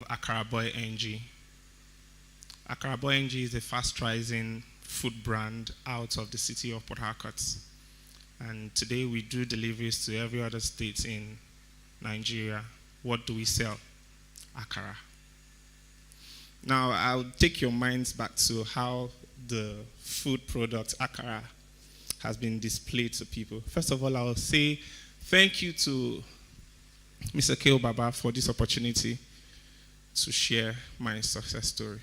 Akara Boy NG. Akara Boy NG is a fast-rising food brand out of the city of Port Harcourt. And today we do deliveries to every other state in Nigeria. What do we sell? Akara. Now, I'll take your minds back to how the food product Akara has been displayed to people. First of all, I'll say thank you to Mr. Keo Baba for this opportunity to share my success story.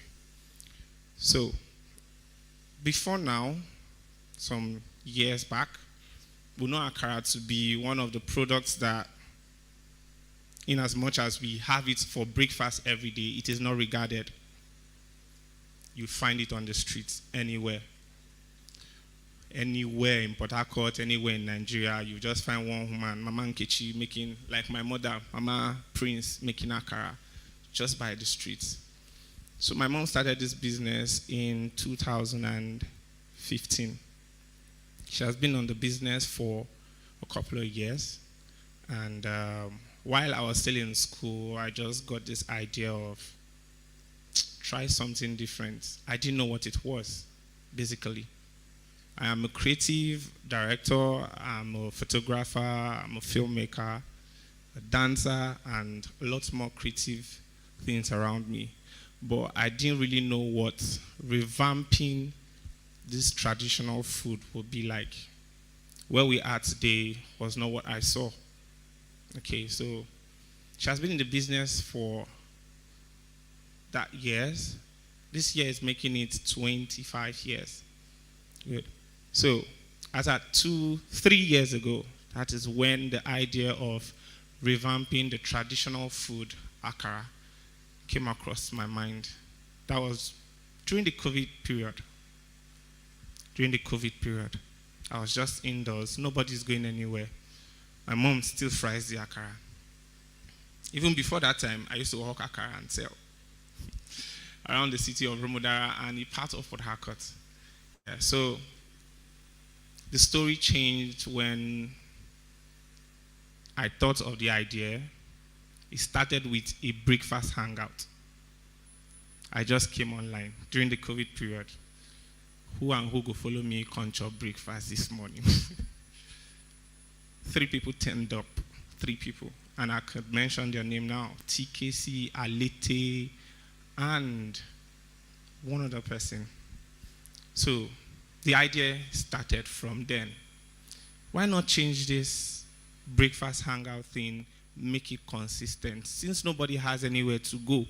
So, before now, some years back, we know Akara to be one of the products that, in as much as we have it for breakfast every day, it is not regarded. You find it on the streets, anywhere. Anywhere in Port Harcourt, anywhere in Nigeria, you just find one woman, Mama Nkechi, making, like my mother, Mama Prince, making Akara, just by the streets. So my mom started this business in 2015. She has been on the business for a couple of years. And while I was still in school, I just got this idea of try something different. I didn't know what it was, basically. I am a creative director, I'm a photographer, I'm a filmmaker, a dancer, and a lot more creative things around me. But I didn't really know what revamping this traditional food would be like. Where we are today was not what I saw. Okay, so she has been in the business for that years. This year is making it 25 years. Good. So, as at 3 years ago, that is when the idea of revamping the traditional food, Akara, came across my mind. That was during the COVID period. During the COVID period, I was just indoors. Nobody's going anywhere. My mom still fries the Akara. Even before that time, I used to hawk Akara and sell around the city of Romodara and a part of Port Harcourt. Yeah, so the story changed when I thought of the idea. It started with a breakfast hangout. I just came online during the COVID period. Who and who go follow me conch up breakfast this morning? 3 people turned up. 3 people. And I could mention their name now. TKC, Alete, and one other person. So the idea started from then. Why not change this breakfast hangout thing, make it consistent? Since nobody has anywhere to go,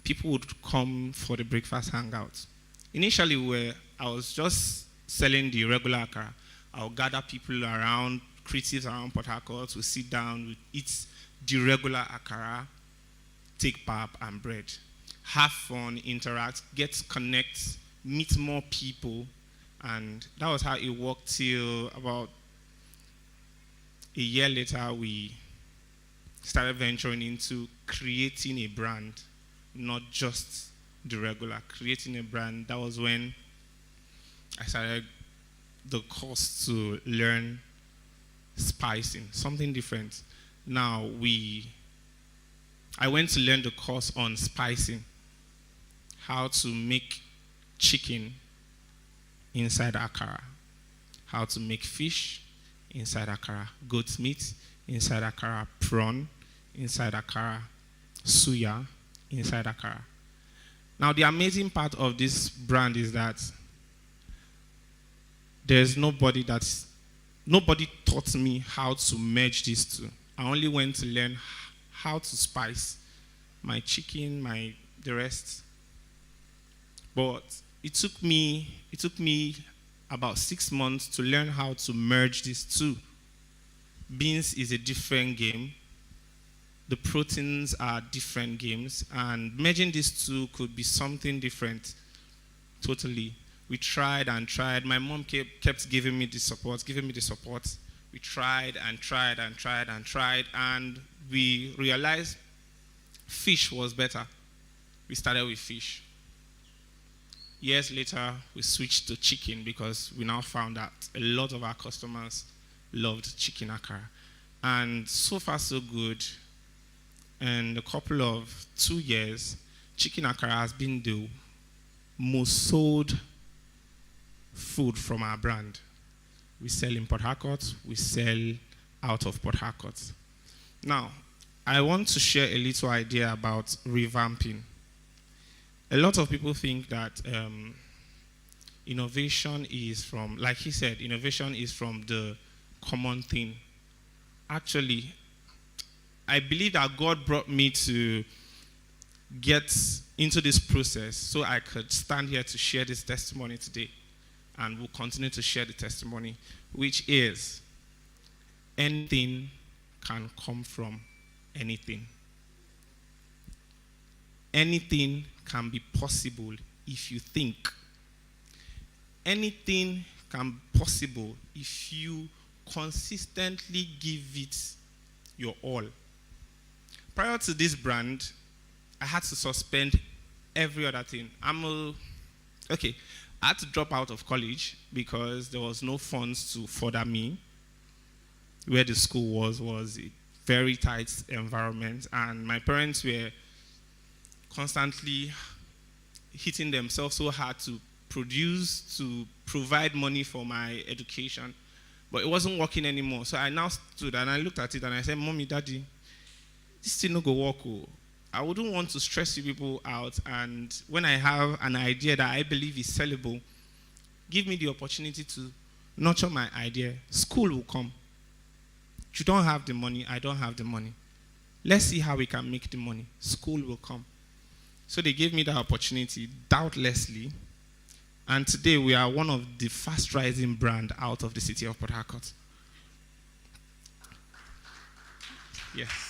people would come for the breakfast hangout. Initially, I was just selling the regular Akara. I'll gather people around, creatives around Port Harcourt, we sit down, we eat the regular Akara, take pap and bread. Have fun, interact, get connect, meet more people, and that was how it worked till about a year later. We started venturing into creating a brand, not just the regular, creating a brand. That was when I started the course to learn spicing, something different. Now I went to learn the course on spicing, how to make chicken inside Akara, how to make fish inside Akara, goat meat inside Akara, prawn inside Akara, suya inside Akara. Now the amazing part of this brand is that there's nobody taught me how to merge these two. I only went to learn how to spice my chicken, the rest. But it took me about 6 months to learn how to merge these two. Beans is a different game. The proteins are different games, and merging these two could be something different totally. We tried and tried. My mom kept giving me the support. We tried and tried and tried and tried, and we realized fish was better. We started with fish. Years later, we switched to chicken because we now found that a lot of our customers loved chicken Akara. And so far, so good. in a couple of 2 years, chicken akara has been the most sold food from our brand. We sell in Port Harcourt, we sell out of Port Harcourt. Now, I want to share a little idea about revamping. A lot of people think that innovation is from, like he said, innovation is from the common thing. Actually, I believe that God brought me to get into this process so I could stand here to share this testimony today. And will continue to share the testimony, which is anything can come from anything. Anything can be possible if you think. Anything can be possible if you consistently give it your all. Prior to this brand, I had to suspend every other thing. I had to drop out of college because there was no funds to further me. Where the school was a very tight environment, and my parents were constantly hitting themselves so hard to provide money for my education. But it wasn't working anymore. So I now stood and I looked at it and I said, Mommy, Daddy, this still not go work. I wouldn't want to stress you people out, and when I have an idea that I believe is sellable, give me the opportunity to nurture my idea. School will come. You don't have the money, I don't have the money. Let's see how we can make the money. School will come. So they gave me that opportunity, doubtlessly, and today we are one of the fast rising brands out of the city of Port Harcourt. Yes.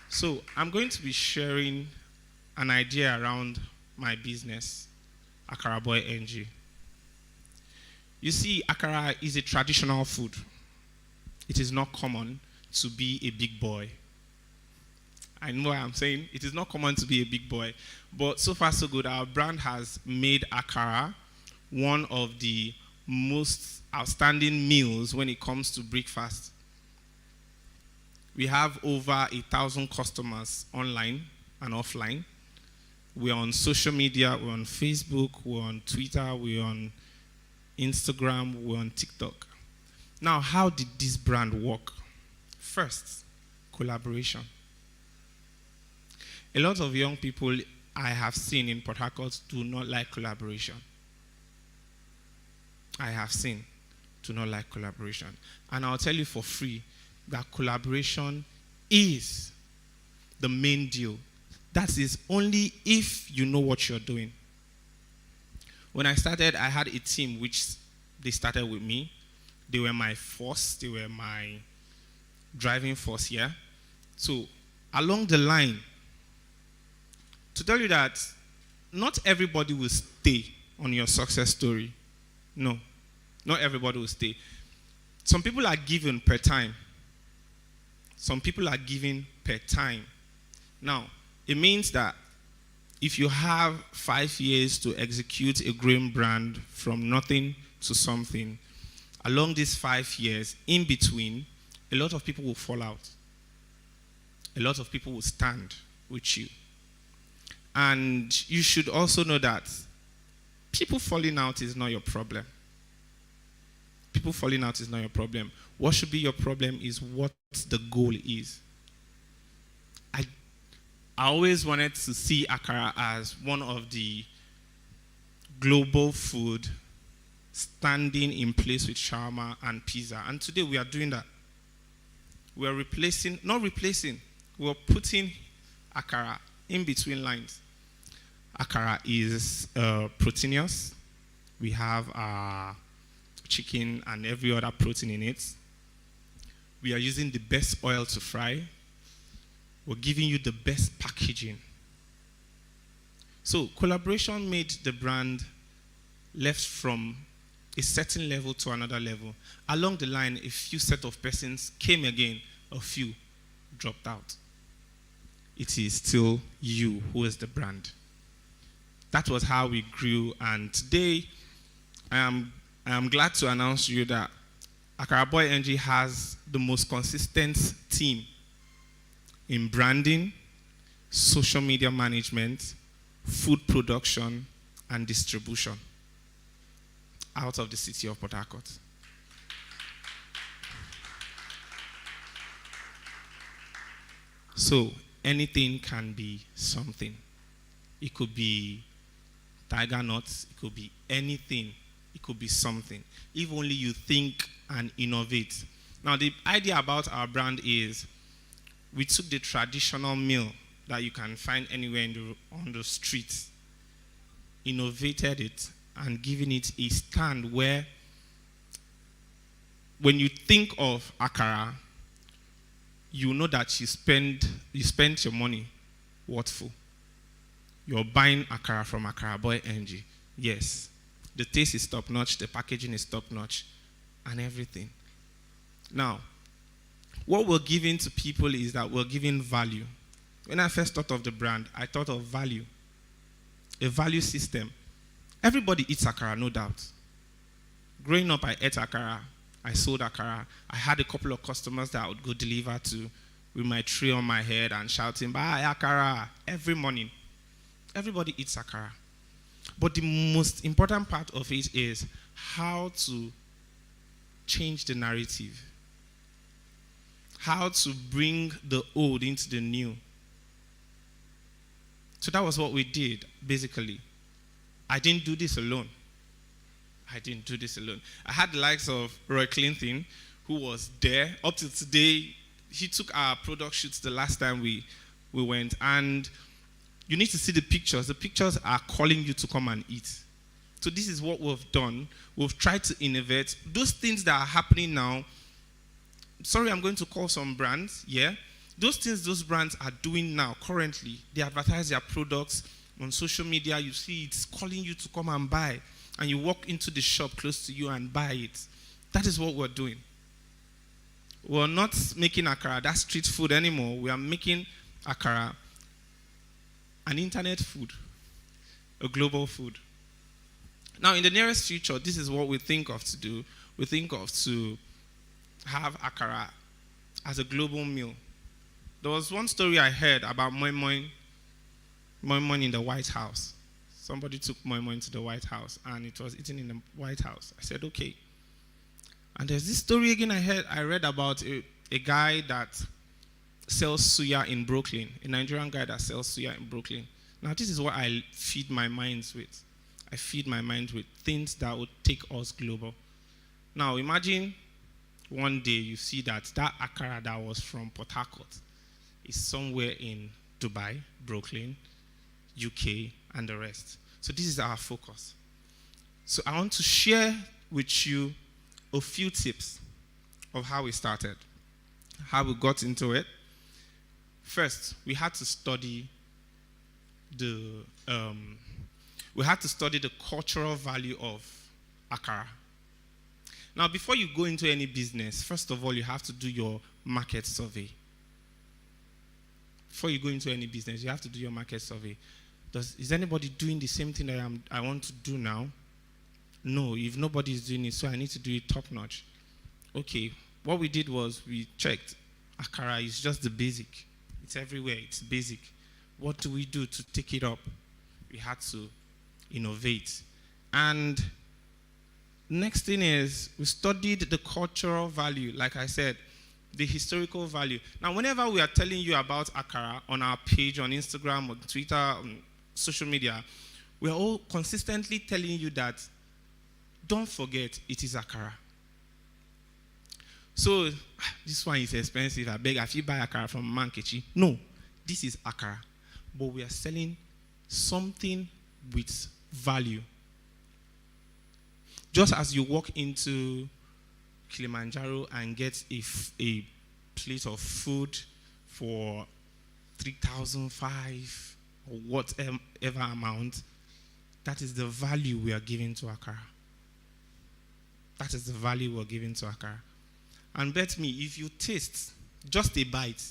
So I'm going to be sharing an idea around my business, Akara Boy NG. You see, akara is a traditional food. It is not common to be a big boy. I know what I'm saying. It is not common to be a big boy. But so far, so good. Our brand has made akara one of the most outstanding meals when it comes to breakfast. We have over 1,000 customers online and offline. We're on social media, we're on Facebook, we're on Twitter, we're on Instagram, we're on TikTok. Now, how did this brand work? First, collaboration. A lot of young people I have seen in Port Harcourt do not like collaboration. I have seen do not like collaboration. And I'll tell you for free that collaboration is the main deal. That is only if you know what you're doing. When I started, I had a team which they started with me. They were my force. They were my driving force here. So along the line, to tell you that not everybody will stay on your success story. No, not everybody will stay. Some people are given per time. Some people are given per time. Now, it means that if you have 5 years to execute a growing brand from nothing to something, along these 5 years, in between, a lot of people will fall out. A lot of people will stand with you. And you should also know that people falling out is not your problem. People falling out is not your problem. What should be your problem is what the goal is. I always wanted to see akara as one of the global food standing in place with shawarma and pizza. And today we are doing that. We are we're putting akara in between lines. Akara is proteinous. We have chicken and every other protein in it. We are using the best oil to fry. We're giving you the best packaging. So collaboration made the brand left from a certain level to another level. Along the line, a few set of persons came again, a few dropped out. It is still you who is the brand. That was how we grew, and today I am glad to announce to you that Akara Boy NG has the most consistent team in branding, social media management, food production, and distribution out of the city of Port Harcourt. So anything can be something. It could be tiger nuts, it could be anything, it could be something. If only you think and innovate. Now the idea about our brand is we took the traditional meal that you can find anywhere on the streets, innovated it, and given it a stand where when you think of akara, you know that you spent your money worthful. You're buying akara from Akara Boy NG. Yes, the taste is top-notch, the packaging is top-notch, and everything. Now, what we're giving to people is that we're giving value. When I first thought of the brand, I thought of value, a value system. Everybody eats akara, no doubt. Growing up, I ate akara. I sold akara. I had a couple of customers that I would go deliver to with my tray on my head and shouting, "Buy akara," every morning. Everybody eats akara. But the most important part of it is how to change the narrative. How to bring the old into the new. So that was what we did, basically. I didn't do this alone. I had the likes of Roy Clinton, who was there. Up to today, he took our product shoots the last time we went. And you need to see the pictures. The pictures are calling you to come and eat. So this is what we've done. We've tried to innovate. Those things that are happening now, sorry, I'm going to call some brands, yeah? Those things those brands are doing now, currently, they advertise their products on social media. You see it's calling you to come and buy. And you walk into the shop close to you and buy it. That is what we're doing. We're not making akara, that's street food anymore. We are making akara an internet food, a global food. Now, in the nearest future, this is what we think of to do. We think of to have akara as a global meal. There was one story I heard about moi moi in the White House. Somebody took moi moi into the White House, and it was eaten in the White House. I said, okay. And there's this story again I read about a guy that sells suya in Brooklyn, a Nigerian guy that sells suya in Brooklyn. Now, this is what I feed my mind with. I feed my mind with things that would take us global. Now, imagine one day you see that akara that was from Port Harcourt is somewhere in Dubai, Brooklyn, UK, and the rest. So this is our focus. So I want to share with you a few tips of how we started, how we got into it. First, we had to study the cultural value of akara. Now, before you go into any business, first of all, you have to do your market survey. Before you go into any business, you have to do your market survey. Is anybody doing the same thing that I want to do now? No, if nobody is doing it, so I need to do it top notch. Okay, what we did was we checked. Akara is just the basic. It's everywhere, it's basic. What do we do to take it up? We had to innovate. And next thing is we studied the cultural value, like I said, the historical value. Now, whenever we are telling you about akara on our page, on Instagram, on Twitter, on social media, we are all consistently telling you that don't forget it is akara. So, this one is expensive. I beg, if you buy akara from Mankechi. No, this is akara. But we are selling something with value. Just as you walk into Kilimanjaro and get a plate of food for 3,500 or whatever amount, that is the value we are giving to akara. That is the value we're giving to akara. And bet me, if you taste just a bite,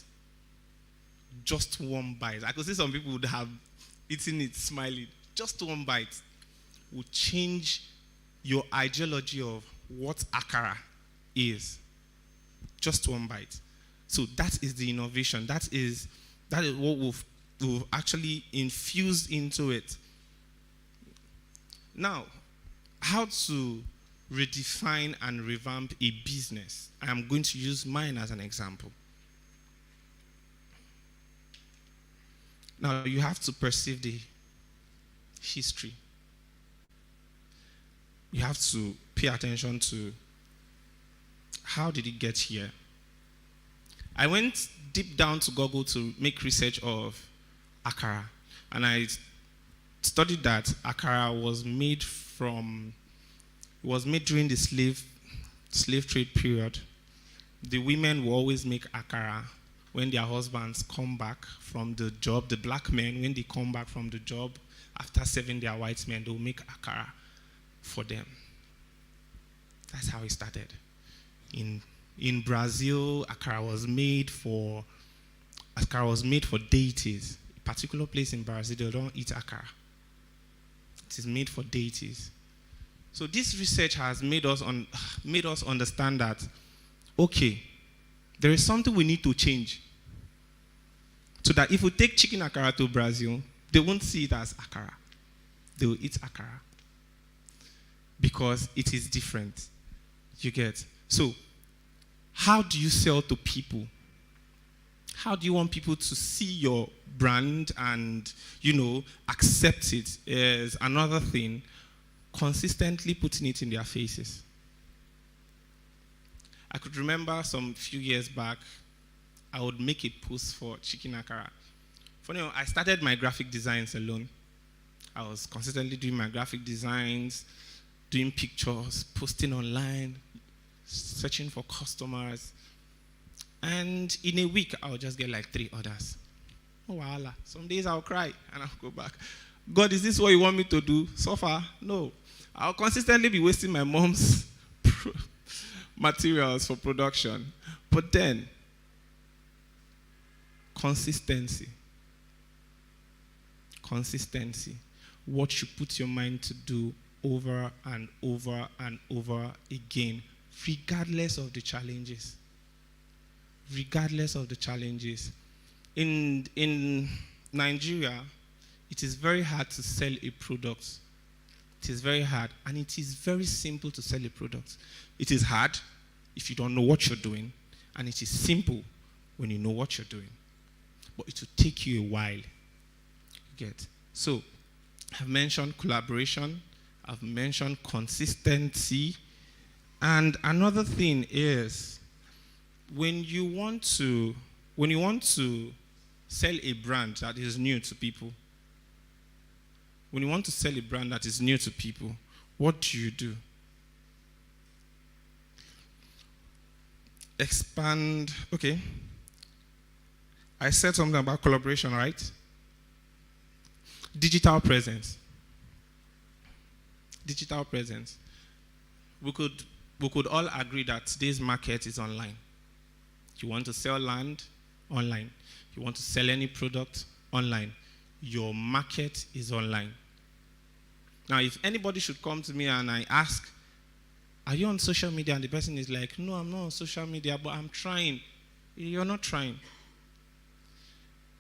just one bite, I could see some people would have eaten it smiling. Just one bite will change your ideology of what akara is. Just one bite. So that is the innovation. That is what we've actually infused into it. Now, how to redefine and revamp a business? I'm going to use mine as an example. Now, you have to perceive the history. You have to pay attention to how did it get here. I went deep down to Google to make research of akara, and I studied that akara was made during the slave trade period. The women will always make akara when their husbands come back from the job. The black men, when they come back from the job after serving their white men, they'll make akara for them. That's how it started. In Brazil, akara was made for deities. A particular place in Brazil, they don't eat akara. It is made for deities. So this research has made us understand that, okay, there is something we need to change. So that if we take chicken akara to Brazil, they won't see it as akara. They will eat akara. Because it is different. You get? So, how do you sell to people? How do you want people to see your brand and, accept it? Is another thing. Consistently putting it in their faces. I could remember some few years back, I would make a post for chicken akara. Funny, I started my graphic designs alone. I was consistently doing my graphic designs, doing pictures, posting online, searching for customers. And in a week, I'll just get like 3 orders. Oh, voila. Some days I'll cry and I'll go back. God, is this what you want me to do? So far, no. I'll consistently be wasting my mom's materials for production. But then, consistency. Consistency. What you put your mind to do over and over and over again, regardless of the challenges. Regardless of the challenges. In Nigeria, it is very hard to sell a product. It is very hard, and it is very simple to sell a product. It is hard if you don't know what you're doing, and it is simple when you know what you're doing. But it will take you a while. You get? So, I've mentioned collaboration. I've mentioned consistency. And another thing is, when you want to sell a brand that is new to people, when you want to sell a brand that is new to people, what do? Expand. Okay. I said something about collaboration, right? Digital presence. Digital presence. We could all agree that today's market is online. You want to sell land? Online. You want to sell any product? Online. Your market is online. Now, if anybody should come to me and I ask, are you on social media? And the person is like, no, I'm not on social media, but I'm trying. You're not trying.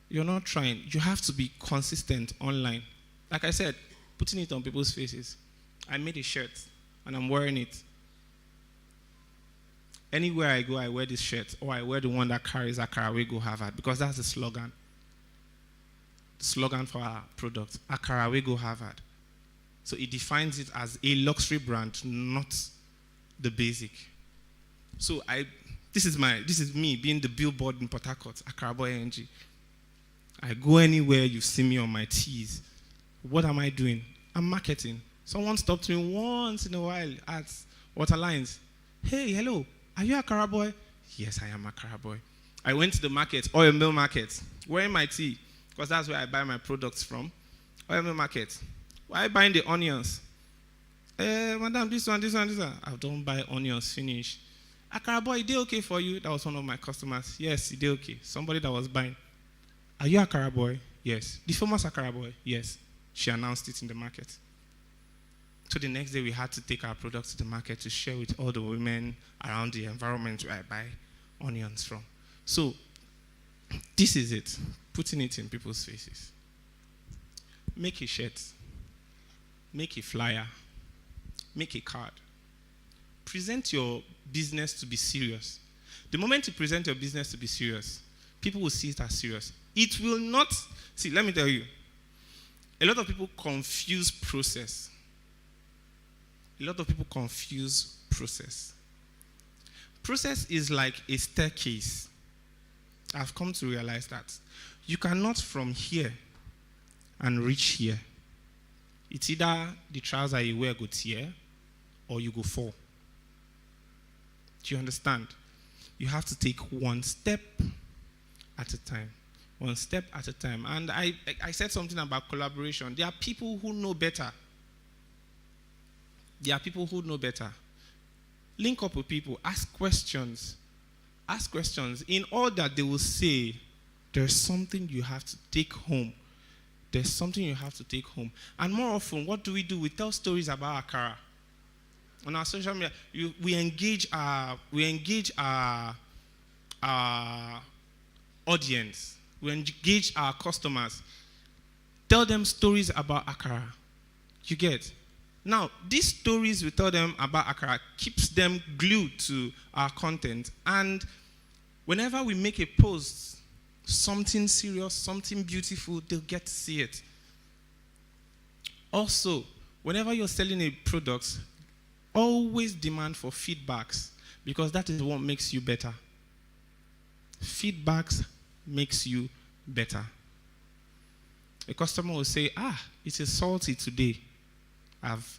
You're not trying. You have to be consistent online. Like I said, putting it on people's faces. I made a shirt, and I'm wearing it. Anywhere I go, I wear this shirt, or I wear the one that carries Akara We Go Harvard, because that's the slogan. The slogan for our product, Akara We Go Harvard. So it defines it as a luxury brand, not the basic. So this is me being the billboard in Port Harcourt, Akara Boy NG. I go anywhere, you see me on my tees. What am I doing? I'm marketing. Someone stopped me once in a while at Waterlines. Hey, hello, are you Akara Boy? Yes, I am Akara Boy. I went to the market, Oil Mill Market, wearing my tee, because that's where I buy my products from. Oil Mill Market. Why are you buying the onions? Madam, this one. I don't buy onions, finish. Akara Boy, is it okay for you? That was one of my customers. Yes, it is okay. Somebody that was buying. Are you Akara Boy? Yes. The famous Akara Boy? Yes. She announced it in the market. So the next day we had to take our products to the market to share with all the women around the environment where I buy onions from. So, this is it. Putting it in people's faces. Make a shirt. Make a flyer. Make a card. Present your business to be serious. The moment you present your business to be serious, people will see it as serious. It will not... See, let me tell you. A lot of people confuse process. A lot of people confuse process. Process is like a staircase. I've come to realize that. You cannot from here and reach here. It's either the trouser you wear go tear or you go fall. Do you understand? You have to take one step at a time. One step at a time. And I said something about collaboration. There are people who know better. There are people who know better. Link up with people. Ask questions. Ask questions. In all that they will say, there's something you have to take home. There's something you have to take home. And more often, what do? We tell stories about Akara. On our social media, we engage our audience. We engage our customers. Tell them stories about Akara. You get? Now, these stories we tell them about Akara keeps them glued to our content. And whenever we make a post, something serious, something beautiful, they'll get to see it. Also, whenever you're selling a product, always demand for feedbacks, because that is what makes you better. Feedbacks makes you better. A customer will say, it is salty today. I've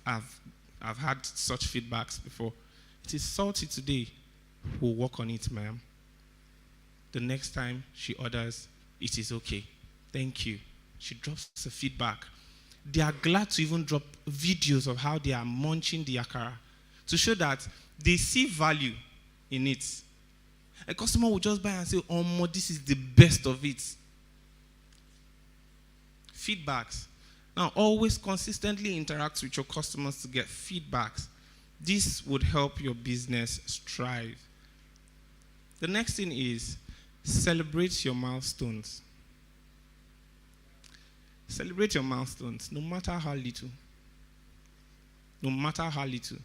had such feedbacks before. It is salty today. We'll work on it, ma'am. The next time she orders, it is okay. Thank you. She drops a feedback. They are glad to even drop videos of how they are munching the akara to show that they see value in it. A customer will just buy and say, this is the best of it. Feedbacks. Now, always consistently interact with your customers to get feedbacks. This would help your business strive. The next thing is celebrate your milestones. Celebrate your milestones, no matter how little. No matter how little.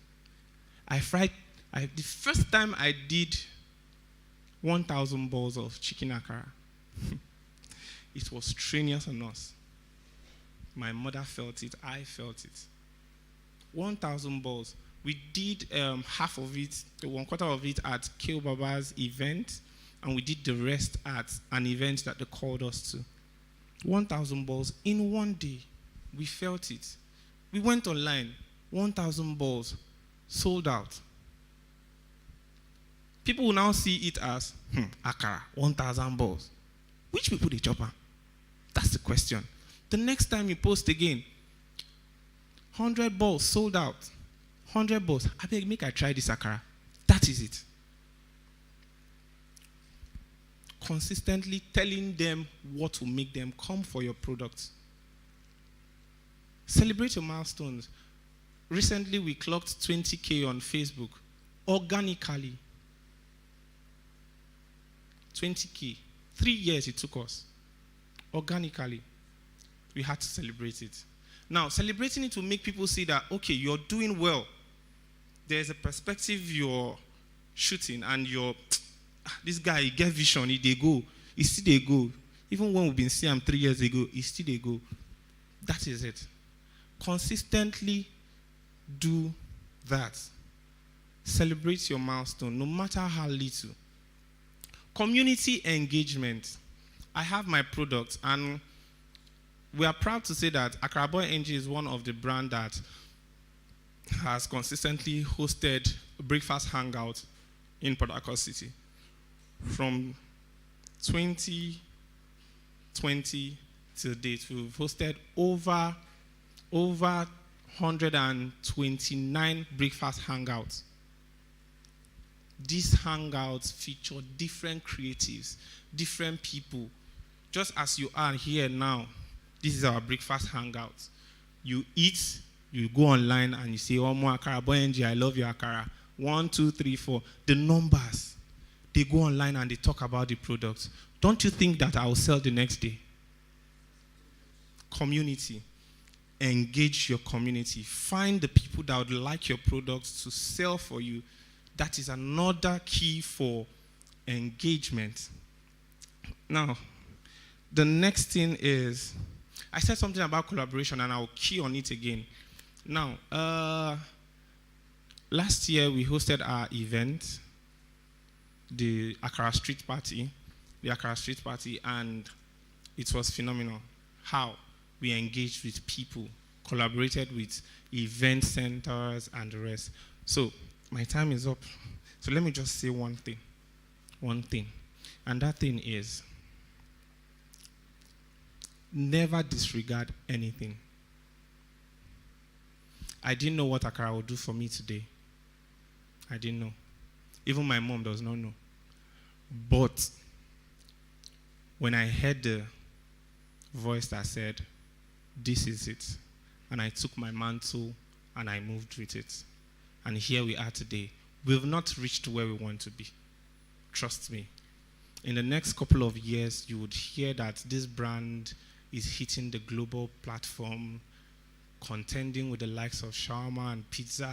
The first time I did 1,000 balls of chicken akara, it was strenuous on us. My mother felt it, I felt it. 1,000 balls. We did half of it, 1/4 of it at Kale Baba's event, and we did the rest at an event that they called us to. 1,000 balls in one day. We felt it. We went online, 1,000 balls, sold out. People will now see it as, akara, 1,000 balls. Which people they chop? That's the question. The next time you post again, 100 balls sold out. 100 balls. I beg, make I try this akara. That is it. Consistently telling them what will make them come for your product. Celebrate your milestones. Recently, we clocked 20K on Facebook. Organically. 20K. 3 years it took us. Organically. We had to celebrate it. Now, celebrating it will make people see that, okay, you're doing well. There's a perspective you're shooting, and this guy, he get vision, they go. He still they go. Even when we've been seeing him 3 years ago, he still they go. That is it. Consistently do that. Celebrate your milestone, no matter how little. Community engagement. I have my product, and we are proud to say that Akara Boy NG is one of the brands that has consistently hosted a breakfast hangout in Port Harcourt City. From 2020 till date, we've hosted over 129 breakfast hangouts. These hangouts feature different creatives, different people. Just as you are here now, this is our breakfast hangout. You eat, you go online and you say, more Akara Boy NG, I love your Akara. 1, 2, 3, 4. The numbers they go online and they talk about the products. Don't you think that I will sell the next day? Community. Engage your community. Find the people that would like your products to sell for you. That is another key for engagement. Now, the next thing is, I said something about collaboration and I'll key on it again. Now, last year we hosted our event, the Accra Street Party, and it was phenomenal. How? We engaged with people, collaborated with event centers and the rest. So my time is up. So let me just say one thing. And that thing is, never disregard anything. I didn't know what Accra would do for me today. I didn't know. Even my mom does not know. But when I heard the voice that said, this is it, and I took my mantle and I moved with it. And here we are today. We've not reached where we want to be. Trust me. In the next couple of years, you would hear that this brand is hitting the global platform, contending with the likes of shawarma and pizza.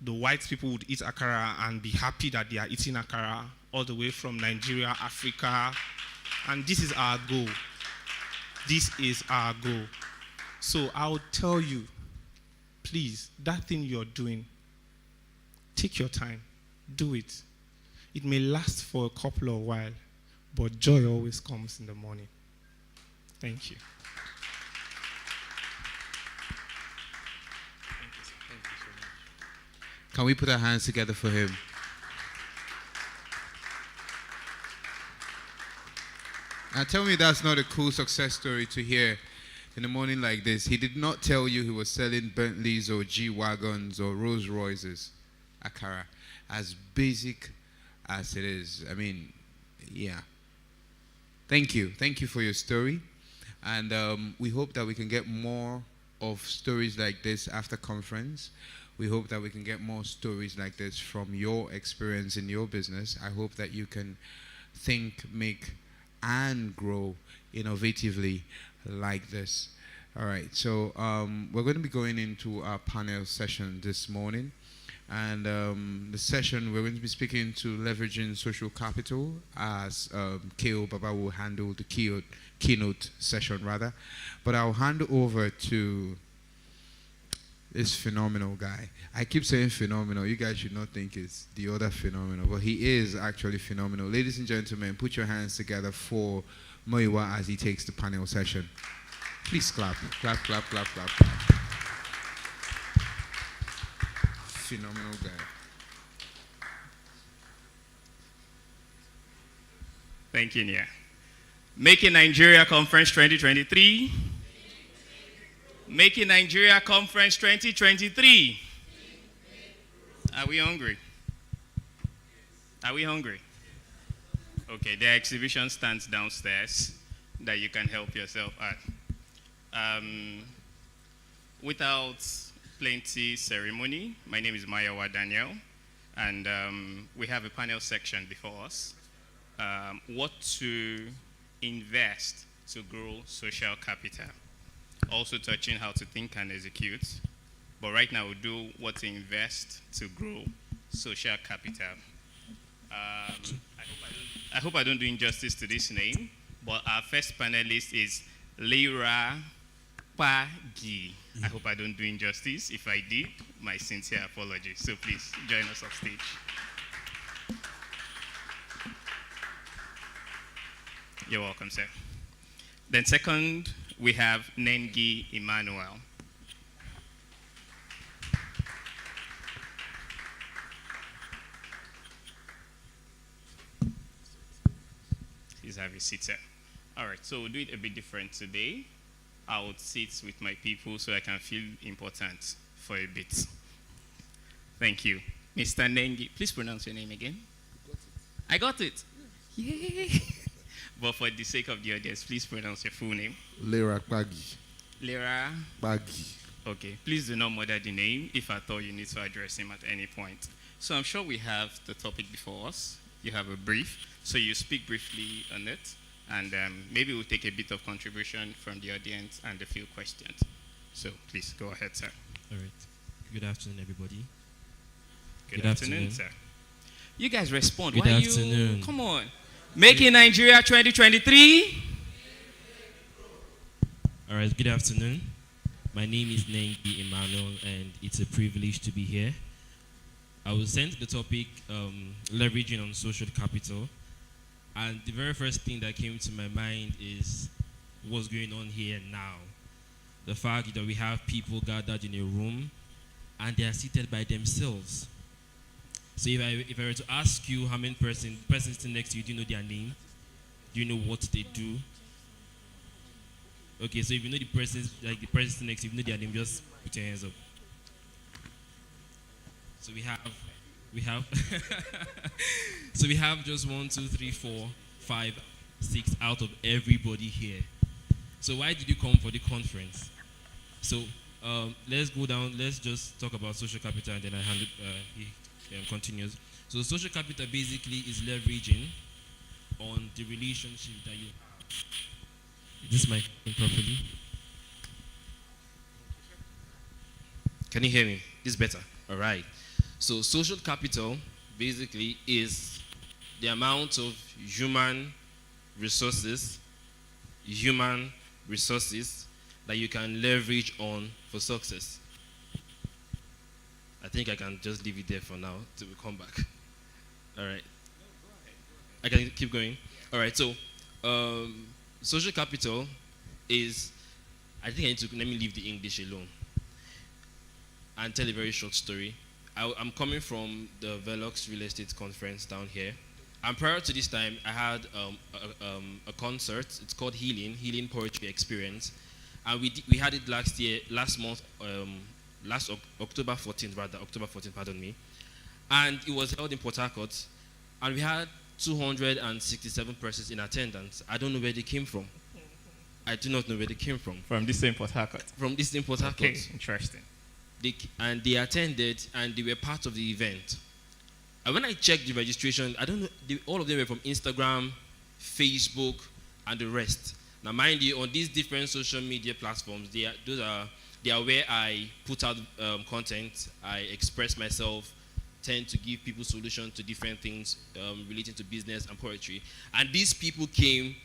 The white people would eat akara and be happy that they are eating akara all the way from Nigeria, Africa. And this is our goal. This is our goal. So I would tell you, please, that thing you're doing, take your time. Do it. It may last for a couple of while, but joy always comes in the morning. Thank you. Thank you so much. Can we put our hands together for him? Now tell me that's not a cool success story to hear in a morning like this. He did not tell you he was selling Bentleys or G-Wagons or Rolls Royces, Akara. As basic as it is. I mean, yeah. Thank you. Thank you for your story. And we hope that we can get more of stories like this after conference. We hope that we can get more stories like this from your experience in your business. I hope that you can think, make, and grow innovatively like this. All right, so we're going to be going into our panel session this morning. And the session, we're going to be speaking to leveraging social capital, as K.O. Baba will handle the keynote session rather. But I'll hand over to this phenomenal guy. I keep saying phenomenal. You guys should not think it's the other phenomenal, but he is actually phenomenal. Ladies and gentlemen, put your hands together for Muyiwa as he takes the panel session. Please clap. Clap, clap, clap, clap, clap. Phenomenal guy. Thank you, Nia. Making Nigeria Conference 2023. Making Nigeria Conference 2023. Are we hungry? Are we hungry? Okay, there are exhibition stands downstairs that you can help yourself at. Without plenty ceremony, my name is Mayowa Daniel, and we have a panel section before us. What to invest to grow social capital. Also touching how to think and execute. But right now we'll do what to invest to grow social capital. I hope I don't do injustice to this name, but our first panelist is Lyra Pagi. I hope I don't do injustice. If I did, my sincere apologies. So please join us off stage. You're welcome, sir. Then second, we have Nengi Emmanuel. Please have your seat, sir. All right, so we'll do it a bit different today. I would sit with my people so I can feel important for a bit. Thank you. Mr. Nengi, please pronounce your name again. I got it. Yay. But for the sake of the audience, please pronounce your full name. Lyra Pagi. Lyra Pagi. Okay, please do not murder the name if at all you need to address him at any point. So I'm sure we have the topic before us. you have a brief. So you speak briefly on it, and maybe we'll take a bit of contribution from the audience and a few questions. So please go ahead, sir. All right. Good afternoon, everybody. Good afternoon, sir. You guys respond. Good Why afternoon. You? Come on. Making Nigeria 2023. All right. Good afternoon. My name is Nengi Emmanuel, and it's a privilege to be here. I was sent the topic leveraging on social capital, and the very first thing that came to my mind is what's going on here now. The fact that we have people gathered in a room and they are seated by themselves. So if I were to ask you how many persons sitting next to you, do you know their name? Do you know what they do? Okay, so if you know the person sitting next to you, if you know their name, just put your hands up. So we have so we have just 1, 2, 3, 4, 5, 6 out of everybody here. So why did you come for the conference? So let's go down. Let's just talk about social capital, and then I hand it. He continues. So social capital basically is leveraging on the relationship that you have. Is this mic properly? Can you hear me? This is better. All right. So social capital basically is the amount of human resources that you can leverage on for success. I think I can just leave it there for now till we come back. All right. I can keep going. All right. So social capital is, I think I need to, let me leave the English alone and tell a very short story. I'm coming from the Velox Real Estate Conference down here. And prior to this time, I had a concert. It's called Healing Poetry Experience. And we had it last month, October 14th, pardon me. And it was held in Port Harcourt. And we had 267 persons in attendance. I don't know where they came from. I do not know where they came from. From this same Port Harcourt. From this same Port Harcourt. Okay, interesting. They attended, and they were part of the event. And when I checked the registration, I don't know, all of them were from Instagram, Facebook, and the rest. Now, mind you, on these different social media platforms, they are where I put out content, I express myself, tend to give people solutions to different things relating to business and poetry. And these people came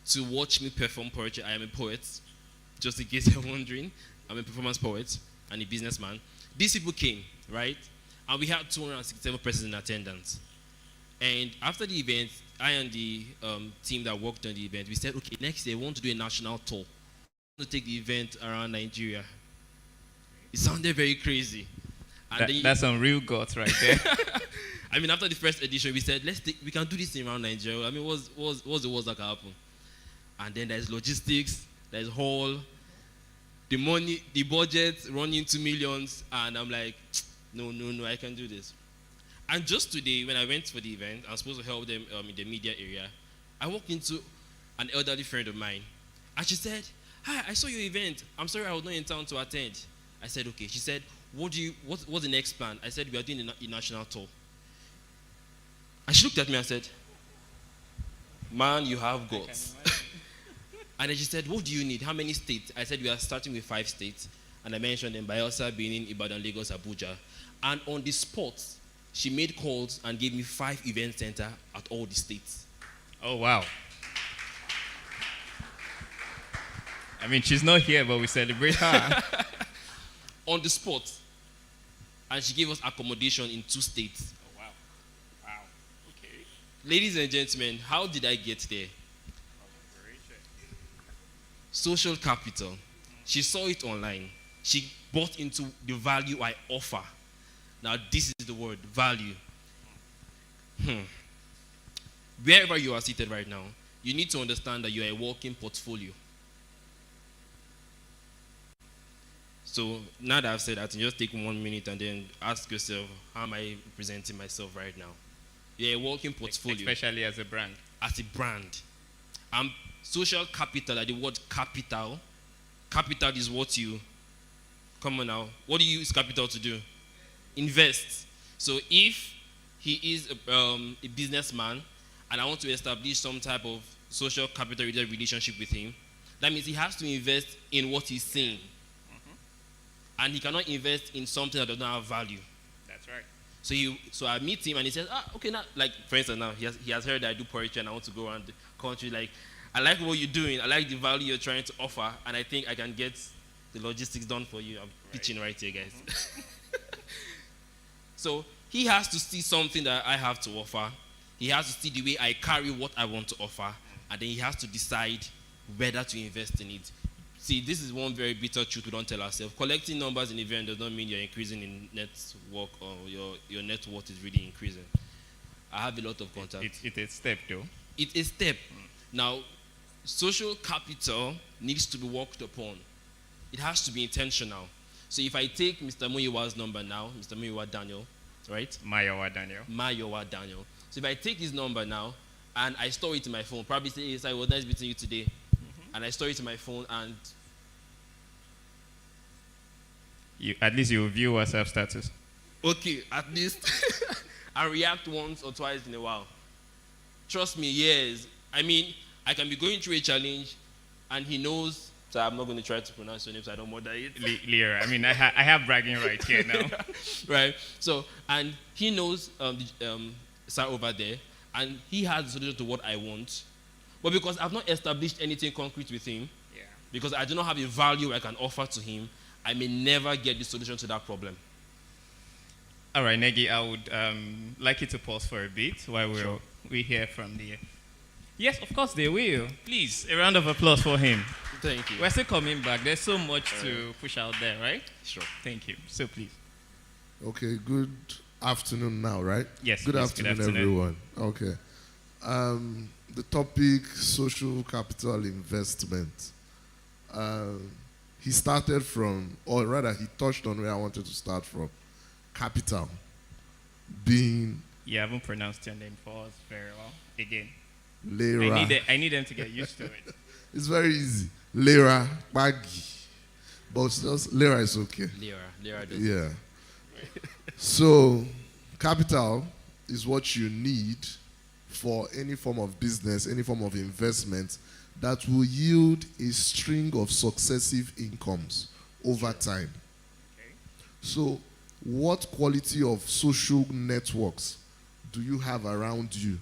to watch me perform poetry. I am a poet, just in case you're wondering. I'm a performance poet and a businessman. These people came, right? And we had 267 persons in attendance. And after the event, I and the team that worked on the event, we said, okay, next year we want to do a national tour. We want to take the event around Nigeria. It sounded very crazy. And That's some real guts right there. I mean, after the first edition, we said, we can do this thing around Nigeria. I mean, what's the worst that can happen? And then there's logistics, there's hall, the money, the budget running into millions, and I'm like, no, I can do this. And just today, when I went for the event, I was supposed to help them in the media area. I walked into an elderly friend of mine, and she said, "Hi, I saw your event. I'm sorry I was not in town to attend." I said, "Okay." She said, "What's the next plan?" I said, "We are doing a national tour." And she looked at me and said, "Man, you have guts." And then she said, "What do you need? How many states?" I said, "We are starting with 5 states." And I mentioned them: Bayelsa, Benin, Ibadan, Lagos, Abuja. And on the spot, she made calls and gave me 5 event centers at all the states. Oh, wow. I mean, she's not here, but we celebrate her. On the spot. And she gave us accommodation in 2 states. Oh, wow. Wow. Okay. Ladies and gentlemen, how did I get there? Social capital. She saw it online. She bought into the value I offer. Now, this is the word, value. Wherever you are seated right now, you need to understand that you are a walking portfolio. So now that I've said that, just take 1 minute and then ask yourself, how am I presenting myself right now? You're a walking portfolio. Especially as a brand. As a brand. Social capital, like the word capital. Capital is what you, come on now, what do you use capital to do? Invest. So if he is a businessman, and I want to establish some type of social capital relationship with him, that means he has to invest in what he's saying. And he cannot invest in something that does not have value. That's right. So I meet him and he says, okay, now, like, for instance, now he has heard that I do poetry and I want to go around the country. Like, I like what you're doing. I like the value you're trying to offer, and I think I can get the logistics done for you. I'm pitching right here, guys. So he has to see something that I have to offer. He has to see the way I carry what I want to offer, and then he has to decide whether to invest in it. See, this is one very bitter truth we don't tell ourselves. Collecting numbers in event does not mean you're increasing in network or your net worth is really increasing. I have a lot of contacts. It's a step, though. It's a step. Now, social capital needs to be worked upon. It has to be intentional. So if I take Mr. Muyiwa's number now, Mr. Muyiwa Daniel, right? Mayowa Daniel. Mayowa Daniel. So if I take his number now and I store it in my phone, probably say, yes, I was nice meeting you today. And I store it in my phone, and At least you view WhatsApp status. okay, at least I react once or twice in a while. Trust me, yes. I mean, I can be going through a challenge, and he knows. So I'm not going to try to pronounce your name so I don't murder it. Lyra. I mean, I have bragging rights here now. Right. So, and he knows sir over there, and he has the solution to what I want. But because I've not established anything concrete with him, because I do not have a value I can offer to him, I may never get the solution to that problem. All right, Negi, I would like you to pause for a bit while we hear from the... Yes, of course they will. Please, a round of applause for him. Thank you. We're still coming back. There's so much to push out there, right? Sure. Thank you. So please. Okay, good afternoon now, right? Yes, Good yes, afternoon, good afternoon. everyone. Okay. The topic, social capital investment. He started from, or rather, he touched on where I wanted to start from. Capital being You haven't pronounced your name for us very well. Again. Lera. I need them to get used to it. It's very easy. Lera, Bagi. But just Lera is okay. Lyra does. Yeah. So, capital is what you need for any form of business, any form of investment that will yield a string of successive incomes over time. Okay. So, what quality of social networks do you have around you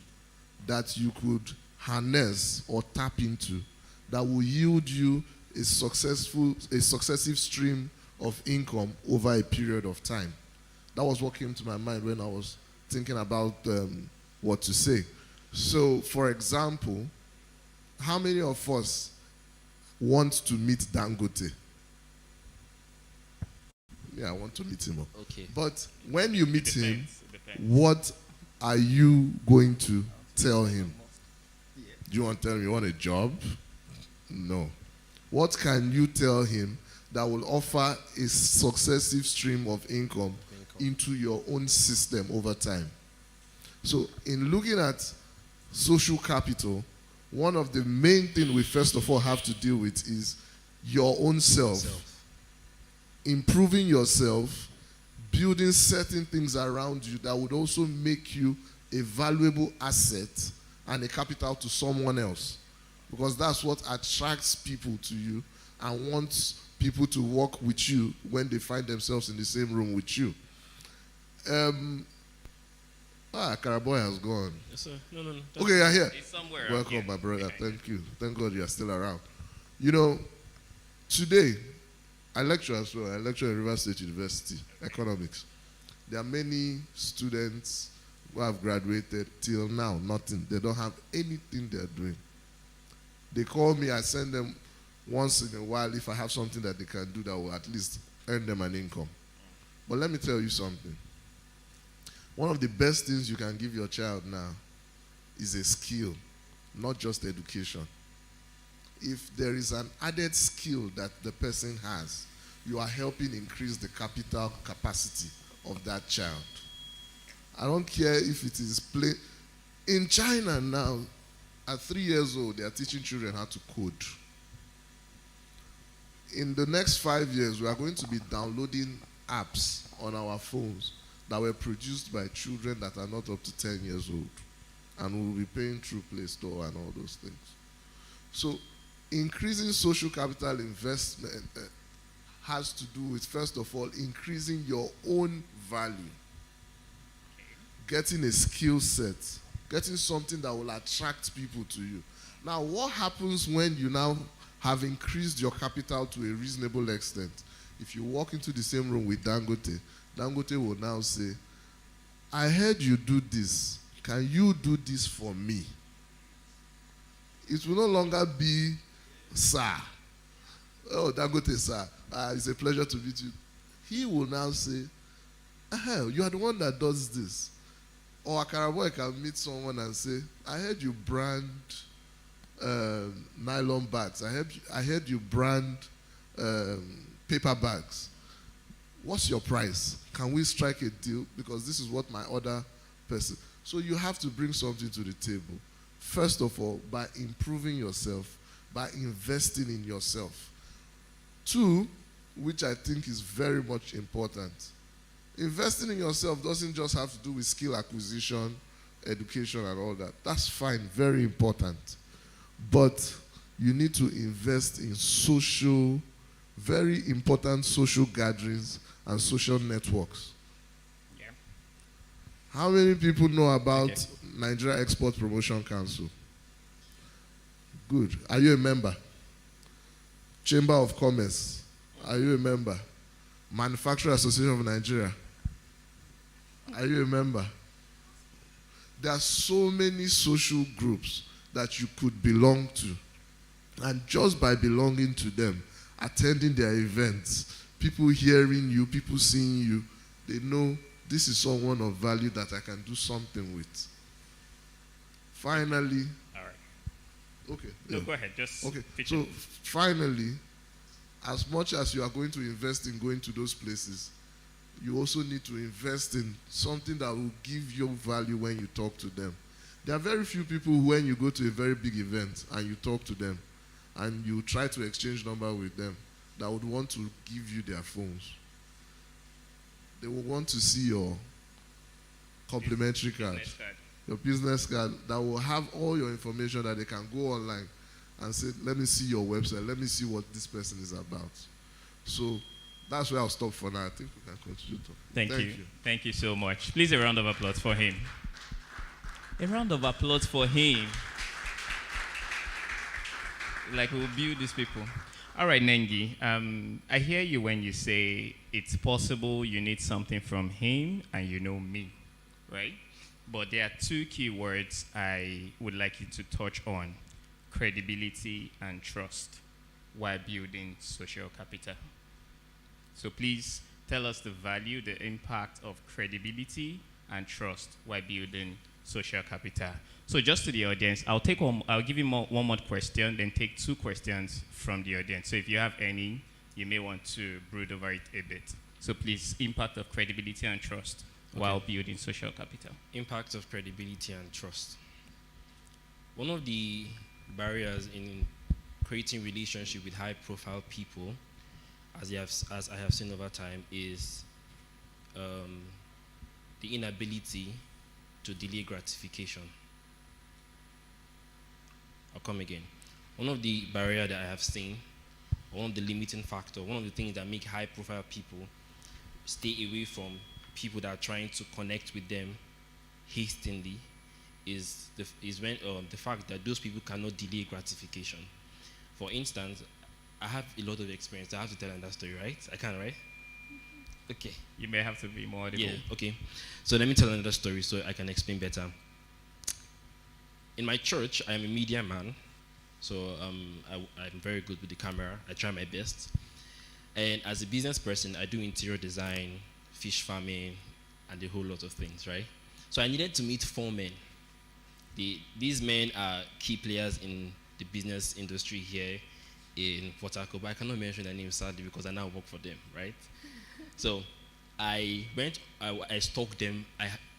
that you could harness or tap into that will yield you a successive stream of income over a period of time? That was what came to my mind when I was thinking about what to say. So, for example, how many of us want to meet Dangote? Yeah, I want to meet him. Okay. But when you meet him, Depends. what are you going to tell him? Do you want to tell him you want a job? No. What can you tell him that will offer a successive stream of income into your own system over time? So, in looking at social capital, one of the main things we first of all have to deal with is your own self. Improving yourself, building certain things around you that would also make you a valuable asset and a capital to someone else. Because that's what attracts people to you and wants people to work with you when they find themselves in the same room with you. Karaboy has gone. Yes, sir. No. Okay, you're here. It's somewhere. Welcome, here. my brother. Behind you. Thank you. Thank God you are still around. You know, today, I lecture as well. I lecture at River State University, economics. There are many students who have graduated till now, nothing. They don't have anything they're doing. They call me, I send them once in a while if I have something that they can do that will at least earn them an income. But let me tell you something. One of the best things you can give your child now is a skill, not just education. If there is an added skill that the person has, you are helping increase the capital capacity of that child. I don't care if it is play. In China now, at 3 years old, they are teaching children how to code. In the next 5 years, we are going to be downloading apps on our phones that were produced by children that are not up to 10 years old. And we will be paying through Play Store and all those things. So increasing social capital investment has to do with, first of all, increasing your own value. Getting a skill set. Getting something that will attract people to you. Now, what happens when you now have increased your capital to a reasonable extent? If you walk into the same room with Dangote, Dangote will now say, I heard you do this. Can you do this for me? It will no longer be, sir. Oh, Dangote, sir. It's a pleasure to meet you. He will now say, you are the one that does this. Or Akara boy can meet someone and say, I heard you brand nylon bags. I heard you brand paper bags. What's your price? Can we strike a deal? Because this is what my other person. So you have to bring something to the table. First of all, by improving yourself, by investing in yourself. Two, which I think is very much important. Investing in yourself doesn't just have to do with skill acquisition, education, and all that. That's fine, very important. But you need to invest in social, very important social gatherings and social networks. Yeah. How many people know about Nigeria Export Promotion Council? Good. Are you a member? Chamber of Commerce. Are you a member? Manufacturer Association of Nigeria. Are you a member? There are so many social groups that you could belong to. And just by belonging to them, attending their events, people hearing you, people seeing you, they know this is someone of value that I can do something with. Finally. All right. Okay. No, yeah. go ahead. Just okay. pitch So it. finally, as much as you are going to invest in going to those places, you also need to invest in something that will give you value when you talk to them. There are very few people who, when you go to a very big event and you talk to them and you try to exchange number with them, that would want to give you their phones. They will want to see your complimentary card, Business card. your business card that will have all your information that they can go online and say, let me see your website, let me see what this person is about. So that's where I'll stop for now. I think we can continue talking. Thank you. Thank you so much. Please, a round of applause for him. A round of applause for him. Like we'll build these people. All right, Nengi. I hear you when you say it's possible you need something from him and you know me, right? But there are two key words I would like you to touch on: credibility and trust, while building social capital. So please tell us the value, the impact of credibility and trust while building social capital. So just to the audience, I'll give you one more question, then take two questions from the audience. So if you have any, you may want to brood over it a bit. So please, impact of credibility and trust while building social capital. Impact of credibility and trust. One of the barriers in creating relationship with high-profile people, as I have seen over time, is the inability to delay gratification. I'll come again. One of the barriers that I have seen, one of the limiting factors, one of the things that make high-profile people stay away from people that are trying to connect with them hastily is when the fact that those people cannot delay gratification. For instance, I have a lot of experience. I have to tell them that story, right? I can, right? Okay. You may have to be more audible. Yeah, okay. So let me tell another story so I can explain better. In my church, I'm a media man. So I'm very good with the camera. I try my best. And as a business person, I do interior design, fish farming, and a whole lot of things, right? So I needed to meet 4 men. These men are key players in the business industry here in Port Harcourt, but I cannot mention their names sadly because I now work for them, right? So I stalked them.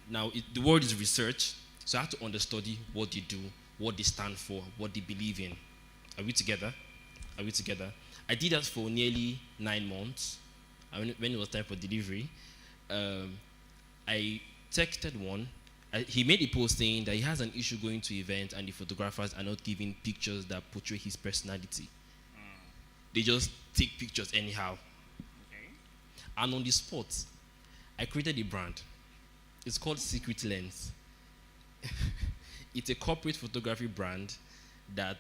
The word is research, so I had to understudy what they do, what they stand for, what they believe in. Are we together? Are we together? I did that for nearly 9 months. When it was time for delivery, I texted one. He made a post saying that he has an issue going to events and the photographers are not giving pictures that portray his personality. They just take pictures anyhow. Okay. And on the spot, I created a brand. It's called Secret Lens. It's a corporate photography brand that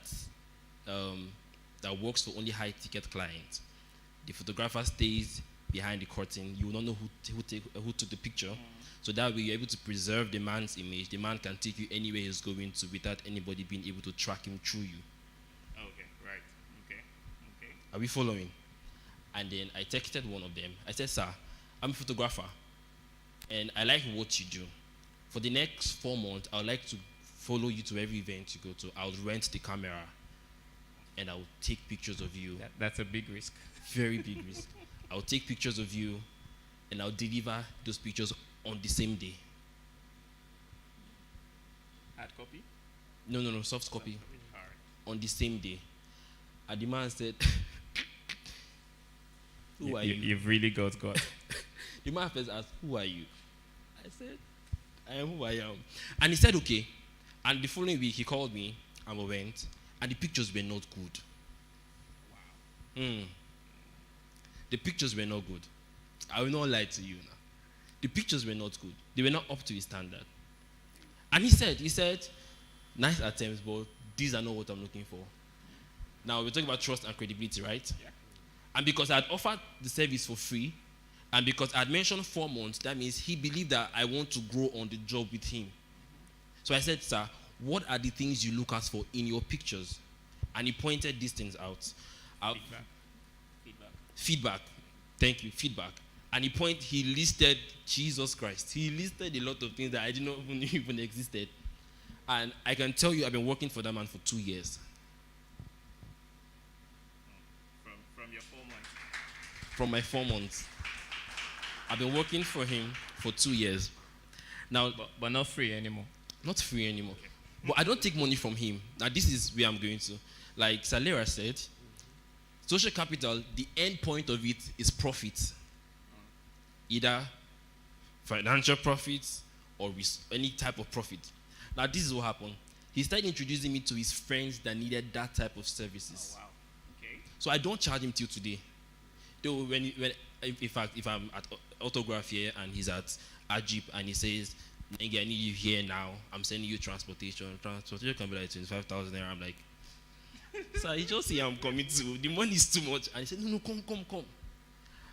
that works for only high-ticket clients. The photographer stays behind the curtain. You will not know who took the picture. So that way you're able to preserve the man's image. The man can take you anywhere he's going to without anybody being able to track him through you. Okay, right. Okay. Okay. Are we following? And then I texted one of them. I said, sir, I'm a photographer and I like what you do. For the next 4 months, I would like to follow you to every event you go to. I'll rent the camera and I'll take pictures of you. That's a big risk. Very big risk. I'll take pictures of you and I'll deliver those pictures on the same day. Hard copy? No, soft copy. All right. On the same day. And the man said, who are you? You've really got God. The man first asked, who are you? I said, I am who I am. And he said, okay. And the following week, he called me and we went, and the pictures were not good. Wow. The pictures were not good. I will not lie to you now. The pictures were not good. They were not up to his standard. And he said, nice attempts, but these are not what I'm looking for. Now, we're talking about trust and credibility, right? Yeah. And because I had offered the service for free, and because I had mentioned 4 months, that means he believed that I want to grow on the job with him. So I said, sir, what are the things you look out for in your pictures? And he pointed these things out. Feedback. Thank you, feedback. And he listed Jesus Christ. He listed a lot of things that I didn't know even existed. And I can tell you I've been working for that man for 2 years. From your 4 months. From my 4 months. I've been working for him for 2 years. Now, But not free anymore. not free anymore. Okay. But I don't take money from him. Now, this is where I'm going to. Like Salera said, social capital, the end point of it is profit. Either financial profits or any type of profit. Now, this is what happened. He started introducing me to his friends that needed that type of services. Oh, wow. Okay. So I don't charge him till today. Though in fact, if I'm at Autograph here and he's at Ajip and he says, Nengi, I need you here now. I'm sending you transportation. Transportation can be like 25,000 naira. I'm like, sir, he just say I'm coming to. The money is too much. And he said, no, come.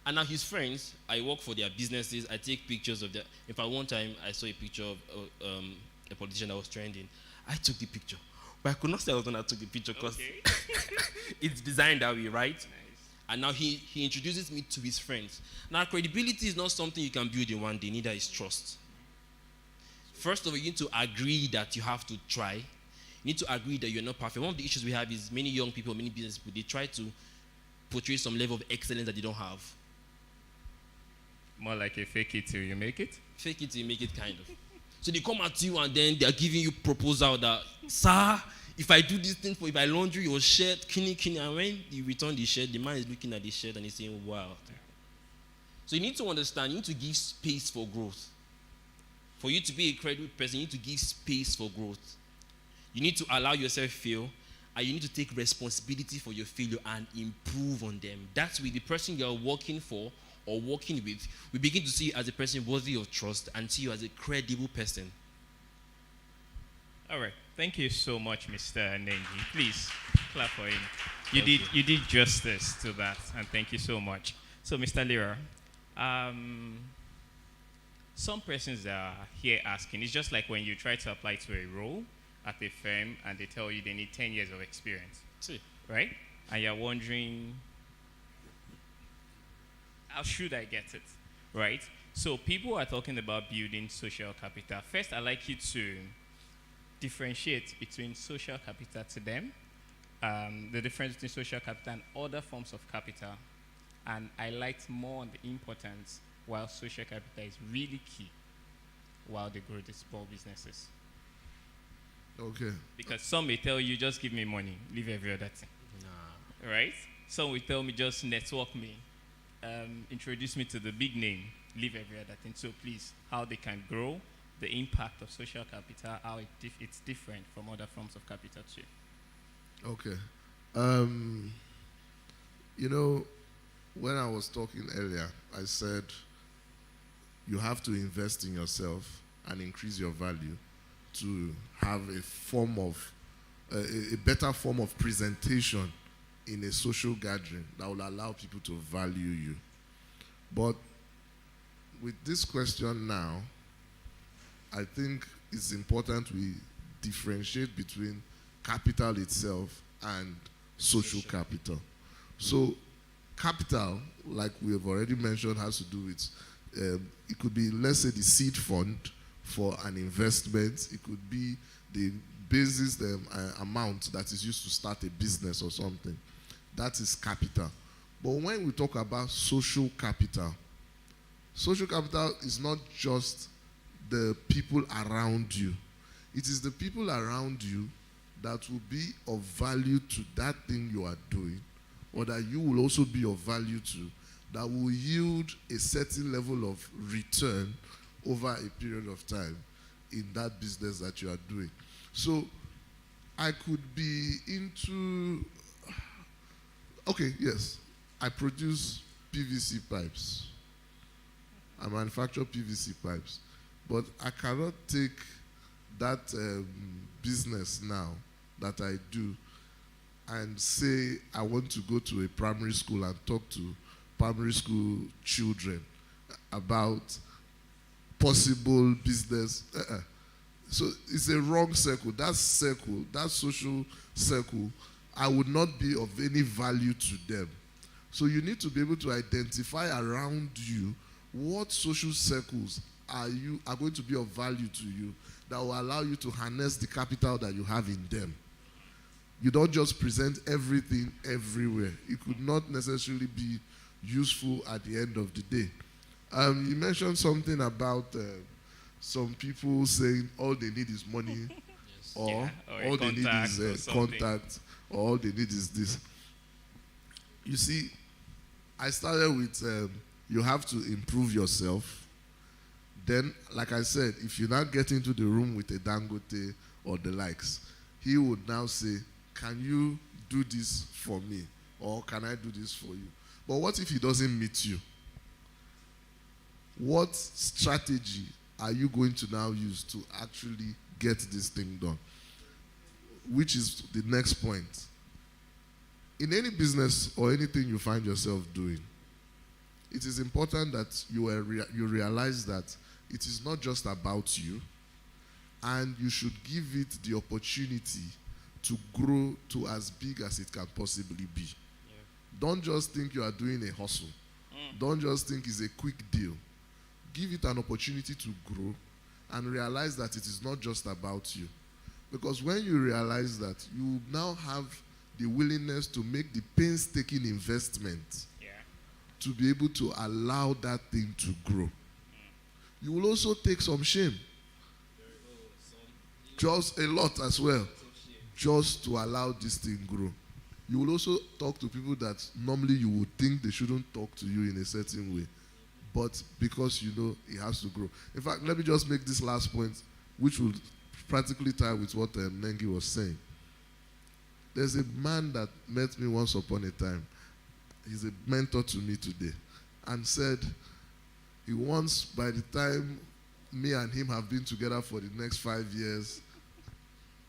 And now his friends, I work for their businesses. I take pictures of their. In fact, one time I saw a picture of a politician that was trending. I took the picture. But I could not say I was the one that took the picture because it's designed that way, right? Nice. And now he introduces me to his friends. Now, credibility is not something you can build in one day, neither is trust. First of all, you need to agree that you have to try. You need to agree that you're not perfect. One of the issues we have is many young people, many business people, they try to portray some level of excellence that they don't have. More like a fake it till you make it. Fake it till you make it, kind of. So they come at you and then they're giving you proposal that, sir, if I do this thing if I laundry your shirt, kini, and when you return the shirt, the man is looking at the shirt and he's saying, wow. So you need to understand, you need to give space for growth. For you to be a credible person, you need to give space for growth. You need to allow yourself fail, and you need to take responsibility for your failure and improve on them. That's with the person you're working for or working with. We begin to see you as a person worthy of trust and see you as a credible person. All right. Thank you so much, Mr. Nengi. Please clap for him. You did justice to that, and thank you so much. So, Mr. Lira, some persons are here asking, it's just like when you try to apply to a role at a firm and they tell you they need 10 years of experience. See. Right? And you're wondering, how should I get it? Right? So people are talking about building social capital. First, I'd like you to differentiate between social capital to them, the difference between social capital and other forms of capital, and highlight more on the importance while social capital is really key while they grow the small businesses. Okay. Because some may tell you, just give me money, leave every other thing. Nah. Right? Some will tell me, just network me. introduced me to the big name, Leave Every Other Thing. So please, how they can grow, the impact of social capital, how it's different from other forms of capital too. Okay. You know, when I was talking earlier, I said you have to invest in yourself and increase your value to have a form of a better form of presentation in a social gathering that will allow people to value you. But with this question now, I think it's important we differentiate between capital itself and social capital. So capital, like we have already mentioned, has to do with, it could be, let's say, the seed fund for an investment. It could be the basis, the amount that is used to start a business or something. That is capital. But when we talk about social capital is not just the people around you. It is the people around you that will be of value to that thing you are doing, or that you will also be of value to, that will yield a certain level of return over a period of time in that business that you are doing. So I could be into, okay, yes, I produce PVC pipes. I manufacture PVC pipes. But I cannot take that business now that I do and say I want to go to a primary school and talk to primary school children about possible business. So it's a wrong circle. That social circle, I would not be of any value to them. So you need to be able to identify around you what social circles are going to be of value to you that will allow you to harness the capital that you have in them. You don't just present everything everywhere. It could not necessarily be useful at the end of the day. You mentioned something about some people saying all they need is money, yes. or all they need is contact, or all they need is this. You see, I started with you have to improve yourself. Then, like I said, if you now get into the room with a Dangote or the likes, he would now say, can you do this for me? Or can I do this for you? But what if he doesn't meet you? What strategy are you going to now use to actually get this thing done? Which is the next point. In any business or anything you find yourself doing, it is important that you realize that it is not just about you, and you should give it the opportunity to grow to as big as it can possibly be. Yeah. Don't just think you are doing a hustle. Don't just think it's a quick deal. Give it an opportunity to grow and realize that it is not just about you. Because when you realize that, you now have the willingness to make the painstaking investment to be able to allow that thing to grow. You will also take some shame. Just a lot as well. Just to allow this thing grow. You will also talk to people that normally you would think they shouldn't talk to you in a certain way. But because you know it has to grow. In fact, let me just make this last point, which will practically tie with what Nengi was saying. There's a man that met me once upon a time. He's a mentor to me today, and said he wants, by the time me and him have been together for the next 5 years,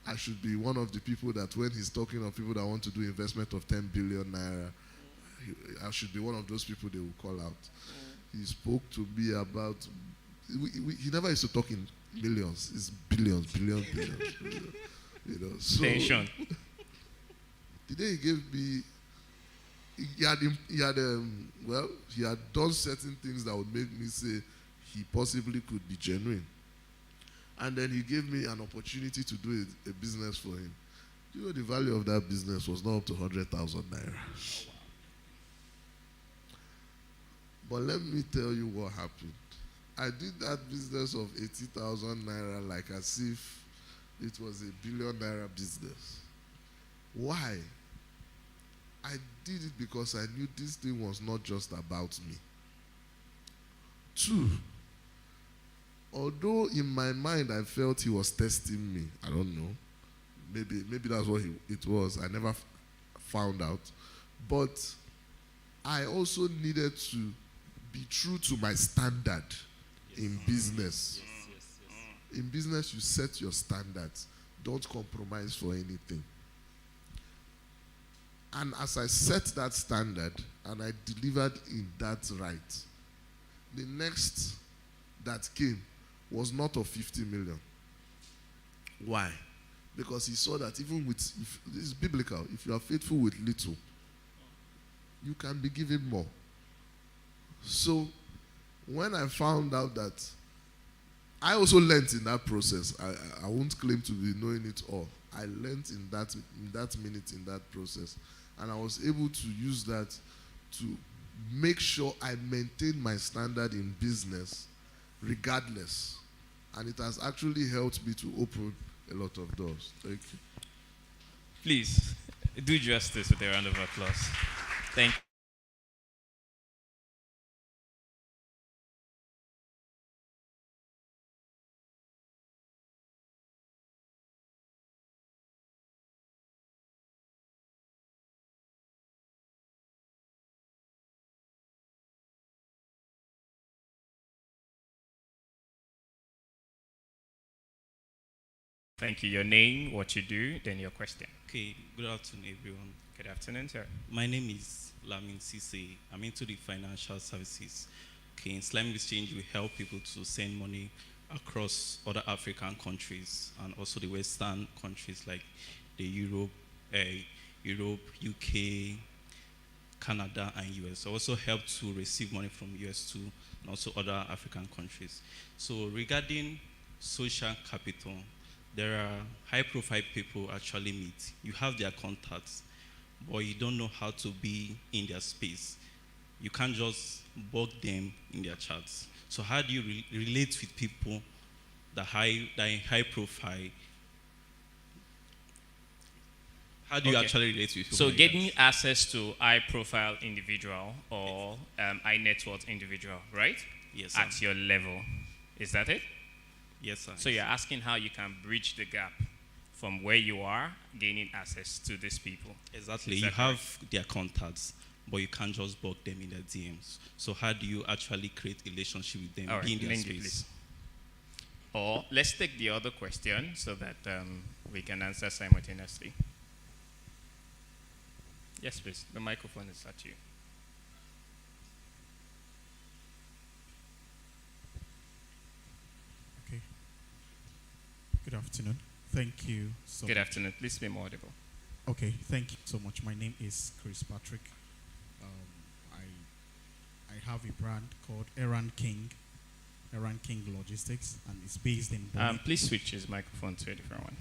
I should be one of the people that when he's talking of people that want to do investment of 10 billion naira, I should be one of those people they will call out. He spoke to me about, he never used to talk in millions, it's billions. You know, so Tension. the day he gave me, he had done certain things that would make me say he possibly could be genuine. And then he gave me an opportunity to do a business for him. Do you know the value of that business was not up to 100,000 naira? Oh, wow. But let me tell you what happened. I did that business of 80,000 naira like as if it was a billion naira business. Why? I did it because I knew this thing was not just about me. 2, although in my mind I felt he was testing me, I don't know. Maybe that's what it was. I never found out. But I also needed to be true to my standard in business. In business, you set your standards. Don't compromise for anything. And as I set that standard and I delivered in that right, the next that came was not of 50 million. Why? Because he saw that even with, if, this is biblical, if you are faithful with little, you can be given more. So when I found out that, I also learned in that process. I won't claim to be knowing it all. I learned in that minute, in that process. And I was able to use that to make sure I maintain my standard in business regardless. And it has actually helped me to open a lot of doors. Thank you. Please do justice with a round of applause. Thank you. Thank you. Your name, what you do, then your question. Okay, good afternoon, everyone. Good afternoon, sir. My name is Lamin Sise. I'm into the financial services. Okay, in Islamic Exchange, we help people to send money across other African countries and also the Western countries like the Europe, UK, Canada, and US. I also help to receive money from US too, and also other African countries. So regarding social capital, there are high-profile people actually meet. You have their contacts, but you don't know how to be in their space. You can't just bug them in their chats. So how do you relate with people that are high profile? How do you Okay. actually relate with people? So like getting that? access to high-profile individual or high-net-worth individual, right? Yes, sir. At your level. Is that it? Yes, sir. So you're asking how you can bridge the gap from where you are, gaining access to these people. Exactly. Is You that have their contacts, but you can't just bug them in their DMs. So how do you actually create a relationship with them All right, in their Lindy, space? please. Or let's take the other question so that we can answer simultaneously. Yes, please. The microphone is at you. Okay. Good afternoon. Thank you so Good much. afternoon. Please be more audible. Okay, thank you so much. My name is Chris Patrick. I have a brand called Eran King Logistics, and it's based in Bonn. Please switch his microphone to a different one.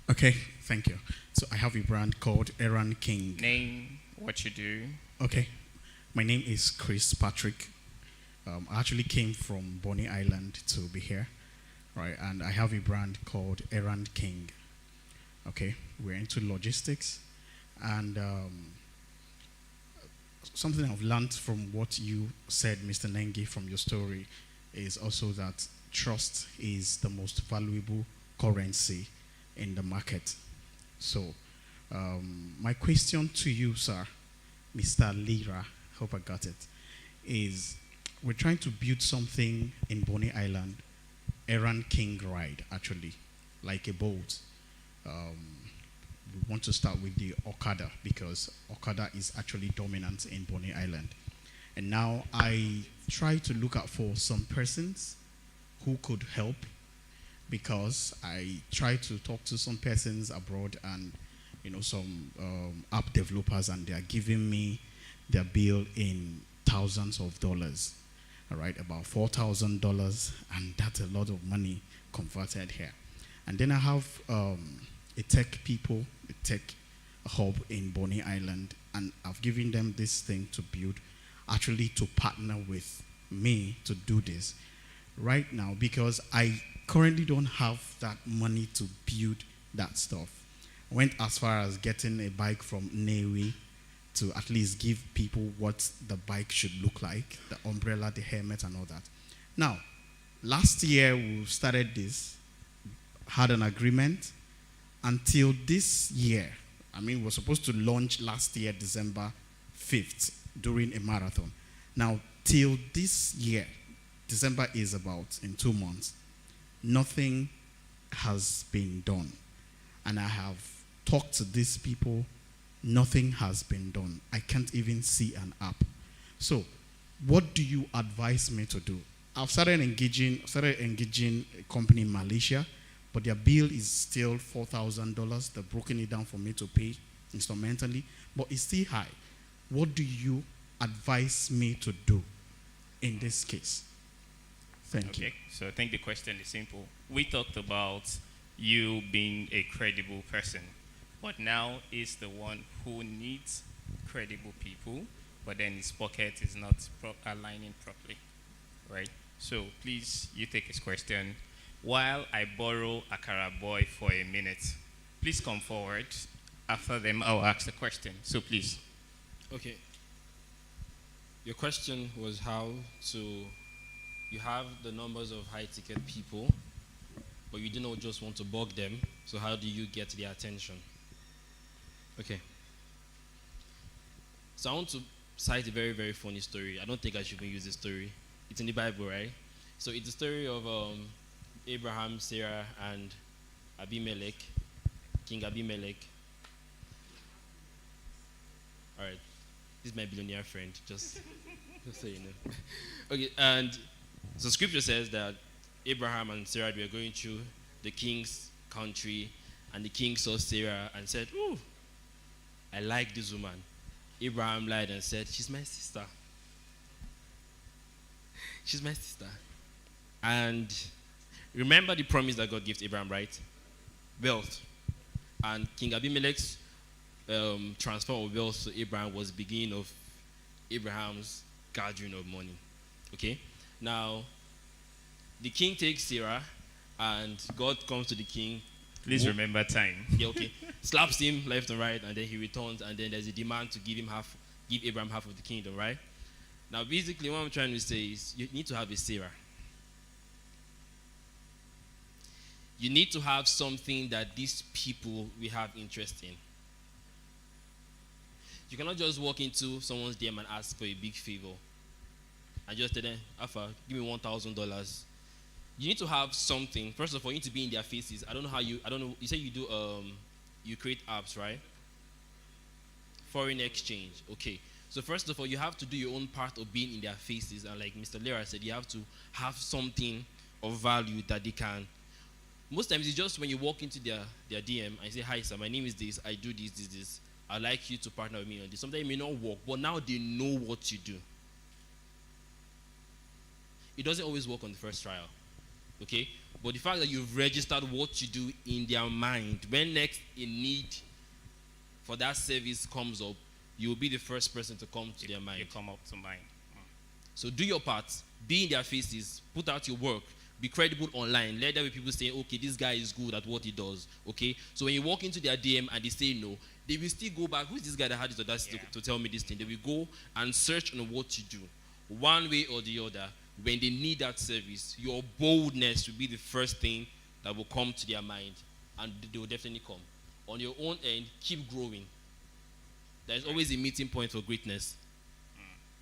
Okay, thank you. So I have a brand called Eran King. Name, what you do. Okay, my name is Chris Patrick. I actually came from Bonny Island to be here, right? And I have a brand called Eran King. Okay, we're into logistics, and something I've learned from what you said, Mr. Nengi, from your story, is also that trust is the most valuable currency in the market. So, my question to you, sir, Mr. Lira, hope I got it, is we're trying to build something in Bonny Island, Eran King Ride, actually, like a boat. We want to start with the Okada because Okada is actually dominant in Bonny Island. And now I try to look out for some persons who could help because I try to talk to some persons abroad and some app developers, and they are giving me their bill in thousands of dollars. All right, about $4,000, and that's a lot of money converted here. And then I have a tech hub in Bonny Island, and I've given them this thing to build, actually to partner with me to do this right now, because I currently don't have that money to build that stuff. I went as far as getting a bike from Newe to at least give people what the bike should look like, the umbrella, the helmet, and all that. Now, last year we started this, had an agreement. Until this year, I mean, we were supposed to launch last year, December 5th, during a marathon. Now, till this year, December is about in 2 months, nothing has been done. And I have talked to these people, nothing has been done. I can't even see an app. So, what do you advise me to do? I've started engaging a company in Malaysia, but their bill is still $4,000. They've broken it down for me to pay instrumentally, but it's still high. What do you advise me to do in this case? Thank you. Okay, so I think the question is simple. We talked about you being a credible person, but now is the one who needs credible people, but then his pocket is not aligning properly, right? So please, you take his question. While I borrow Akara Boy for a minute, please come forward. After them, I'll ask the question. So please. Okay. Your question was how to, you have the numbers of high ticket people, but you do not just want to bug them. So how do you get their attention? Okay. So I want to cite a very, very funny story. I don't think I should even use this story. It's in the Bible, right? So it's the story of Abraham, Sarah, and Abimelech, King Abimelech. All right, this is my billionaire friend, just so you know. Okay, and so scripture says that Abraham and Sarah were going through the king's country, and the king saw Sarah and said, "Ooh, I like this woman." Abraham lied and said, "She's my sister. She's my sister." And remember the promise that God gave to Abraham, right? Wealth. And King Abimelech's transfer of wealth to Abraham was the beginning of Abraham's gathering of money. Okay? Now, the king takes Sarah, and God comes to the king. Please remember time. Yeah, okay. Slaps him left and right, and then he returns, and then there's a demand to give Abraham half of the kingdom, right? Now, basically, what I'm trying to say is you need to have a Sarah. You need to have something that these people will have interest in. You cannot just walk into someone's DM and ask for a big favor and just tell them, "Alpha, give me $1,000. You need to have something. First of all, you need to be in their faces. I don't know. You say you do, you create apps, right? Foreign exchange. Okay. So first of all, you have to do your own part of being in their faces. And like Mr. Lera said, you have to have something of value that they can. Most times it's just when you walk into their DM and say, "Hi sir, my name is this, I do this. I'd like you to partner with me on this." Sometimes it may not work, but now they know what you do. It doesn't always work on the first trial, okay? But the fact that you've registered what you do in their mind, when next a need for that service comes up, you will be the first person to come to their mind. You come up to mind. So do your part, be in their faces, put out your work, be credible online. Let there be people saying, "Okay, this guy is good at what he does." Okay? So when you walk into their DM and they say no, they will still go back. Who's this guy that had this audacity to tell me this thing? They will go and search on what you do. One way or the other, when they need that service, your boldness will be the first thing that will come to their mind, and they will definitely come. On your own end, keep growing. There's always a meeting point for greatness.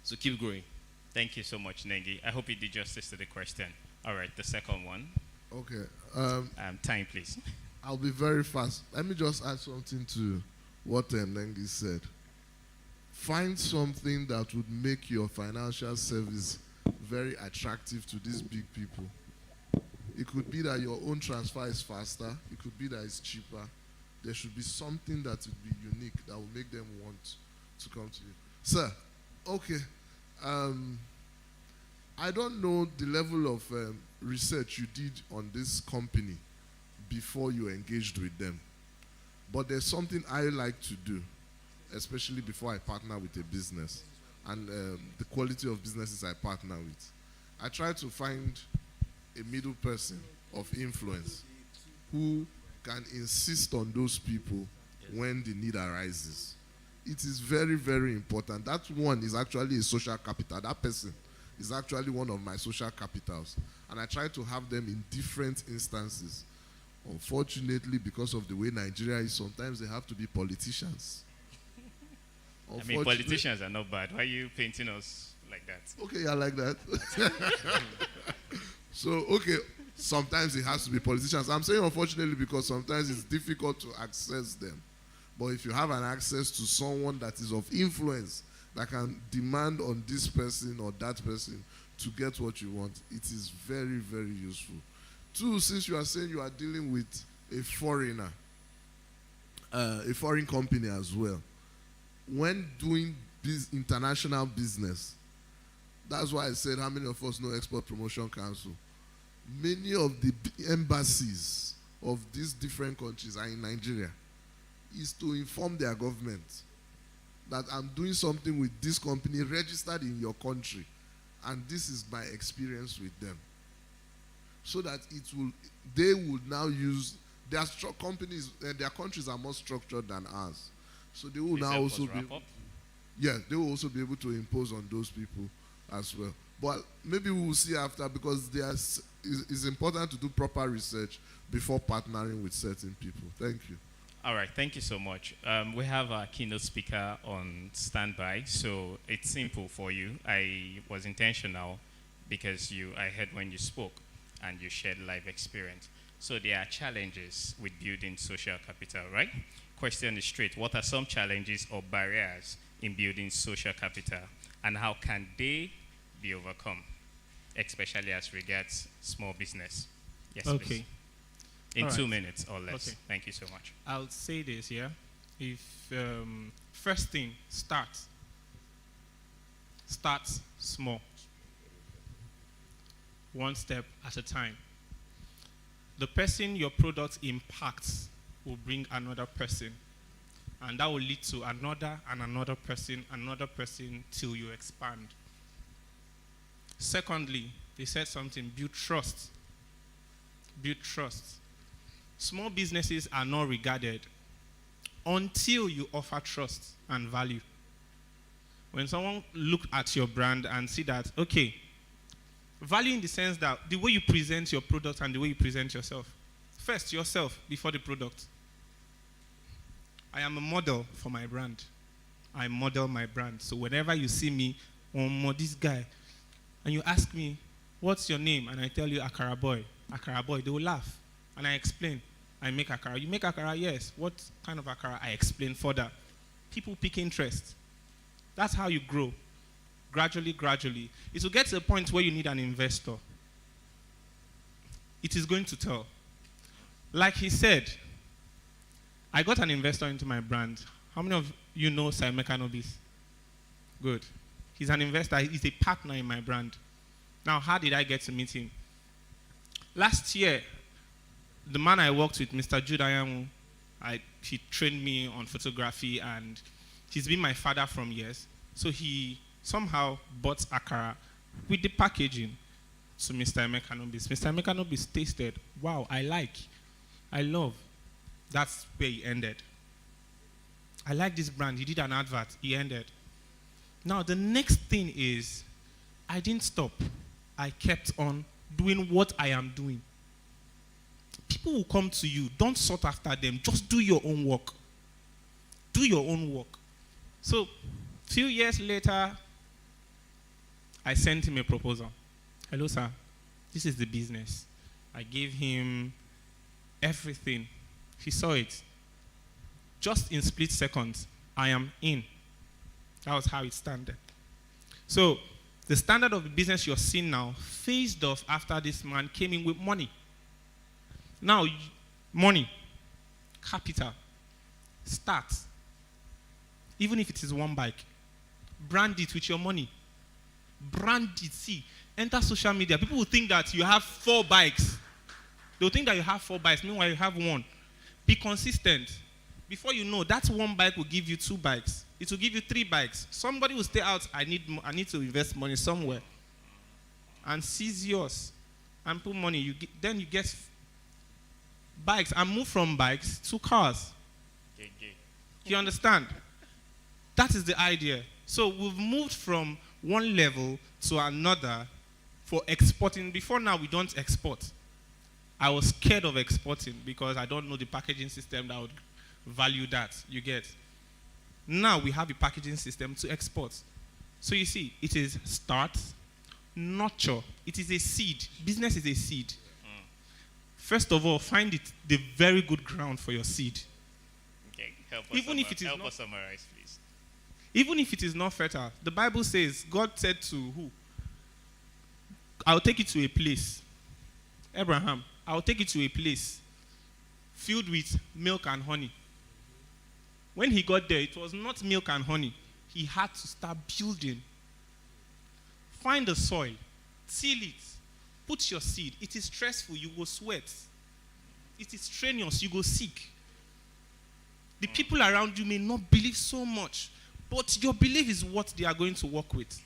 So keep growing. Thank you so much, Nengi. I hope you did justice to the question. All right, the second one. Okay. Time, please. I'll be very fast. Let me just add something to what Nengi said. Find something that would make your financial service very attractive to these big people. It could be that your own transfer is faster. It could be that it's cheaper. There should be something that would be unique that will make them want to come to you. Sir, okay. I don't know the level of research you did on this company before you engaged with them. But there's something I like to do, especially before I partner with a business and the quality of businesses I partner with. I try to find a middle person of influence who can insist on those people when the need arises. It is very, very important. That one is actually a social capital. That person is actually one of my social capitals. And I try to have them in different instances. Unfortunately, because of the way Nigeria is, sometimes they have to be politicians. I mean, politicians are not bad. Why are you painting us like that? Okay, I like that. So, okay, sometimes it has to be politicians. I'm saying unfortunately because sometimes it's difficult to access them. But if you have an access to someone that is of influence, that can demand on this person or that person to get what you want, it is very, very useful. Two, since you are saying you are dealing with a foreigner, a foreign company as well, when doing international business, that's why I said how many of us know Export Promotion Council. Many of the embassies of these different countries are in Nigeria. Is to inform their government that I'm doing something with this company registered in your country, and this is my experience with them. So that they will now use their companies, their countries are more structured than ours. So they will now also be, they will also be able to impose on those people as well. But maybe we will see after, because it's important to do proper research before partnering with certain people. Thank you. All right, thank you so much. We have our keynote speaker on standby, so it's simple for you. I was intentional because I heard when you spoke and you shared life experience. So there are challenges with building social capital, right? Question is straight. What are some challenges or barriers in building social capital, and how can they be overcome, especially as regards small business? Yes, Okay. please. In 2 minutes or less. Okay. Thank you so much. I'll say this, yeah? If, first thing, start. Start small. One step at a time. The person your product impacts will bring another person. And that will lead to another and another person till you expand. Secondly, they said something, build trust. Build trust. Small businesses are not regarded until you offer trust and value. When someone look at your brand and see that, okay, value in the sense that the way you present your product and the way you present yourself. First, yourself before the product. I am a model for my brand. I model my brand. So whenever you see me, this guy, and you ask me, what's your name? And I tell you, Akara Boy. Akara Boy, they will laugh. And I explain, I make akara. You make akara? Yes. What kind of akara? I explain further. People pick interest. That's how you grow. Gradually, gradually. It will get to a point where you need an investor. It is going to tell. Like he said, I got an investor into my brand. How many of you know Simon Canobis? Good. He's an investor. He's a partner in my brand. Now, how did I get to meet him? Last year, the man I worked with, Mr. Jude Ayamu, he trained me on photography, and he's been my father from years. So he somehow bought akara with the packaging to Mr. Emekanobis. Mr. Emekanobis tasted, wow, I love. That's where he ended. I like this brand. He did an advert. He ended. Now, the next thing is, I didn't stop. I kept on doing what I am doing. People will come to you. Don't sort after them. Just do your own work. Do your own work. So, few years later, I sent him a proposal. Hello, sir. This is the business. I gave him everything. He saw it. Just in split seconds, I am in. That was how it started. So, the standard of the business you're seeing now phased off after this man came in with money. Now, money, capital, start. Even if it is one bike, brand it with your money. Brand it. See, enter social media. People will think that you have 4 bikes. They'll think that you have 4 bikes. Meanwhile, you have 1. Be consistent. Before you know, that 1 bike will give you 2 bikes. It will give you 3 bikes. Somebody will stay out. I need to invest money somewhere. And seize yours. and put money. Then you get bikes and move from bikes to cars. You understand? That is the idea. So we've moved from one level to another for exporting. Before now, we don't export. I was scared of exporting because I don't know the packaging system that would value that. You get? Now we have a packaging system to export. So you see, it is start, nurture. It is a seed. Business is a seed. First of all, find it the very good ground for your seed. Okay, help us summarize, please. Even if it is not fertile, the Bible says, God said to who? I'll take you to a place. Abraham, I'll take you to a place filled with milk and honey. When he got there, it was not milk and honey. He had to start building. Find the soil, till it, put your seed. It is stressful, you go sweat. It is strenuous, you go sick. The people around you may not believe so much, but your belief is what they are going to work with.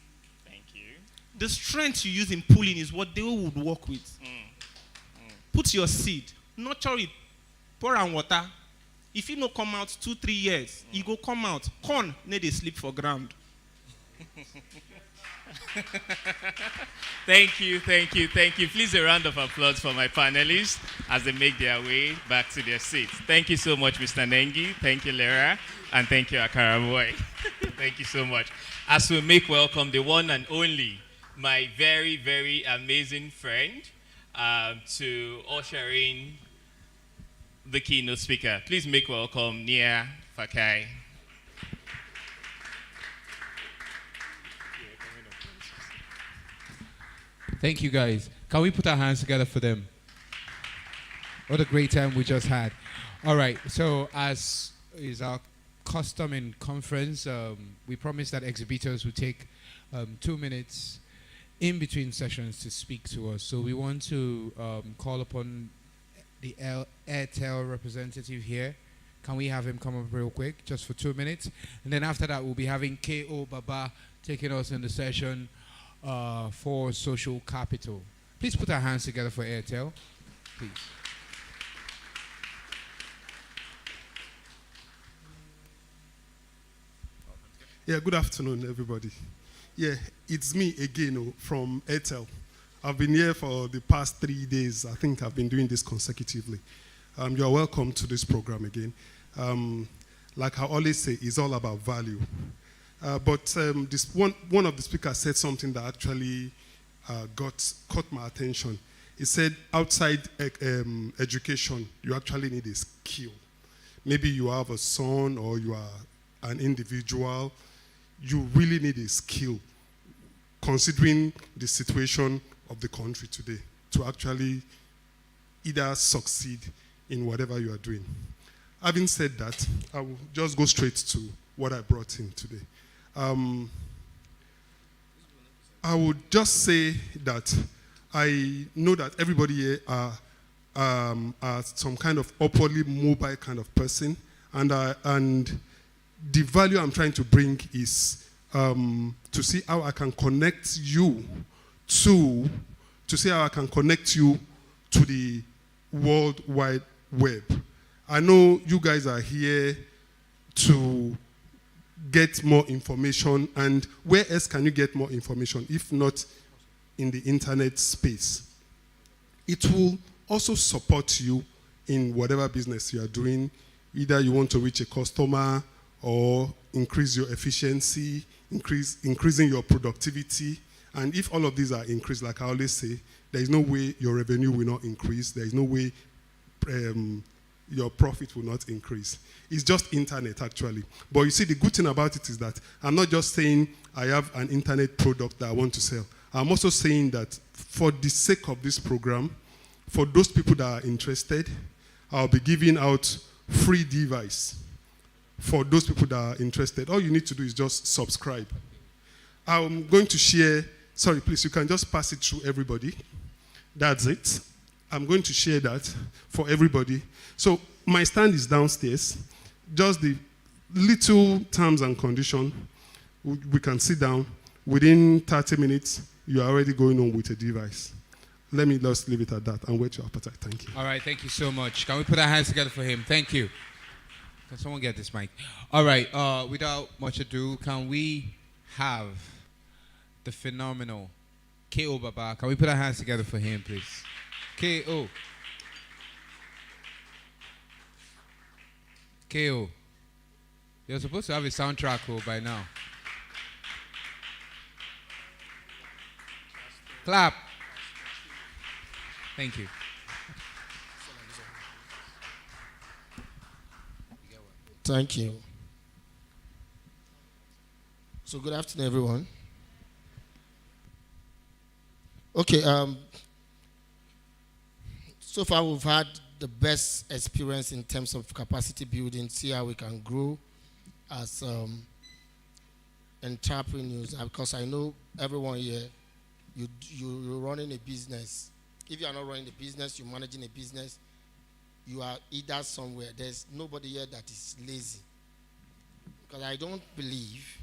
Thank you. The strength you use in pulling is what they would work with. Put your seed, nurture it, pour on water. If you no come out 2-3 years, you go come out. Corn need a sleep for ground. Thank you. Please a round of applause for my panelists as they make their way back to their seats. Thank you so much, Mr. Nengi. Thank you, Lera. And thank you, Akara Boy. Thank you so much. As we make welcome the one and only, my very, very amazing friend, to usher in the keynote speaker. Please make welcome Nia Fakai. Thank you, guys. Can we put our hands together for them? What a great time we just had. All right, so as is our custom in conference, we promised that exhibitors would take 2 minutes in between sessions to speak to us. So we want to call upon the Airtel representative here. Can we have him come up real quick, just for 2 minutes? And then after that, we'll be having K.O. Baba taking us in the session for social capital. Please put our hands together for Airtel, please. Yeah, good afternoon, everybody. Yeah, it's me again from Airtel. I've been here for the past 3 days. I think I've been doing this consecutively. You're welcome to this program again. Like I always say, it's all about value. But this one of the speakers said something that actually caught my attention. He said, outside education, you actually need a skill. Maybe you have a son or you are an individual. You really need a skill, considering the situation of the country today, to actually either succeed in whatever you are doing. Having said that, I will just go straight to what I brought in today. I would just say that I know that everybody here are some kind of upwardly mobile kind of person, and the value I'm trying to bring is to see how I can connect you to the World Wide Web. I know you guys are here to get more information, and where else can you get more information if not in the internet space? It will also support you in whatever business you are doing. Either you want to reach a customer or increase your efficiency, increasing your productivity. And if all of these are increased, like I always say, there is no way your revenue will not increase. There is no way your profit will not increase. It's just internet, actually. But you see, the good thing about it is that I'm not just saying I have an internet product that I want to sell. I'm also saying that for the sake of this program, for those people that are interested, I'll be giving out free device for those people that are interested. All you need to do is just subscribe. I'm going to share, sorry, please, you can just pass it through everybody. That's it. I'm going to share that for everybody. So my stand is downstairs. Just the little terms and conditions. We can sit down. Within 30 minutes, you are already going on with a device. Let me just leave it at that and whet your appetite. Thank you. All right, thank you so much. Can we put our hands together for him? Thank you. Can someone get this mic? All right, without much ado, can we have the phenomenal K.O. Baba? Can we put our hands together for him, please? K.O. K.O. You're supposed to have a soundtrack by now. Clap. Thank you. Thank you. So good afternoon, everyone. Okay, so far we've had the best experience in terms of capacity building, see how we can grow as entrepreneurs, because I know everyone here, you're running a business. If you are not running a business, you're managing a business, you are either somewhere. There's nobody here that is lazy. Because I don't believe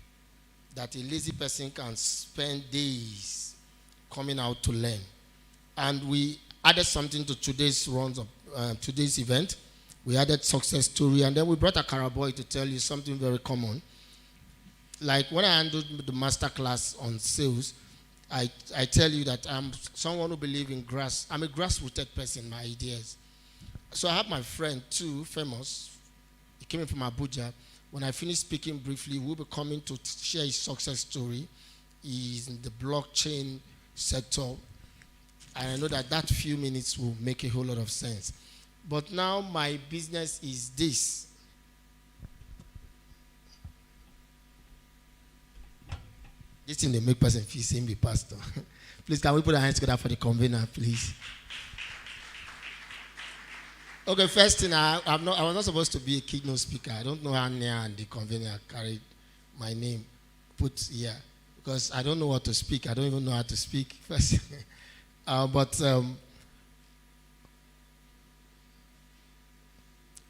that a lazy person can spend days coming out to learn. And we added something to today's rounds of today's event. We added success story, and then we brought Akara Boy to tell you something very common. Like when I handled the master class on sales, I tell you that I'm someone who believes in grass. I'm a grassrooted person, my ideas. So I have my friend too, famous. He came in from Abuja. When I finish speaking briefly, we'll be coming to share his success story. He's in the blockchain sector. And I know that few minutes will make a whole lot of sense. But now my business is this. This thing they make person feel same be pastor. Please, can we put our hands together for the convener, please? Okay, first thing, I was not supposed to be a keynote speaker. I don't know how near and the convener carried my name put here because I don't know what to speak. I don't even know how to speak first.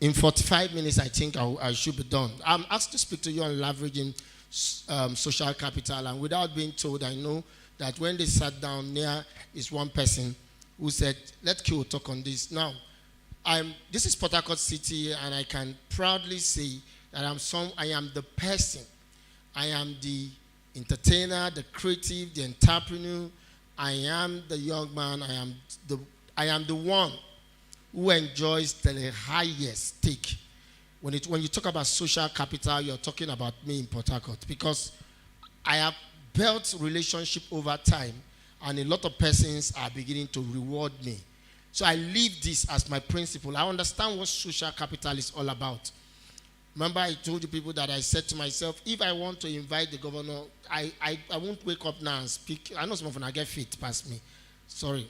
In 45 minutes, I think I should be done. I'm asked to speak to you on leveraging social capital, and without being told, I know that when they sat down, there is one person who said, "Let Q talk on this." Now, this is Port Harcourt City, and I can proudly say that I am the person, I am the entertainer, the creative, the entrepreneur. I am the young man. I am the one who enjoys the highest stake. When you talk about social capital, you're talking about me in Port Harcourt, because I have built relationship over time, and a lot of persons are beginning to reward me. So I leave this as my principle. I understand what social capital is all about. Remember, I told you people that I said to myself, if I want to invite the governor, I won't wake up now and speak. I know some of them get fit past me. Sorry.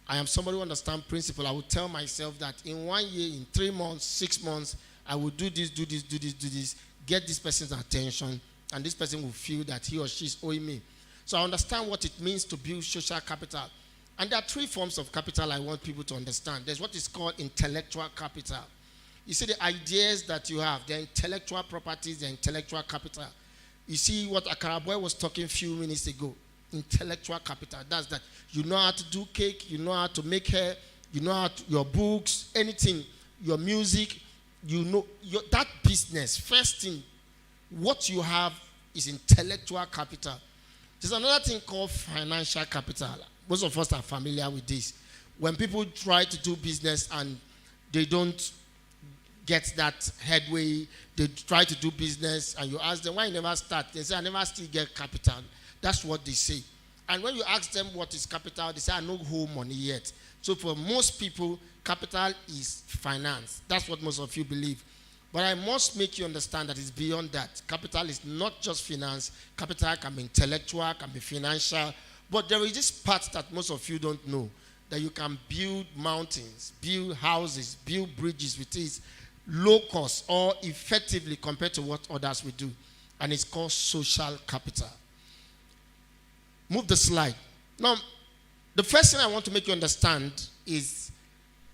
I am somebody who understands principle. I will tell myself that in 1 year, in 3 months, 6 months, I will do this, get this person's attention, and this person will feel that he or she is owing me. So I understand what it means to build social capital. And there are 3 forms of capital I want people to understand. There's what is called intellectual capital. You see the ideas that you have, the intellectual properties, the intellectual capital. You see what Akara Boy was talking a few minutes ago. Intellectual capital. That's that. You know how to do cake, you know how to make hair, you know how to, your books, anything, your music, you know, that business. First thing, what you have is intellectual capital. There's another thing called financial capital. Most of us are familiar with this. When people try to do business and they don't get that headway, they try to do business and you ask them, why you never start? They say, I never still get capital. That's what they say. And when you ask them what is capital, they say, I no hold money yet. So for most people, capital is finance. That's what most of you believe. But I must make you understand that it's beyond that. Capital is not just finance. Capital can be intellectual, can be financial. But there is this part that most of you don't know, that you can build mountains, build houses, build bridges with it, low cost or effectively compared to what others will do. And it's called social capital. Move the slide. Now, the first thing I want to make you understand is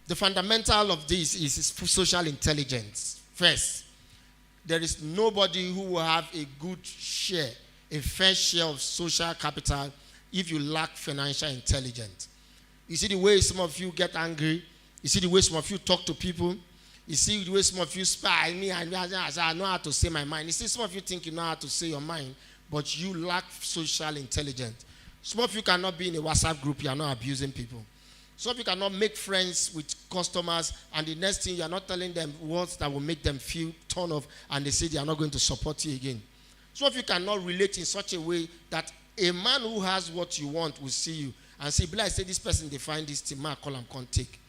the fundamental of this is social intelligence. First, there is nobody who will have a good share, a fair share of social capital if you lack financial intelligence. You see the way some of you get angry. You see the way some of you talk to people. You see the way some of you spy me. I know how to say my mind. You see, some of you think you know how to say your mind, but you lack social intelligence. Some of you cannot be in a WhatsApp group. You are not abusing people. Some of you cannot make friends with customers, and the next thing you are not telling them words that will make them feel turn off, and they say they are not going to support you again. Some of you cannot relate in such a way that a man who has what you want will see you and say, "Bilal, say this person they find this thing, ma call and can't take."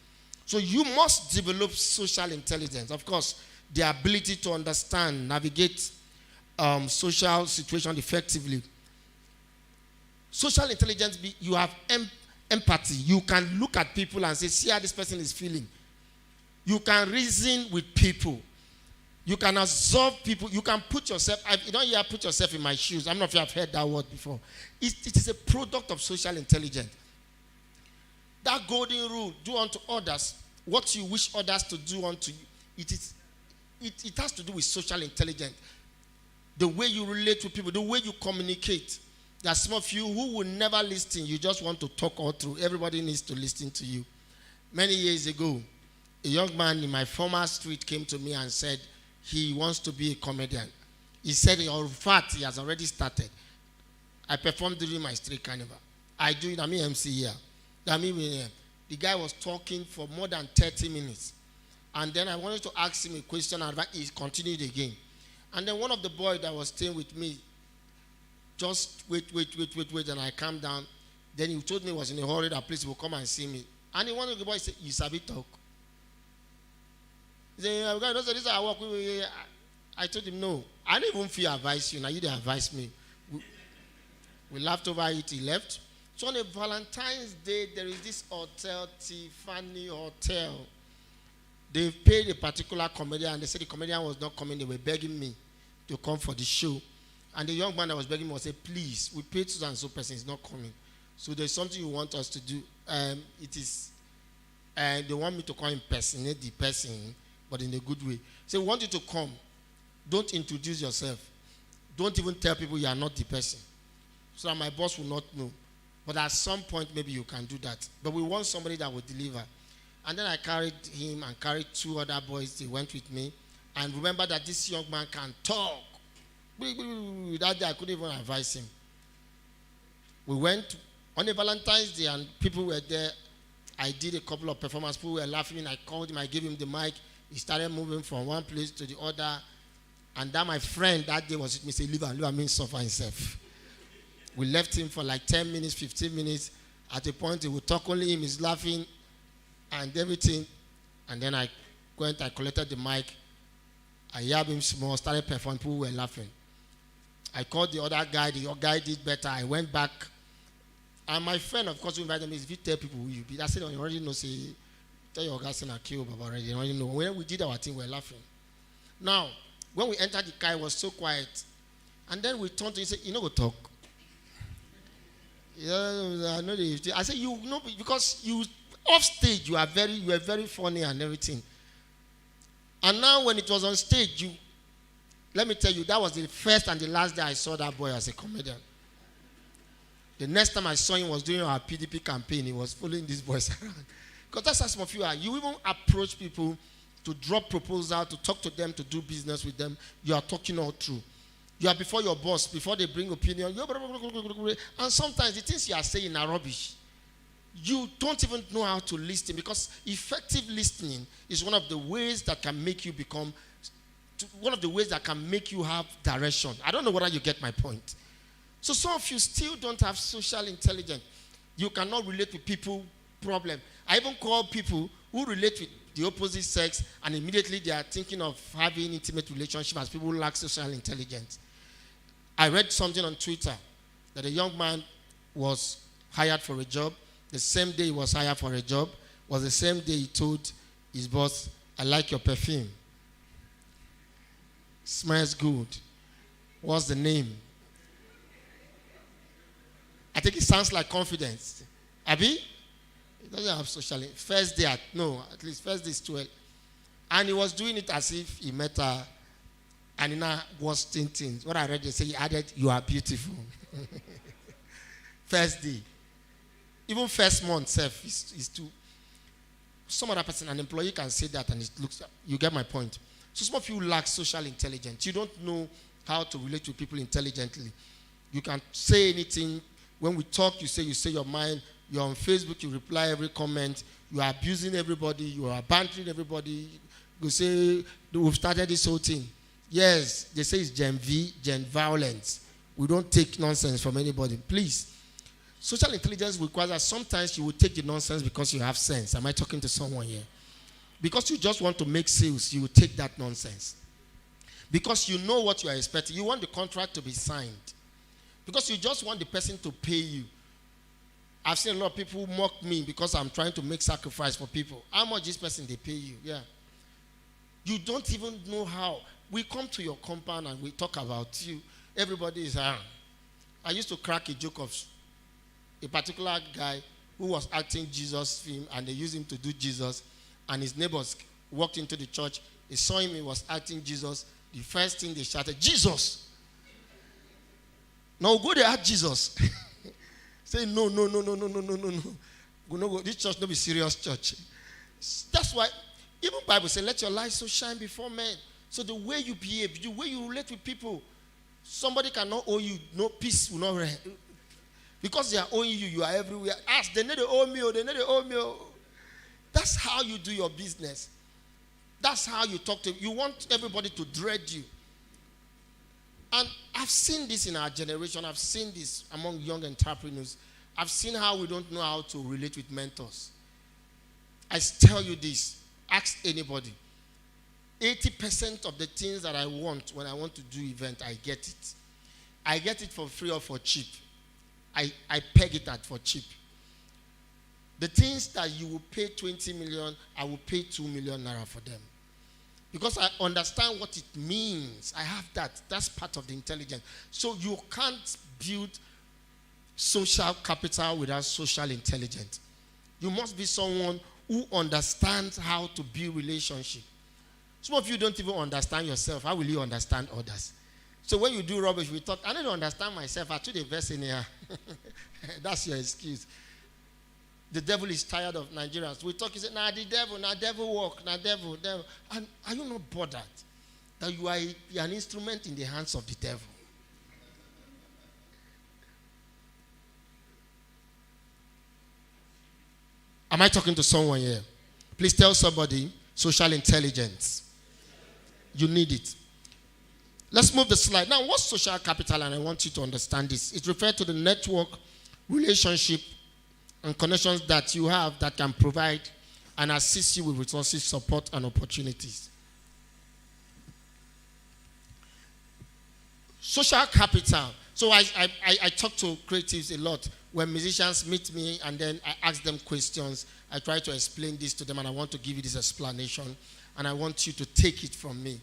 So you must develop social intelligence. Of course, the ability to understand, navigate social situation effectively. Social intelligence, you have empathy. You can look at people and say, "See how this person is feeling." You can reason with people. You can absorb people. You can put yourself, you don't hear put yourself in my shoes. I'm not sure if you have heard that word before. It is a product of social intelligence. That golden rule, do unto others what you wish others to do unto you. It has to do with social intelligence. The way you relate to people, the way you communicate. There are some of you who will never listen. You just want to talk all through. Everybody needs to listen to you. Many years ago, a young man in my former street came to me and said he wants to be a comedian. He said, in fact, he has already started. I performed during my street carnival. I do it, I'm MC here. The guy was talking for more than 30 minutes. And then I wanted to ask him a question, and he continued again. And then one of the boys that was staying with me, just wait, and I calmed down. Then he told me he was in a hurry that please he will come and see me. And one of the boys said, "You sabi talk?" He said, "This is how I work with." I told him, "No, I don't even feel advise you. Now you didn't advise me." We laughed over it. He left. So on a Valentine's Day, there is this hotel, Tiffany Hotel. They paid a particular comedian, and they said the comedian was not coming. They were begging me to come for the show. And the young man that was begging me was saying, "Please, we paid so and so person, is not coming. So there's something you want us to do." They want me to come impersonate the person, but in a good way. So we want you to come. Don't introduce yourself. Don't even tell people you are not the person, so that my boss will not know. But at some point, maybe you can do that. But we want somebody that will deliver. And then I carried him and carried two other boys. They went with me. And remember that this young man can talk. That day I couldn't even advise him. We went on a Valentine's Day and people were there. I did a couple of performances. People were laughing. I called him. I gave him the mic. He started moving from one place to the other. And that my friend that day was with me. Said, leave him suffer himself. We left him for like 10 minutes, 15 minutes. At a point, he would talk, only him is laughing and everything. And then I collected the mic. I yabbed him small, started performing. People were laughing. I called the other guy. The other guy did better. I went back. And my friend, of course, who invited me, if you tell people who you be, I said, you already know, say, tell your guys I killed Baba already. You already know. When we did our thing, we were laughing. Now, when we entered the car, it was so quiet. And then we turned to him and said, "You know, go talk." Yeah, I said, "You know, because you off stage, you were very funny and everything. And now when it was on stage, let me tell you, that was the first and the last day I saw that boy as a comedian. The next time I saw him was during our PDP campaign. He was following these boys around. Because that's how some of you are. You even approach people to drop proposal, to talk to them, to do business with them. You are talking all through. You are before your boss, before they bring opinion. And sometimes the things you are saying are rubbish. You don't even know how to listen, because effective listening is one of the ways that can make you have direction. I don't know whether you get my point. So some of you still don't have social intelligence. You cannot relate with people problem. I even call people who relate with the opposite sex and immediately they are thinking of having intimate relationship as people who lack social intelligence. I read something on Twitter that a young man was hired for a job. The same day he was hired for a job was the same day he told his boss, "I like your perfume. Smells good. What's the name?" I think it sounds like confidence. Abi? It doesn't have social. First day, at least first day is 12. And he was doing it as if he met her. And he now was thinking. What I read, they say he added, "You are beautiful." First day. Even first month self is too. Some other person, an employee can say that and it looks, you get my point. So some of you lack social intelligence. You don't know how to relate with people intelligently. You can say anything. When we talk, you say your mind. You're on Facebook, you reply every comment. You are abusing everybody. You are bantering everybody. You say, we've started this whole thing. Yes, they say it's Gen V, Gen Violence. We don't take nonsense from anybody. Please. Social intelligence requires that sometimes you will take the nonsense because you have sense. Am I talking to someone here? Because you just want to make sales, you will take that nonsense. Because you know what you are expecting. You want the contract to be signed. Because you just want the person to pay you. I've seen a lot of people mock me because I'm trying to make sacrifice for people. How much this person they pay you? Yeah. You don't even know how. We come to your compound and we talk about you. Everybody is around. I used to crack a joke of a particular guy who was acting Jesus film and they used him to do Jesus, and his neighbors walked into the church. They saw him, he was acting Jesus. The first thing they shouted, Jesus. Now go there at Jesus. Say no. Go, this church no be serious church. That's why even Bible says, let your light so shine before men. So the way you behave, the way you relate with people, somebody cannot owe you, no peace will not reign. Because they are owing you, you are everywhere. Ask, they need to owe me, they need to owe me. That's how you do your business. That's how you talk to. You want everybody to dread you. And I've seen this in our generation. I've seen this among young entrepreneurs. I've seen how we don't know how to relate with mentors. I tell you this. Ask anybody. 80% of the things that I want when I want to do event, I get it. I get it for free or for cheap. I peg it at for cheap. The things that you will pay 20 million, I will pay 2 million naira for them. Because I understand what it means. I have that. That's part of the intelligence. So you can't build social capital without social intelligence. You must be someone who understands how to build relationship. Some of you don't even understand yourself. How will you understand others? So when you do rubbish, we talk, I don't understand myself. I took the verse in here. That's your excuse. The devil is tired of Nigerians. We talk, he said, nah, the devil walk, nah, devil. And are you not bothered that you are an instrument in the hands of the devil? Am I talking to someone here? Please tell somebody, social intelligence. You need it. Let's move the slide. Now, what's social capital? And I want you to understand this. It refers to the network, relationship, and connections that you have that can provide and assist you with resources, support, and opportunities. Social capital. So I talk to creatives a lot. When musicians meet me and then I ask them questions, I try to explain this to them, and I want to give you this explanation, and I want you to take it from me.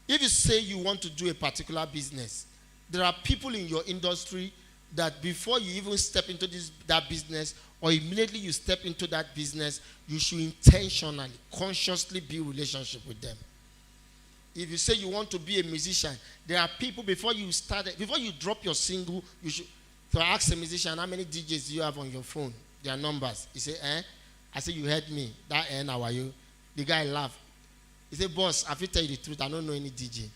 If you say you want to do a particular business, there are people in your industry that before you even step into that business, or immediately you step into that business, you should intentionally, consciously build relationship with them. If you say you want to be a musician, there are people before you drop your single, you should ask a musician, how many DJs do you have on your phone? Their numbers. He say, I say, you heard me. That how are you? The guy laughed. He said, boss, I will tell you the truth, I don't know any DJ.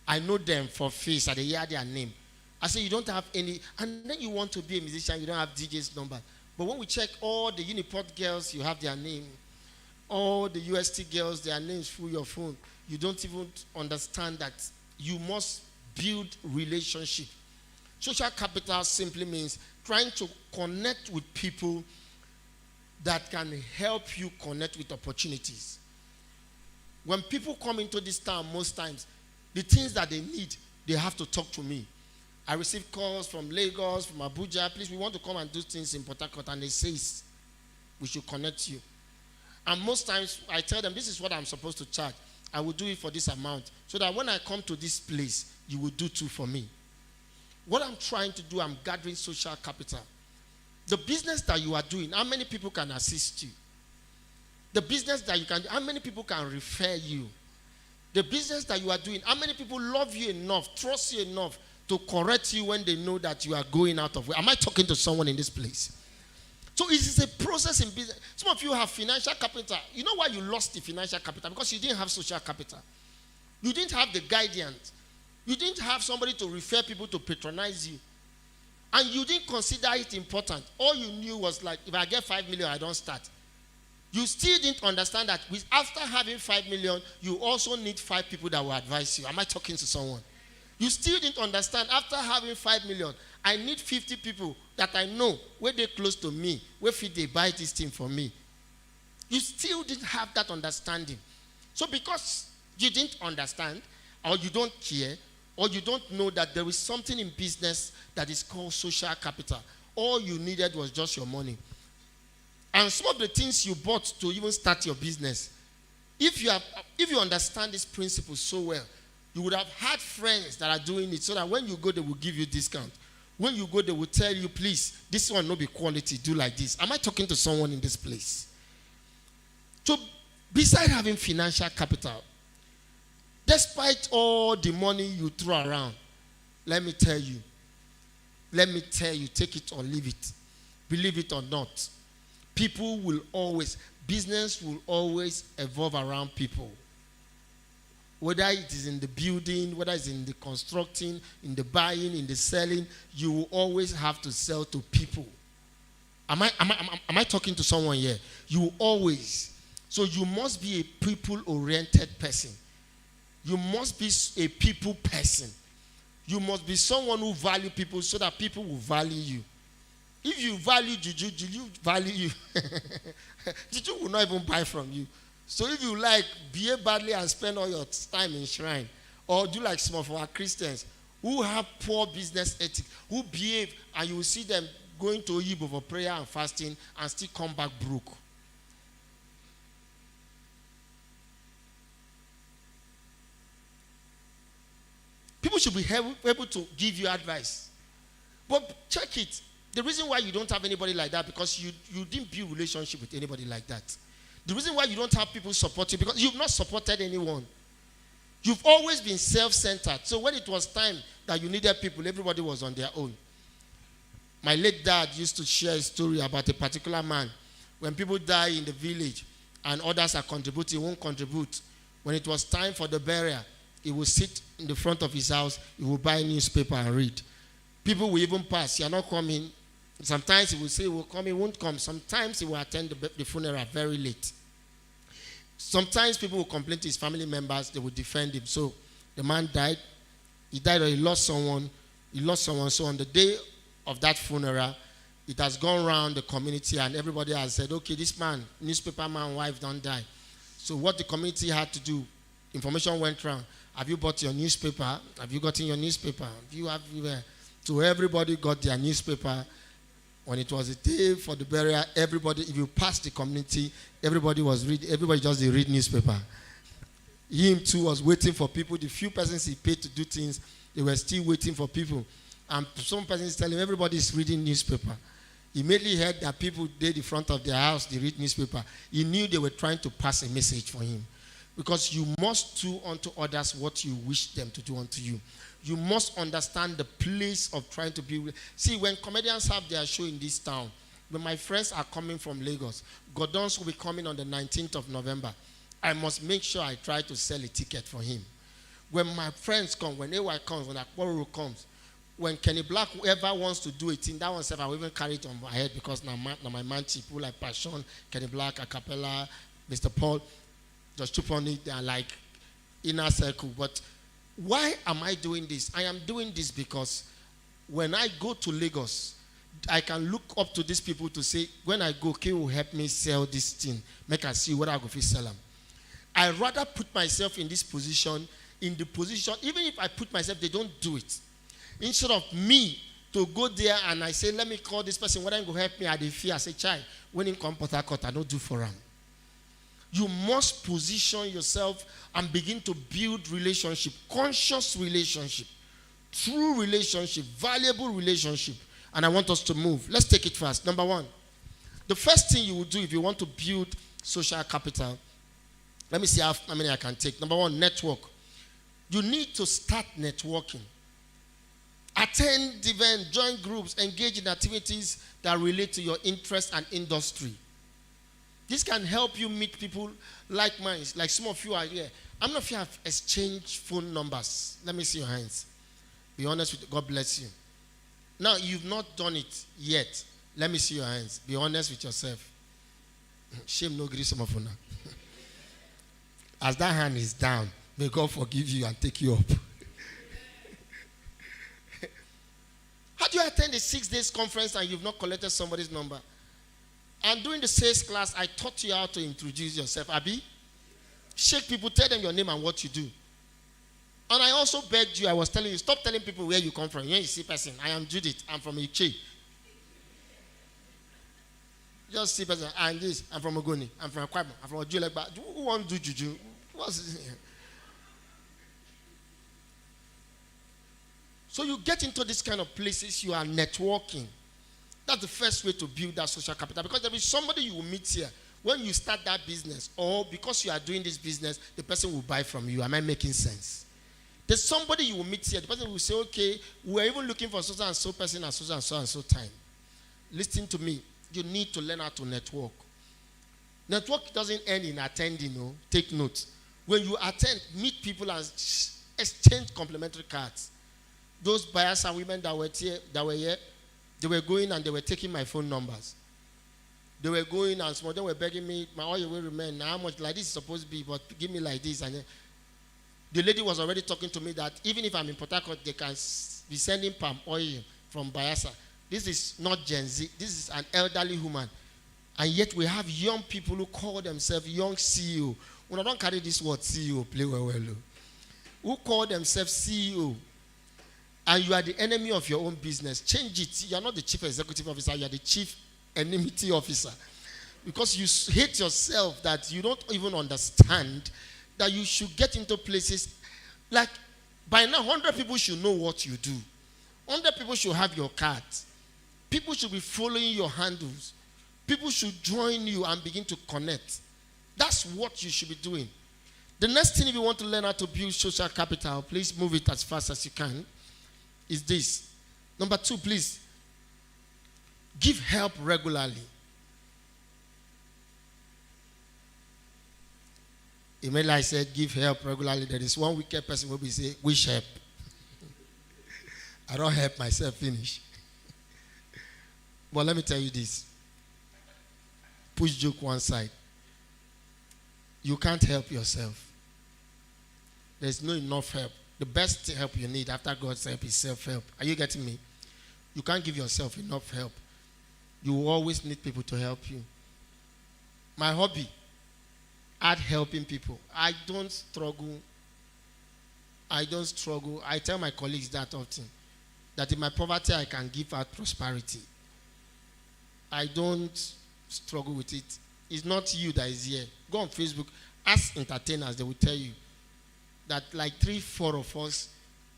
I know them for face, I hear their name. I said, you don't have any, and then you want to be a musician, you don't have DJ's number. But when we check all the Uniport girls, you have their name. All the UST girls, their names through your phone. You don't even understand that you must build relationship. Social capital simply means trying to connect with people that can help you connect with opportunities. When people come into this town, most times, the things that they need, they have to talk to me. I receive calls from Lagos, from Abuja. Please, we want to come and do things in Port Harcourt, and they say we should connect you. And most times, I tell them, this is what I'm supposed to charge. I will do it for this amount, so that when I come to this place, you will do too for me. What I'm trying to do, I'm gathering social capital. The business that you are doing, how many people can assist you? The business that you can do, how many people can refer you? The business that you are doing, how many people love you enough, trust you enough to correct you when they know that you are going out of way? Am I talking to someone in this place? So it is a process in business. Some of you have financial capital. You know why you lost the financial capital? Because you didn't have social capital. You didn't have the guidance. You didn't have somebody to refer people to patronize you. And you didn't consider it important. All you knew was like, if I get 5 million, I don't start. You still didn't understand that after having 5 million, you also need 5 people that will advise you. Am I talking to someone? You still didn't understand after having 5 million, I need 50 people that I know where they close to me, where fit they buy this thing for me. You still didn't have that understanding. So because you didn't understand, or you don't care, or you don't know that there is something in business that is called social capital, all you needed was just your money. And some of the things you bought to even start your business, if you understand this principle so well, you would have had friends that are doing it so that when you go, they will give you discount. When you go, they will tell you, please, this one no be quality, do like this. Am I talking to someone in this place? So, besides having financial capital, despite all the money you throw around, let me tell you, take it or leave it. Believe it or not, business will always evolve around people. Whether it is in the building, whether it's in the constructing, in the buying, in the selling, you will always have to sell to people. Am I talking to someone here? You will always. So you must be a people-oriented person. You must be a people person. You must be someone who value people so that people will value you. If you value Juju, Juju value you. Juju will not even buy from you. So if you like, behave badly and spend all your time in shrine, or do like some of our Christians who have poor business ethics, who behave, and you will see them going to Yibo for prayer and fasting and still come back broke. People should be able to give you advice. But check it. The reason why you don't have anybody like that, because you didn't build relationship with anybody like that. The reason why you don't have people support you, because you've not supported anyone. You've always been self-centered. So when it was time that you needed people, everybody was on their own. My late dad used to share a story about a particular man. When people die in the village and others are contributing, he won't contribute. When it was time for the burial, he will sit in the front of his house, he will buy a newspaper and read. People will even pass, "You are not coming." Sometimes he will say he will come, he won't come. Sometimes he will attend the funeral very late. Sometimes people will complain to his family members, they will defend him. So the man died, he died or he lost someone. So on the day of that funeral, it has gone around the community and everybody has said, okay, this man, newspaper man, wife don't die. So what the community had to do, information went round. Have you bought your newspaper? Have you gotten your newspaper? So everybody got their newspaper. When it was a day for the burial, everybody, if you passed the community, everybody just did read newspaper. Him too was waiting for people. The few persons he paid to do things, they were still waiting for people. And some persons tell him everybody is reading newspaper. He immediately heard that people did in front of their house, they read newspaper. He knew they were trying to pass a message for him. Because you must do unto others what you wish them to do unto you. You must understand the place of trying to be. See, when comedians have their show in this town, when my friends are coming from Lagos, Gordon's will be coming on the 19th of November. I must make sure I try to sell a ticket for him. When my friends come, when AY comes, when Akporo comes, when Kenny Black, whoever wants to do it, that one self, I will even carry it on my head because now my man, people like Passion, Kenny Black, Acapella, Mr. Paul, just chip on it, they are like inner circle. But why am I doing this? I am doing this because when I go to Lagos, I can look up to these people to say, when I go, K will help me sell this thing. Make us see whether I go fit sell them. I rather put myself in this position, even if I put myself, they don't do it. Instead of me to go there and I say, let me call this person, whether he go help me, I fear. I say, child, when he come Port Harcourt, I don't do for him. You must position yourself and begin to build relationship, conscious relationship, true relationship, valuable relationship. And I want us to move. Let's take it fast. Number one, the first thing you will do if you want to build social capital, let me see how many I can take. Number one, network. You need to start networking. Attend events, join groups, engage in activities that relate to your interest and industry. This can help you meet people like minds, like some of you are here. How many of you have exchanged phone numbers? Let me see your hands. Be honest with God bless you. Now, you've not done it yet. Let me see your hands. Be honest with yourself. Shame no grace some of you now. As that hand is down, may God forgive you and take you up. How do you attend a 6 days conference and you've not collected somebody's number? And during the sales class, I taught you how to introduce yourself. Abi, shake people, tell them your name and what you do. And I also begged you, I was telling you, stop telling people where you come from. When you see person, I am Judith, I'm from Iche. Just see person, I'm this, I'm from Ogoni, I'm from Akwaba, I'm from Ojulekba. Who wants to do juju? What's this? So you get into this kind of places, you are networking. That's the first way to build that social capital. Because there is somebody you will meet here. When you start that business, or because you are doing this business, the person will buy from you. Am I making sense? There's somebody you will meet here. The person will say, okay, we're even looking for so and so person at so and so time. Listen to me. You need to learn how to network. Network doesn't end in attending, no. Take note. When you attend, meet people and exchange complimentary cards. Those buyers and women that were here, they were going and they were taking my phone numbers. They were going and some of them were begging me, my oil will remain. Now how much like this is supposed to be, but give me like this. And the lady was already talking to me that even if I'm in Port Harcourt, they can be sending palm oil from Bayelsa. This is not Gen Z. This is an elderly woman. And yet we have young people who call themselves young CEO. When I don't carry this word CEO, play well. Who call themselves CEO. And you are the enemy of your own business. Change it. You are not the chief executive officer. You are the chief enmity officer. Because you hate yourself that you don't even understand that you should get into places like by now 100 people should know what you do. 100 people should have your cards. People should be following your handles. People should join you and begin to connect. That's what you should be doing. The next thing, if you want to learn how to build social capital, please move it as fast as you can, is this. Number 2, please, give help regularly. Email said, give help regularly. There is one wicked person who will say, wish help. I don't help myself finish. But let me tell you this. Push joke one side. You can't help yourself. There's no enough help. The best help you need after God's help is self-help. Are you getting me? You can't give yourself enough help. You will always need people to help you. My hobby, at helping people. I don't struggle. I tell my colleagues that often. That in my poverty, I can give out prosperity. I don't struggle with it. It's not you that is here. Go on Facebook. Ask entertainers. They will tell you that like 3-4 of us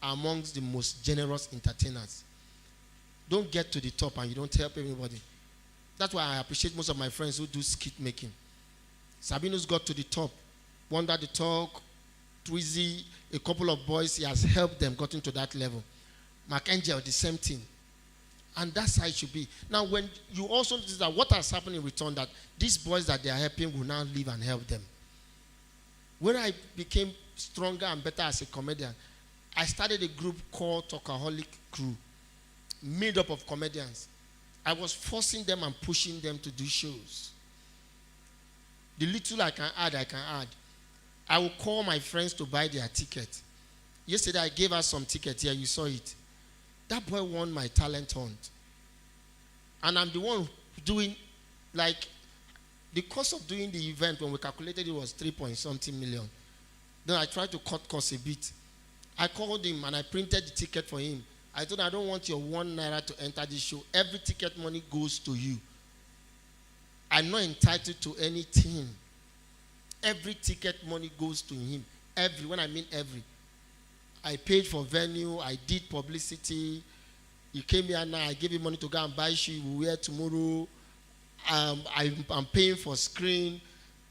are amongst the most generous entertainers. Don't get to the top and you don't help everybody. That's why I appreciate most of my friends who do skit making. Sabino's got to the top. Wonder the Talk, Twizy, a couple of boys, he has helped them, gotten to that level. Mark Angel, the same thing. And that's how it should be. Now, when you also notice that what has happened in return, that these boys that they are helping will now live and help them. When I became stronger and better as a comedian, I started a group called Talkaholic Crew, made up of comedians. I was forcing them and pushing them to do shows. The little I can add, I can add. I will call my friends to buy their ticket. Yesterday, I gave us some tickets here. You saw it. That boy won my talent hunt. And I'm the one doing, like, the cost of doing the event, when we calculated it was 3-point-something million. Then I tried to cut costs a bit. I called him and I printed the ticket for him. I told him, I don't want your 1 naira to enter this show. Every ticket money goes to you. I'm not entitled to anything. Every ticket money goes to him. Every, when I mean every. I paid for venue, I did publicity. He came here now, I gave him money to go and buy shoe, we'll wear tomorrow. I'm paying for screen.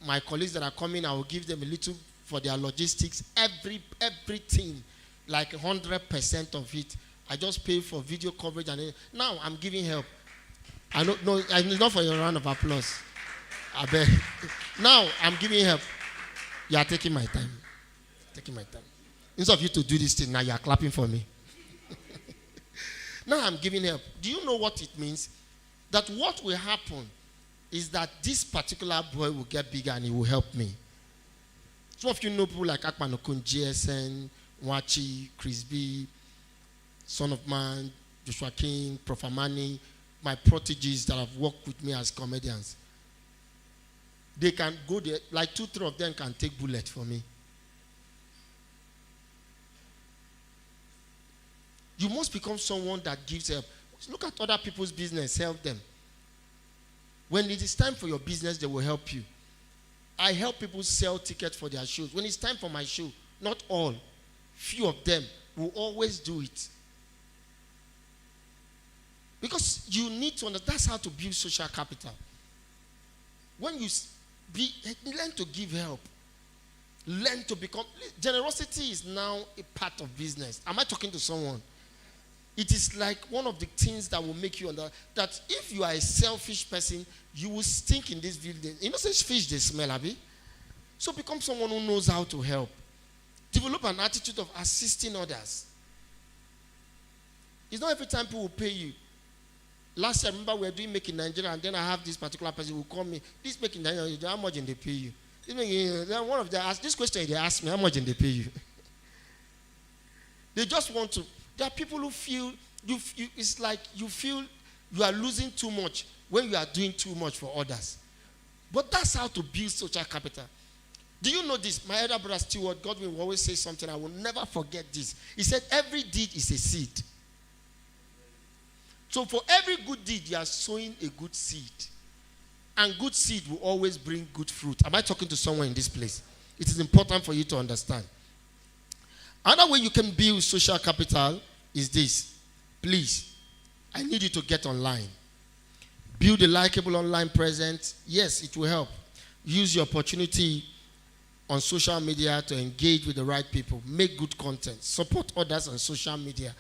My colleagues that are coming, I will give them a little for their logistics. Everything, like 100% of it, I just pay for video coverage and now I'm giving help. I don't know, it's not for your round of applause. I beg. Now I'm giving help. You are taking my time. Taking my time. Instead of you to do this thing, now you are clapping for me. Now I'm giving help. Do you know what it means? That what will happen is that this particular boy will get bigger and he will help me. Some of you know people like Akpan Okun, GSN, Wachi, Chris B, Son of Man, Joshua King, Prof. Amani, my proteges that have worked with me as comedians. They can go there, like 2-3 of them can take bullet for me. You must become someone that gives help. Look at other people's business, help them. When it is time for your business, they will help you. I help people sell tickets for their shows. When it's time for my show, not all, few of them will always do it. Because you need to understand, that's how to build social capital. When you learn to give help, learn to become, generosity is now a part of business. Am I talking to someone? It is like one of the things that will make you understand that if you are a selfish person, you will stink in this building. You know, such fish, they smell, Abby. So become someone who knows how to help. Develop an attitude of assisting others. It's not every time people will pay you. Last year, I remember we were doing Make in Nigeria, and then I have this particular person who call me, this Make in Nigeria, how much did they pay you? One of them asked, this question they asked me, how much did they pay you? They just want to. There are people who feel, it's like you feel you are losing too much when you are doing too much for others. But that's how to build social capital. Do you know this? My elder brother Stewart Godwin will always say something, I will never forget this. He said, every deed is a seed. So for every good deed, you are sowing a good seed. And good seed will always bring good fruit. Am I talking to someone in this place? It is important for you to understand. Another way you can build social capital is this. Please, I need you to get online. Build a likable online presence. Yes, it will help. Use your opportunity on social media to engage with the right people. Make good content. Support others on social media.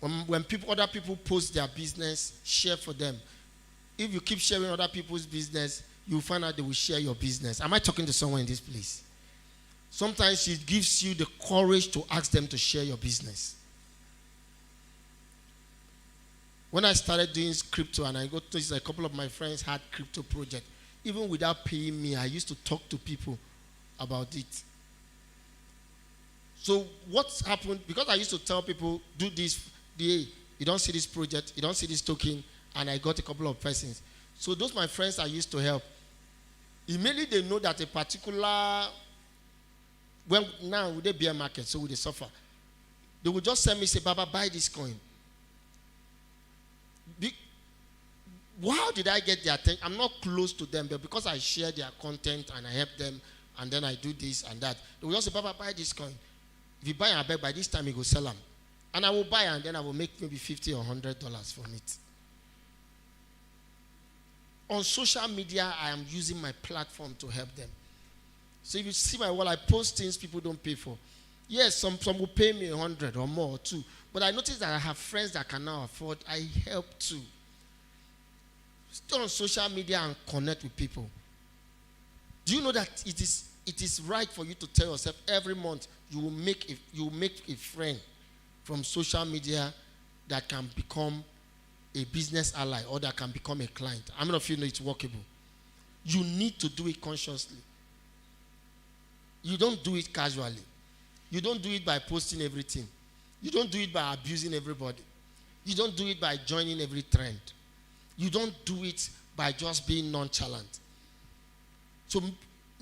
When other people post their business, share for them. If you keep sharing other people's business, you'll find out they will share your business. Am I talking to someone in this place? Sometimes it gives you the courage to ask them to share your business. When I started doing crypto and I got to a couple of my friends had crypto project, even without paying me, I used to talk to people about it. So what's happened, because I used to tell people, do this, you don't see this project, you don't see this token, and I got a couple of persons. So those my friends I used to help, immediately they know that a particular, well, now with the bear market, so they suffer. They will just send me, say, Baba, buy this coin. How did I get their attention? I'm not close to them, but because I share their content and I help them, and then I do this and that, they will just say, Baba, buy this coin. If you buy a bag, by this time you go sell them. And I will buy and then I will make maybe $50 or $100 from it. On social media, I am using my platform to help them. So if you see my wall, I post things people don't pay for. Yes, some will pay me 100 or more or 2. But I noticed that I have friends that can now afford. I help too. Stay on social media and connect with people. Do you know that it is right for you to tell yourself every month you will make a friend from social media that can become a business ally or that can become a client? How many of you know it's workable? You need to do it consciously. You don't do it casually. You don't do it by posting everything. You don't do it by abusing everybody. You don't do it by joining every trend. You don't do it by just being nonchalant. So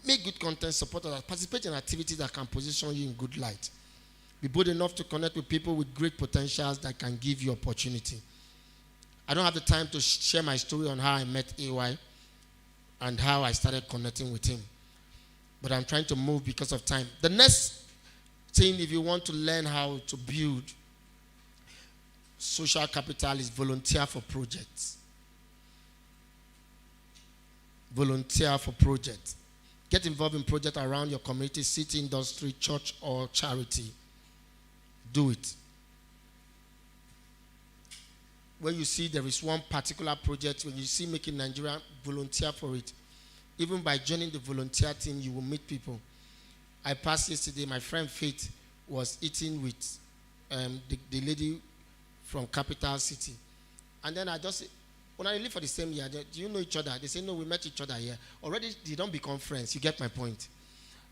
make good content, support others, participate in activities that can position you in good light. Be bold enough to connect with people with great potentials that can give you opportunity. I don't have the time to share my story on how I met AY and how I started connecting with him. But I'm trying to move because of time. The next thing, if you want to learn how to build social capital, is volunteer for projects. Volunteer for projects. Get involved in projects around your community, city, industry, church, or charity. do it. When you see there is one particular project, when you see Make in Nigeria, volunteer for it. Even by joining the volunteer team, you will meet people. I passed yesterday, my friend Faith was eating with the lady from Capital City. And then I just, when I live for the same year, do you know each other? They say, no, we met each other here. Already, they don't become friends. You get my point.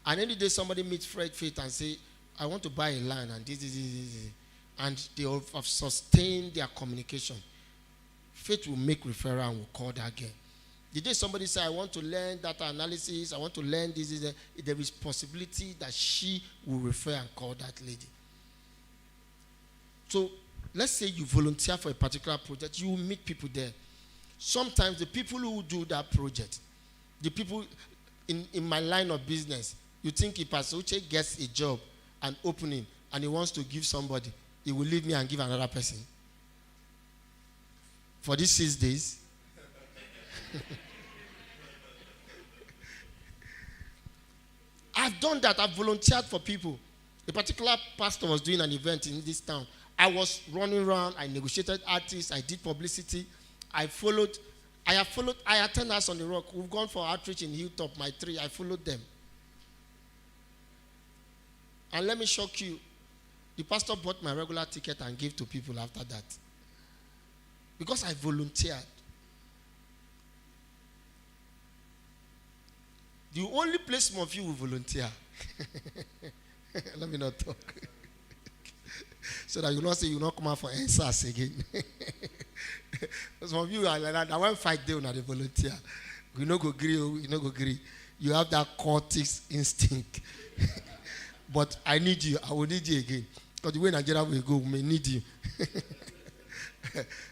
And any day somebody meets Faith and say, I want to buy a land and this. And they have sustained their communication. Faith will make referral and will call that girl. The day somebody say, I want to learn data analysis, I want to learn this, there is possibility that she will refer and call that lady. So let's say you volunteer for a particular project, you will meet people there. Sometimes the people who do that project, the people in my line of business, you think if Pastor Uche gets a job, an opening, and he wants to give somebody, he will leave me and give another person. For these 6 days. I've done that. I've volunteered for people. A particular pastor was doing an event in this town. I was running around. I negotiated artists. I did publicity. I attend House on the Rock. We've gone for outreach in Hilltop, my 3. I followed them. And let me shock you. The pastor bought my regular ticket and gave to people after that. Because I volunteered. The only place some of you will volunteer. Let me not talk. So that you not say you not come out for NSAS again. Some of you are like that. I won't fight there when they volunteer. You no go agree. You have that cortex instinct. But I need you. I will need you again. Because the way Nigeria will go, we may need you.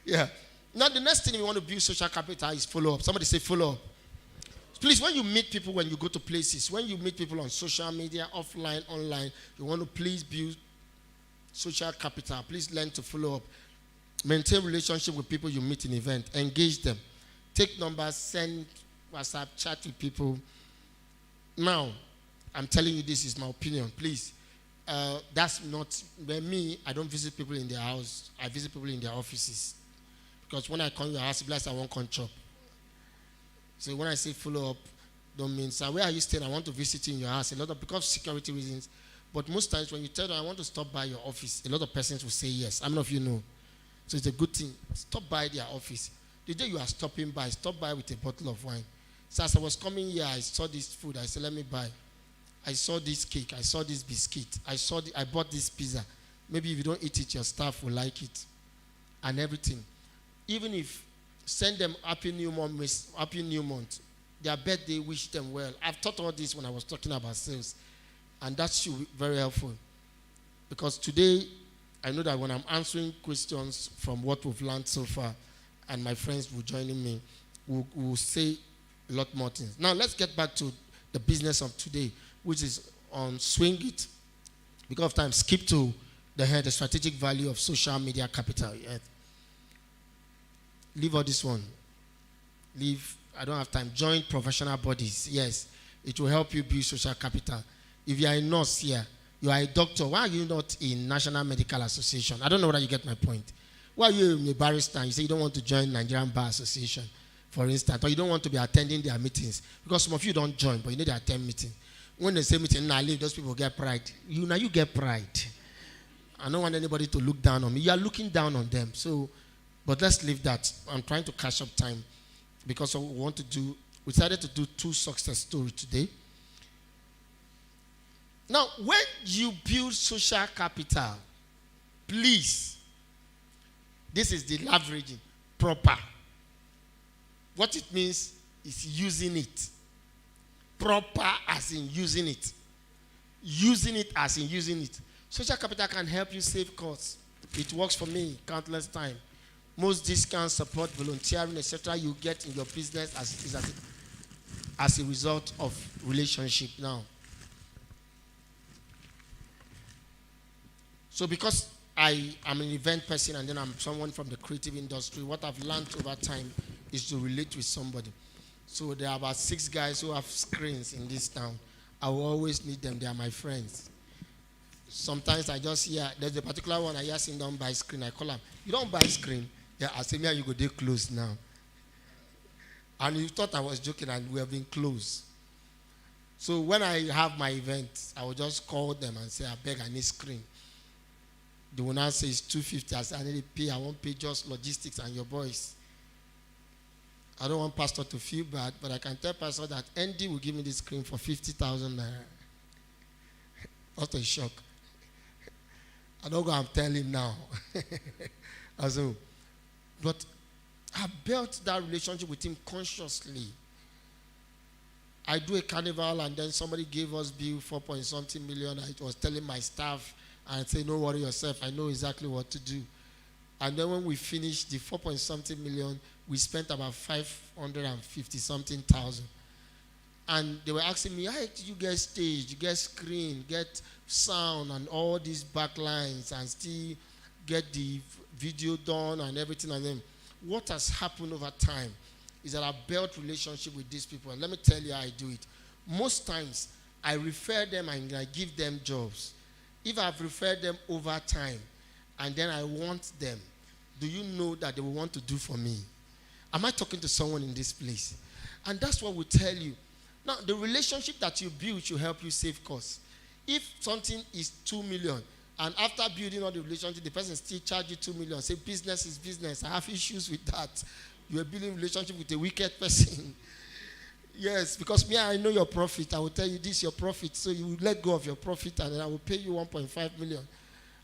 Yeah. Now the next thing we want to build social capital is follow up. Somebody say follow up. Please, when you meet people, when you go to places, when you meet people on social media, offline, online, you want to please build social capital. Please learn to follow up. Maintain relationship with people you meet in event. Engage them. Take numbers, send WhatsApp, chat with people. Now, I'm telling you this is my opinion. Please, that's not, me, I don't visit people in their house. I visit people in their offices. Because when I come to your house, I won't come chop. So when I say follow up, don't mean, sir, where are you staying? I want to visit you in your house. A lot of, because of security reasons. But most times when you tell them, I want to stop by your office, a lot of persons will say yes. How many of you know? So it's a good thing. Stop by their office. The day you are stopping by, stop by with a bottle of wine. So as I was coming here, I saw this food. I said, let me buy. I saw this cake. I saw this biscuit. I bought this pizza. Maybe if you don't eat it, your staff will like it. And everything. Even if, send them happy new month. Their birthday, wish them well. I've taught all this when I was talking about sales. And that should be very helpful. Because today, I know that when I'm answering questions from what we've learned so far, and my friends will join me, we'll say a lot more things. Now, let's get back to the business of today, which is on Swing It. Because of time, skip to the strategic value of social media capital. Yeah. Leave all this one. Leave, I don't have time. Join professional bodies. Yes, it will help you build social capital. If you are a nurse here, you are a doctor, why are you not in National Medical Association? I don't know whether you get my point. Why are you a barrister and you say you don't want to join Nigerian Bar Association, for instance, or you don't want to be attending their meetings? Because some of you don't join, but you need to attend meetings. When they say meeting, now leave, those people get pride. You get pride. I don't want anybody to look down on me. You are looking down on them. So, but let's leave that. I'm trying to catch up time because we decided to do 2 success stories today. Now, when you build social capital, please, this is the leveraging proper. What it means is using it. Proper as in using it. Using it as in using it. Social capital can help you save costs. It works for me countless times. Most discounts, support, volunteering, etc. you get in your business as a result of relationship now. So because I am an event person and then I'm someone from the creative industry, what I've learned over time is to relate with somebody. So there are about 6 guys who have screens in this town. I will always meet them. They are my friends. Sometimes I just hear, there's a particular one I hear saying don't buy screen. I call him, you don't buy screen? Yeah, I say, me and you go, they close now. And you thought I was joking and we have been closed. So when I have my event, I will just call them and say, I beg, I need screen. They will now say it's 250. I say, I need to pay. I won't pay just logistics and your boys. I don't want pastor to feel bad, but I can tell pastor that Andy will give me this screen for 50,000 naira. What a shock. I don't go and tell him now. Also, but I built that relationship with him consciously. I do a carnival and then somebody gave us bill 4-point-something million. I was telling my staff and I say, don't worry yourself, I know exactly what to do. And then when we finished the 4-point-something million, we spent about 550-something thousand. And they were asking me, how did you get stage, get screen, get sound and all these backlines and still get the video done and everything? And then what has happened over time is that I built relationship with these people. And let me tell you how I do it. Most times, I refer them and I give them jobs. If I've referred them over time and then I want them, do you know that they will want to do for me? Am I talking to someone in this place? And that's what we tell you. Now, the relationship that you build should help you save costs. If something is 2 million, and after building all the relationship, the person still charge you 2 million, say business is business, I have issues with that. You are building relationship with a wicked person. Yes, because me, I know your profit. I will tell you this is your profit. So you let go of your profit and then I will pay you 1.5 million.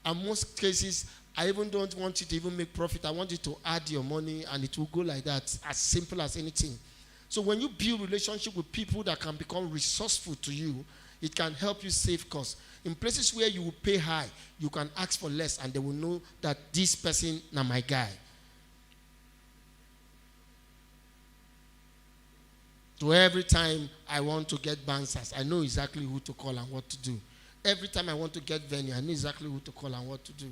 And most cases, I even don't want you to even make profit. I want you to add your money and it will go like that, as simple as anything. So when you build relationship with people that can become resourceful to you, it can help you save costs. In places where you will pay high, you can ask for less and they will know that this person is my guy. So every time I want to get bouncers, I know exactly who to call and what to do. Every time I want to get venue, I know exactly who to call and what to do.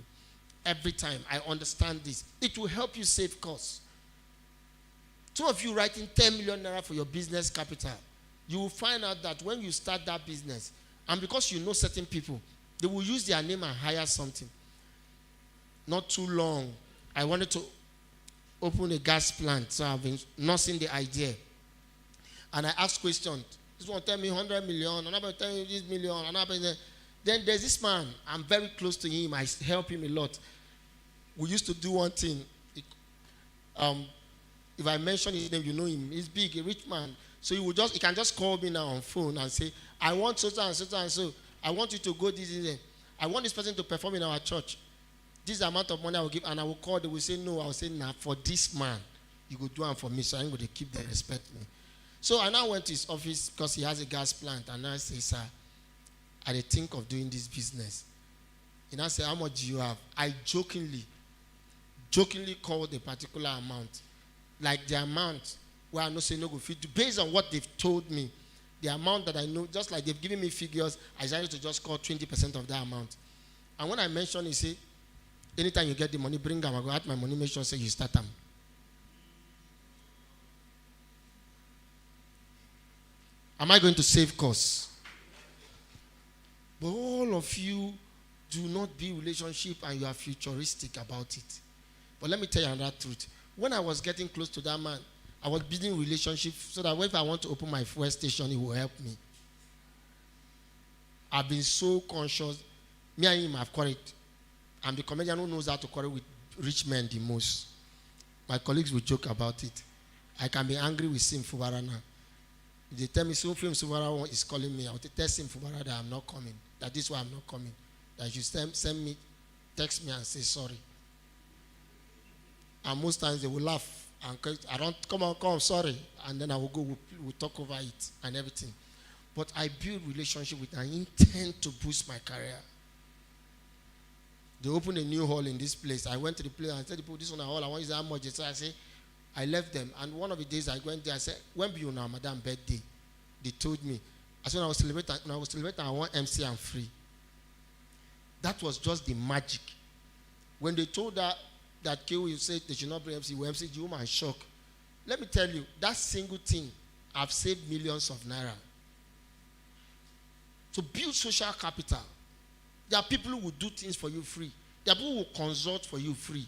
Every time I understand this, it will help you save costs. Some of you writing 10 million naira for your business capital, you will find out that when you start that business, and because you know certain people, they will use their name and hire something. Not too long, I wanted to open a gas plant, so I've been nursing the idea. And I asked questions. This one tell me 100 million, another tell me this million, another. Then there's this man, I'm very close to him, I help him a lot. We used to do one thing. If I mention his name, you know him. He's big, a rich man. So he can just call me now on phone and say, I want so and so and so. I want you to go this. I want this person to perform in our church. This is the amount of money I will give. And I will call, they will say no. I will say, nah, for this man, you go do it for me. So I'm going to keep them respect me. So I now went to his office because he has a gas plant. And I say, sir, I did think of doing this business. And I said, how much do you have? I jokingly called a particular amount. Like the amount where I know say no go fit. Based on what they've told me, the amount that I know, just like they've given me figures, I decided to just call 20% of that amount. And when I mentioned, he said, anytime you get the money, bring them. I go out my money, make sure say you start them. Am I going to save costs? But all of you do not build relationship and you are futuristic about it. But let me tell you another truth. When I was getting close to that man, I was building relationship so that if I want to open my fuel station, he will help me. I've been so conscious. Me and him have quarreled. I'm the comedian who knows how to quarrel with rich men the most. My colleagues will joke about it. I can be angry with Sim Fubara now. If they tell me Sim Fubara is calling me, I will tell Sim Fubara that I'm not coming. That this is why I'm not coming. That you send me, text me and say sorry. And most times they will laugh. And I don't come, sorry. And then I will go, we'll talk over it and everything. But I build relationship with, I intend to boost my career. They opened a new hall in this place. I went to the place and I said, this one a hall, I want to use how much. So I say, I left them. And one of the days I went there, I said, when be you now, madam birthday? They told me. I said, when I was celebrating, I want MC and free. That was just the magic. When they told her that KO said they should not bring MC, we MC, the woman shocked. Let me tell you, that single thing, I've saved millions of naira. To build social capital, There are people who will do things for you free. There are people who will consult for you free.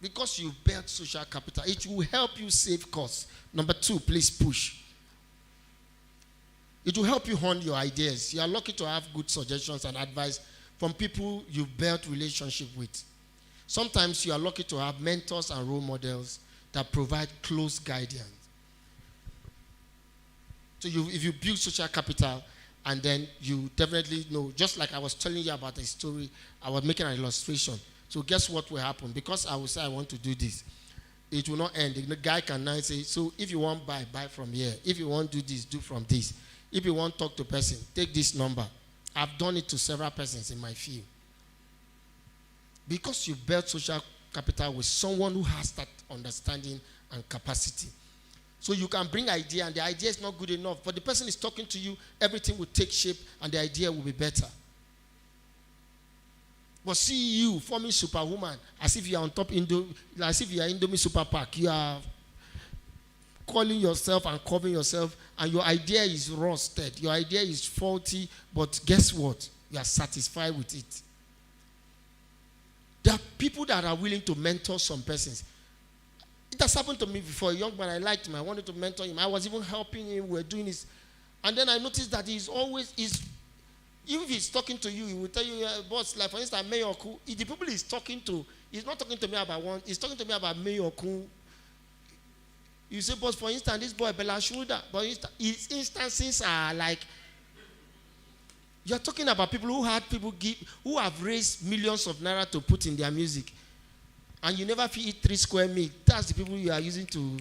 Because you build social capital, it will help you save costs. Number 2, please push. It will help you hone your ideas. You are lucky to have good suggestions and advice from people you've built relationship with. Sometimes you are lucky to have mentors and role models that provide close guidance. So if you build social capital, and then you definitely know, just like I was telling you about the story, I was making an illustration. So guess what will happen? Because I will say I want to do this, it will not end. The guy can now say, so if you want buy from here. If you want do this, do from this. If you want talk to person, take this number. I've done it to several persons in my field. Because you build social capital with someone who has that understanding and capacity. So you can bring idea and the idea is not good enough, but the person is talking to you, everything will take shape and the idea will be better. But see you forming Superwoman as if you are on top, as if you are Indomie Super Pack. You are calling yourself and covering yourself, and your idea is rusted. Your idea is faulty, but guess what? You are satisfied with it. There are people that are willing to mentor some persons. It has happened to me before. A young man, I liked him. I wanted to mentor him. I was even helping him. We were doing this. And then I noticed that he's always, even if he's talking to you, he will tell you, boss, like for instance, Mayoku, the people he's talking to, he's not talking to me about one, he's talking to me about Mayoku. You say, boss, for instance, this boy, Bella Shuda, but his instances are like, you're talking about people who have raised millions of naira to put in their music. And you never eat 3 square meal. That's the people you are using to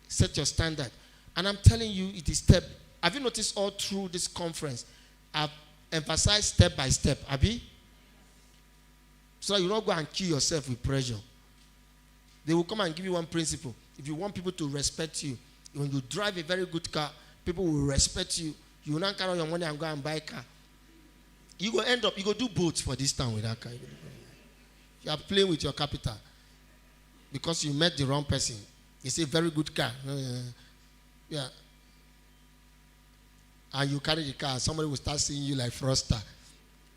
set your standard. And I'm telling you, it is step. Have you noticed all through this conference, I've emphasized step by step. Abi? So that you don't go and kill yourself with pressure. They will come and give you one principle. If you want people to respect you, when you drive a very good car, people will respect you. You will not carry your money and go and buy a car. You go end up, you go do boats for this town with that car. You are playing with your capital because you met the wrong person. It's a very good car. Yeah. And you carry the car, somebody will start seeing you like Froster.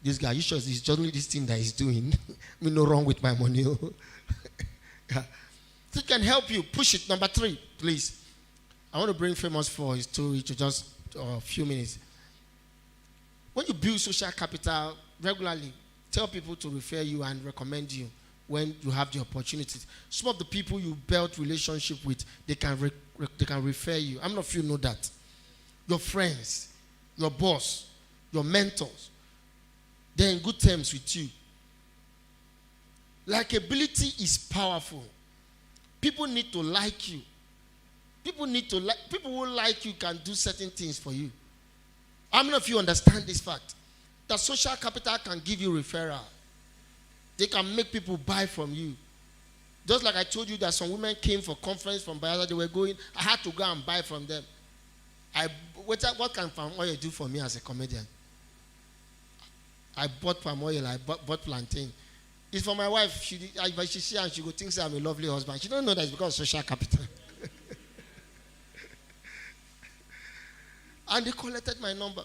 This guy, you sure it's only this thing that he's doing? I mean, no wrong with my money. Yeah. So it can help you. Push it. Number 3, please. I want to bring Famous for his story to just a few minutes. When you build social capital regularly, tell people to refer you and recommend you when you have the opportunities. Some of the people you built relationship with, they can refer you. How many of you know that? Your friends, your boss, your mentors, they're in good terms with you. Likability is powerful. People need to like you. People who like you can do certain things for you. How many of you understand this fact? That social capital can give you referral. They can make people buy from you. Just like I told you that some women came for conference from Bayelsa, they were going, I had to go and buy from them. What can palm oil do for me as a comedian? I bought palm oil, I bought plantain. It's for my wife. She see and she go think I'm a lovely husband. She don't know that it's because of social capital. And they collected my number.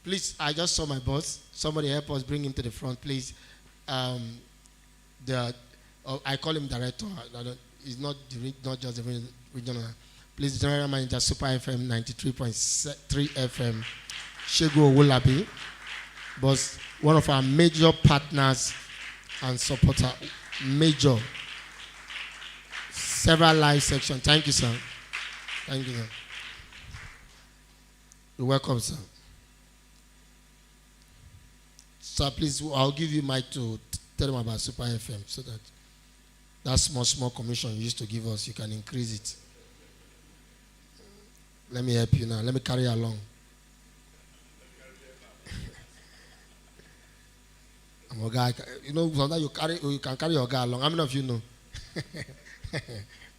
Please, I just saw my boss. Somebody help us bring him to the front, please. I call him director. He's not just the regional. Please, general manager, Super FM 93.3 FM, Shego Owolabi, was one of our major partners and supporter. Major. Several live sections. Thank you, sir. Thank you, sir. You're welcome, sir. So please, I'll give you mic to tell them about Super FM so that small commission you used to give us, you can increase it. Let me help you now. Let me carry you along. I'm a guy. You know, sometimes you can carry your guy along. How many of you know?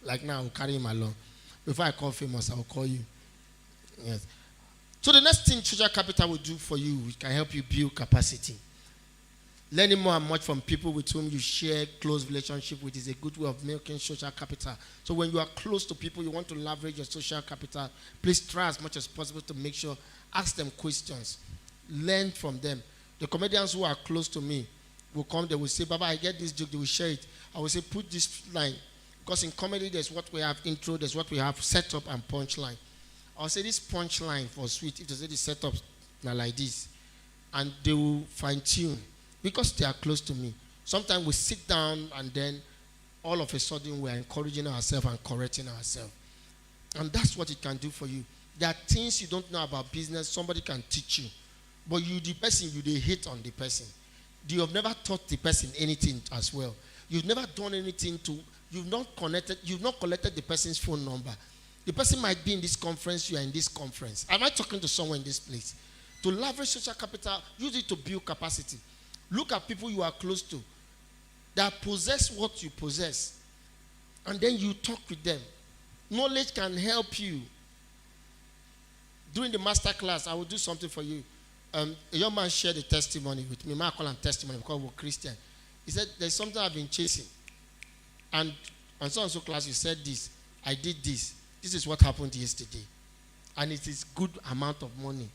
Like now, I'll carry him along. Before I call Famous, I'll call you. Yes. So the next thing social capital will do for you, it can help you build capacity. Learning more and much from people with whom you share close relationship with is a good way of making social capital. So when you are close to people, you want to leverage your social capital, please try as much as possible to make sure, ask them questions, learn from them. The comedians who are close to me will come, they will say, Baba, I get this joke, they will share it. I will say, put this line. Because in comedy, there's what we have intro, there's what we have setup and punchline. I'll say this punchline for sweet, if they say the setup now like this. And they will fine-tune because they are close to me. Sometimes we sit down and then all of a sudden we are encouraging ourselves and correcting ourselves. And that's what it can do for you. There are things you don't know about business, somebody can teach you. But you, the person, you they hate on the person. You have never taught the person anything as well. You've never done anything to, you've not collected the person's phone number. The person might be in this conference, you are in this conference. Am I talking to someone in this place? To leverage social capital, use it to build capacity. Look at people you are close to that possess what you possess. And then you talk with them. Knowledge can help you. During the master class, I will do something for you. A young man shared a testimony with me. I call him testimony because we're Christian. He said, there's something I've been chasing. And on so class, you said this. I did this. This is what happened yesterday. And it is good amount of money.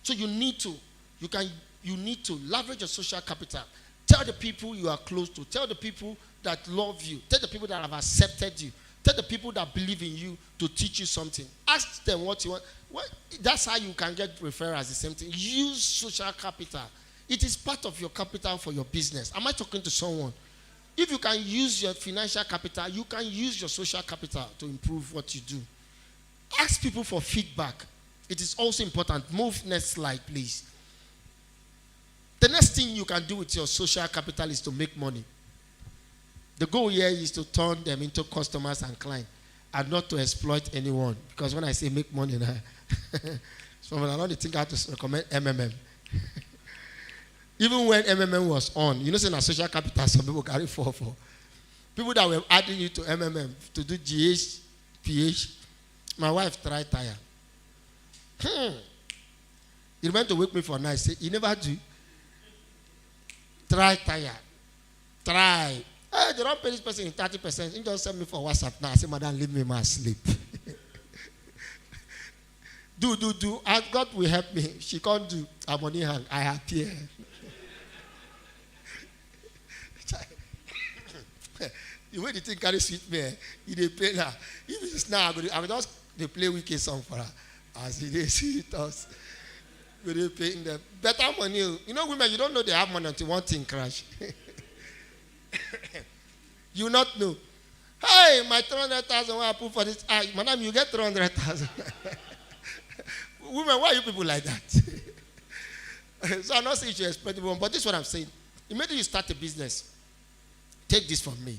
So you need to leverage your social capital. Tell the people you are close to. Tell the people that love you. Tell the people that have accepted you. Tell the people that believe in you to teach you something. Ask them what you want. That's how you can get referrals, the same thing. Use social capital. It is part of your capital for your business. Am I talking to someone? If you can use your financial capital, you can use your social capital to improve what you do. Ask people for feedback. It is also important. Move next slide, please. The next thing you can do with your social capital is to make money. The goal here is to turn them into customers and clients and not to exploit anyone. Because when I say make money, so I don't think I have to recommend MMM. Even when MMM was on, you know, saying a social capital, some people carry 4. People that were adding you to MMM to do GH, PH, my wife tried tire. He went to wake me for a night. Say, you never do. Try tire. Try. Hey, they don't pay this person in 30%. He just send me for WhatsApp now. I say, madam, leave me my sleep. do. And God will help me. She can't do. I'm on her hand. I appear. The way the thing carry sweet me, he dey pay now. If it's now, I will just they play wicked song for her. As they see it us. They paying them better money. You know, women, you don't know they have money until one thing crash. You not know. Hey, my 300,000 I put for this. Madam, you get 300,000. Women, why are you people like that? So I'm not saying you should expect everyone, but this is what I'm saying. Immediately you start a business, take this from me.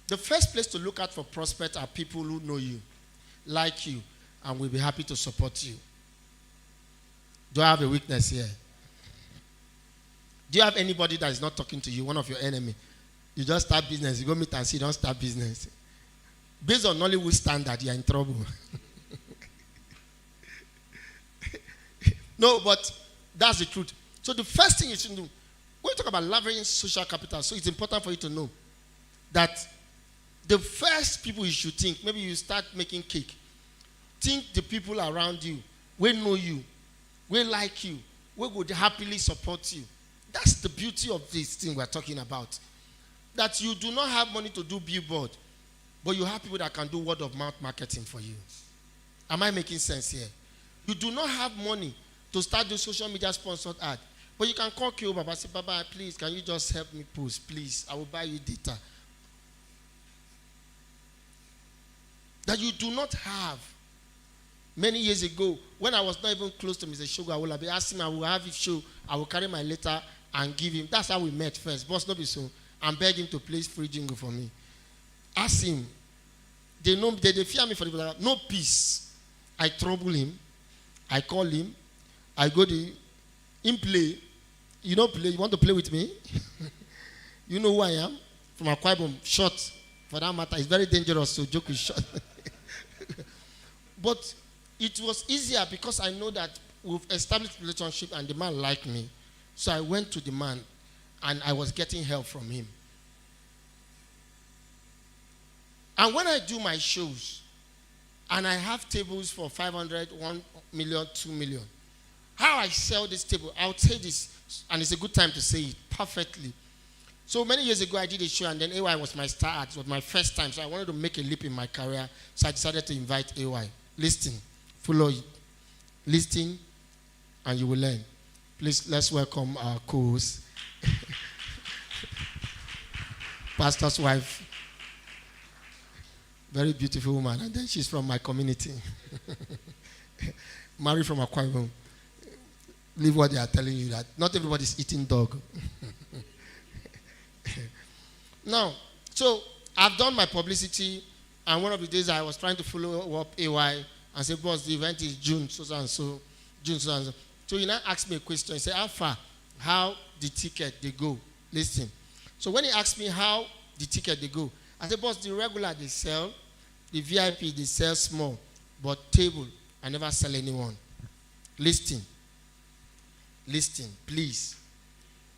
The first place to look at for prospects are people who know you, like you, and will be happy to support you. Do I have a weakness here? Do you have anybody that is not talking to you, one of your enemy? You just start business, you go meet and see, don't start business. Based on Nollywood standard, you're in trouble. No, but that's the truth. So the first thing you should do, when you talk about leveraging social capital, so it's important for you to know that the first people you should think, maybe you start making cake. Think the people around you, will know you, will like you, will would happily support you. That's the beauty of this thing we're talking about. That you do not have money to do billboard, but you have people that can do word of mouth marketing for you. Am I making sense here? You do not have money to start the social media sponsored ad, but you can call Kyo Baba, say, Baba, please, can you just help me post, please? I will buy you data. That you do not have. Many years ago, when I was not even close to Mr. Shogo, I will be asking him, I will have his show, I will carry my letter and give him. That's how we met first. Boss, not be so. And beg him to play free jingle for me. Ask him. They know they fear me for the no peace. I trouble him. I call him. I go to him play. You don't play. You want to play with me? You know who I am? From Akwa Ibom. Short. For that matter, it's very dangerous. So joke is short. But it was easier because I know that we've established a relationship and the man liked me. So I went to the man and I was getting help from him. And when I do my shows, And I have tables for 500, 1 million, 2 million. How I sell this table, I'll say this, and it's a good time to say it perfectly. So many years ago, I did a show, and then AY was my star act. It was my first time, so I wanted to make a leap in my career, so I decided to invite AY. Listen, follow it. Listen, and you will learn. Please, let's welcome our co-host, pastor's wife. Very beautiful woman, and then she's from my community. Married from Akwa Ibom. Leave what they are telling you, that not everybody is eating dog. Now, so I've done my publicity, and one of the days I was trying to follow up AY and say, boss, the event is June, so and so, June, so and so. So he now asked me a question. He said, how far? How the ticket they go? Listen. So when he asked me how the ticket they go, I said, boss, the regular they sell, the VIP they sell small, but table, I never sell anyone. Listen, please.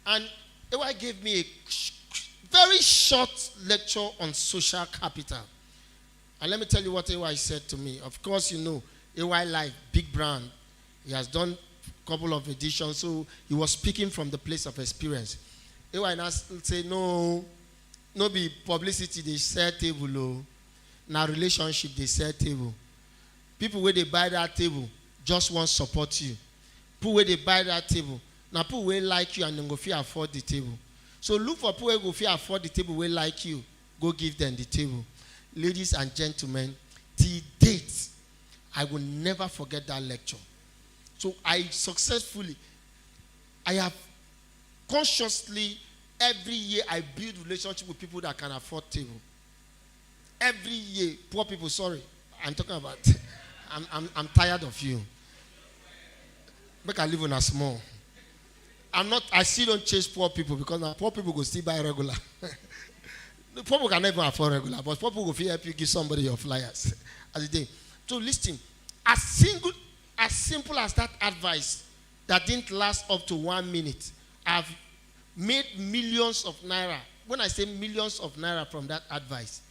And AY gave me a very short lecture on social capital. And let me tell you what AY said to me. Of course, you know, AY Live, big brand. He has done a couple of editions, so he was speaking from the place of experience. AY now say, no be publicity, they sell table. Now relationship, they sell table. People where they buy that table just want to support you. People where they buy that table, now people will like you and then go fit afford the table. So look for people who go fit afford the table will like you. Go give them the table. Ladies and gentlemen, till date, I will never forget that lecture. So I have consciously, every year I build relationship with people that can afford table. Every year, poor people, sorry, I'm talking about, I'm tired of you. Make I live on a small. I still don't chase poor people because now poor people go still buy regular. Poor people can never afford regular, but poor people will help you give somebody your flyers as a day. So listen, as simple as that advice that didn't last up to 1 minute, I've made millions of naira. When I say millions of naira from that advice,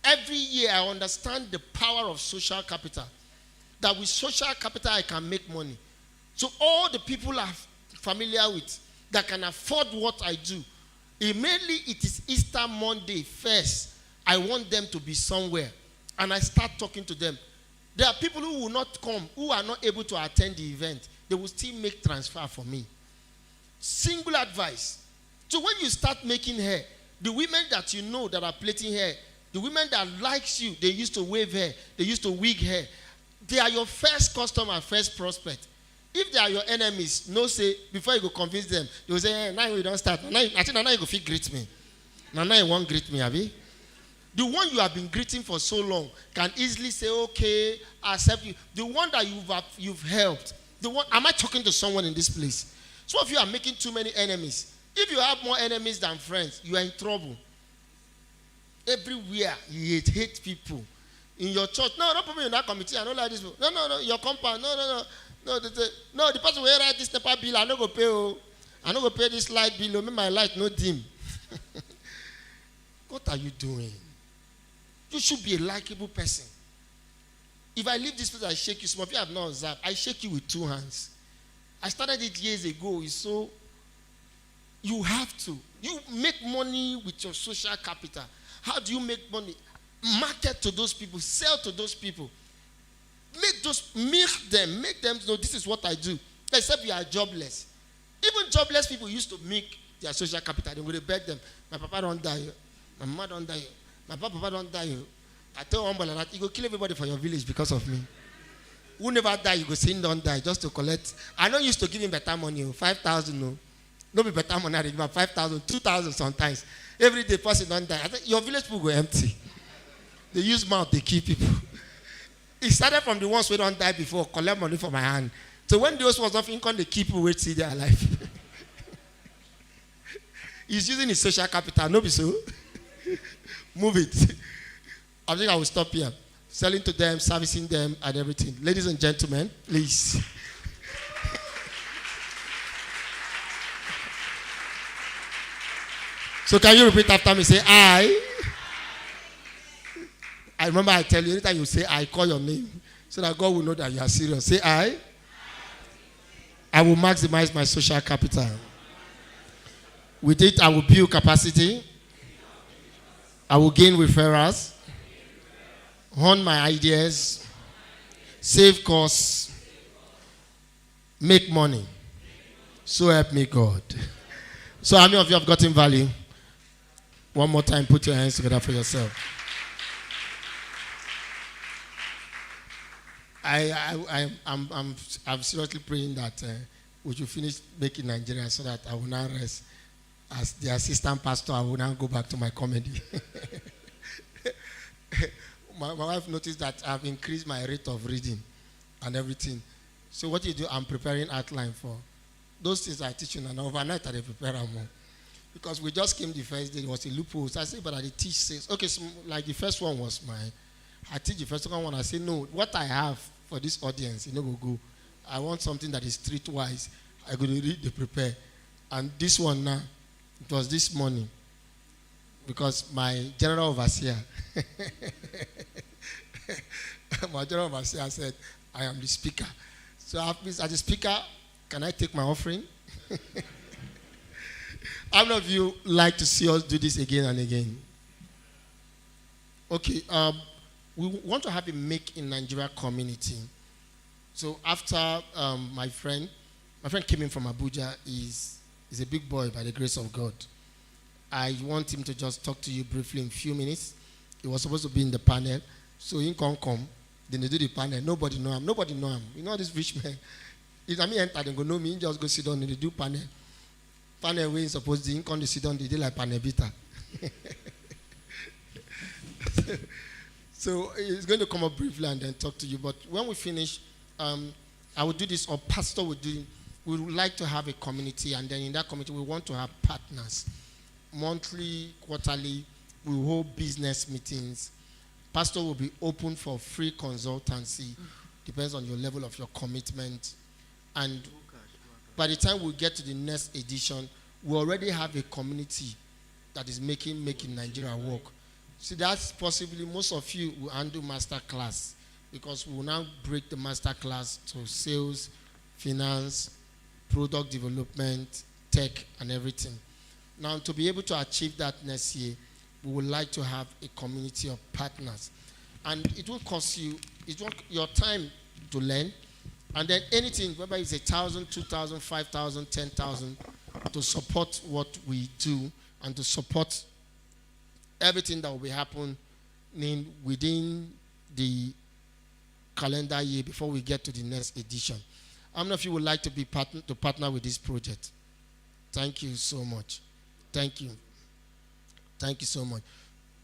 every year I understand the power of social capital. That with social capital I can make money. So all the people I'm familiar with that can afford what I do, immediately it is Easter Monday first. I want them to be somewhere. And I start talking to them. There are people who will not come, who are not able to attend the event. They will still make transfer for me. Single advice. So when you start making hair, the women that you know that are plaiting hair, the women that likes you, they used to wave hair, they used to wig hair. They are your first customer, first prospect. If they are your enemies, no say, before you go convince them, they will say, hey, now we don't start. I think now you go fit greet me. Now you won't greet me, Abi. The one you have been greeting for so long can easily say, okay, I accept you. The one that you've helped, the one, am I talking to someone in this place? Some of you are making too many enemies. If you have more enemies than friends, you are in trouble. Everywhere, you hate people. In your church, no, don't put me in that committee. I don't like this. No, your compound, no. No, the person will write this NEPA bill, I don't go pay. I don't go pay this light bill. Make my light no dim. What are you doing? You should be a likable person. If I leave this place, I shake you. Some of you have not observed. I shake you with 2 hands. I started it years ago. So you have to. You make money with your social capital. How do you make money? Market to those people. Sell to those people. Make them know this is what I do. Except you are jobless. Even jobless people used to make their social capital. They would beg them. My papa don't die. My mama don't die. My papa don't die. I tell one boy that you go kill everybody for your village because of me. Who never die, you go say don't die just to collect. I know you used to give him better money, 5,000. No, not be better money. I give him 5,000, 2,000 sometimes. Every day person don't die. I think your village people go empty. They use mouth, they kill people. It started from the ones who don't die before, collect money from my hand. So when those ones of income, they keep people wait see their life. He's using his social capital, no be so. Move it. I think I will stop here. Selling to them, servicing them, and everything. Ladies and gentlemen, please. So can you repeat after me? Say, I I remember I tell you, anytime you say I, call your name so that God will know that you are serious. Say I will maximize my social capital. With it, I will build capacity. I will gain referrals, hone my ideas, save costs, make money. So help me God. So how many of you have gotten value? One more time, put your hands together for yourself. I'm seriously praying that we should finish making Nigeria so that I will now rest. As the assistant pastor, I will now go back to my comedy. my wife noticed that I've increased my rate of reading and everything. So what you do, I'm preparing outline for. Those things I teach you, and overnight I prepare them more. Because we just came the first day, it was a loophole. So I said, but I teach sales. Okay, so like the first one was I teach the first one. I say, no, what I have for this audience, you know, go. I want something that is streetwise. I go to read the prepare. And this one now, it was this morning. Because my general overseer, said, I am the speaker. So as the speaker, can I take my offering? How many of you like to see us do this again and again? Okay, we want to have a Make in Nigeria community. So after my friend came in from Abuja, is a big boy by the grace of God. I want him to just talk to you briefly in a few minutes. He was supposed to be in the panel, so he can't come. Then they do the panel. Nobody know him. You know this rich man. If I mean enter, they go know me. He just go sit down and they do panel. Panel where he's supposed to come to sit down. They do like panel beta. So he's going to come up briefly and then talk to you. But when we finish, I will do this, or pastor will do it. We would like to have a community, and then in that community we want to have partners. Monthly, quarterly, we will hold business meetings. Pastor will be open for free consultancy. Depends on your level of your commitment. And by the time we get to the next edition, we already have a community that is making Nigeria work. See, that's possibly most of you will handle master class, because we will now break the master class to sales, finance, product development, tech, and everything. Now, to be able to achieve that next year, we would like to have a community of partners. And it will cost you, your time to learn. And then anything, whether it's 1,000, 2,000, 5,000, 10,000, to support what we do and to support everything that will be happening within the calendar year before we get to the next edition. How many of you would like to be partner with this project? Thank you so much. Thank you. Thank you so much.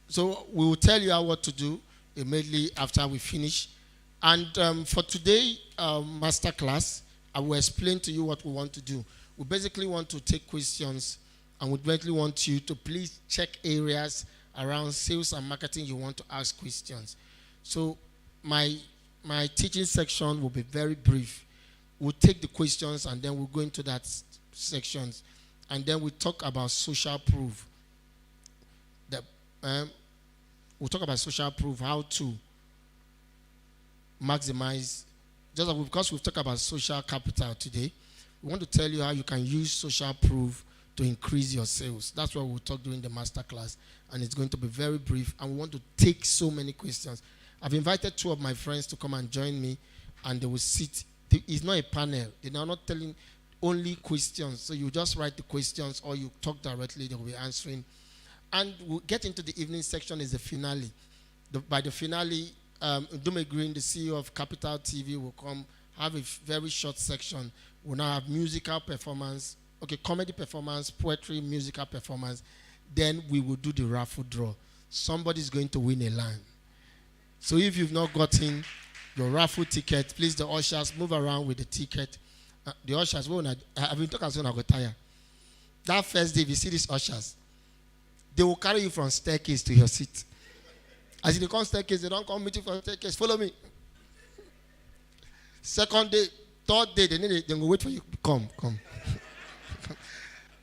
So we will tell you what to do immediately after we finish. And for today, master class, I will explain to you what we want to do. We basically want to take questions, and we basically want you to please check areas around sales and marketing you want to ask questions. So my teaching section will be very brief. We'll take the questions and then we'll go into that sections. And then we'll talk about social proof. We'll talk about social proof, how to maximize. Just because we've talked about social capital today, we want to tell you how you can use social proof to increase your sales. That's what we'll talk during the master class. And it's going to be very brief. And we want to take so many questions. I've invited 2 of my friends to come and join me, and they will sit. It's not a panel. They are not telling only questions. So you just write the questions, or you talk directly, they will be answering. And we'll get into the evening section is the finale. By the finale, Dume Green, the CEO of Capital TV, will come, have a very short section. We'll now have musical performance, comedy performance, poetry, musical performance. Then we will do the raffle draw. Somebody's going to win a line. So if you've not gotten your raffle ticket, please, the ushers, move around with the ticket. The ushers, I've been talking about I got tired. That first day, if you see these ushers, they will carry you from staircase to your seat. As they come staircase, they don't come meet you from staircase. Follow me. Second day, third day, they will wait for you. Come.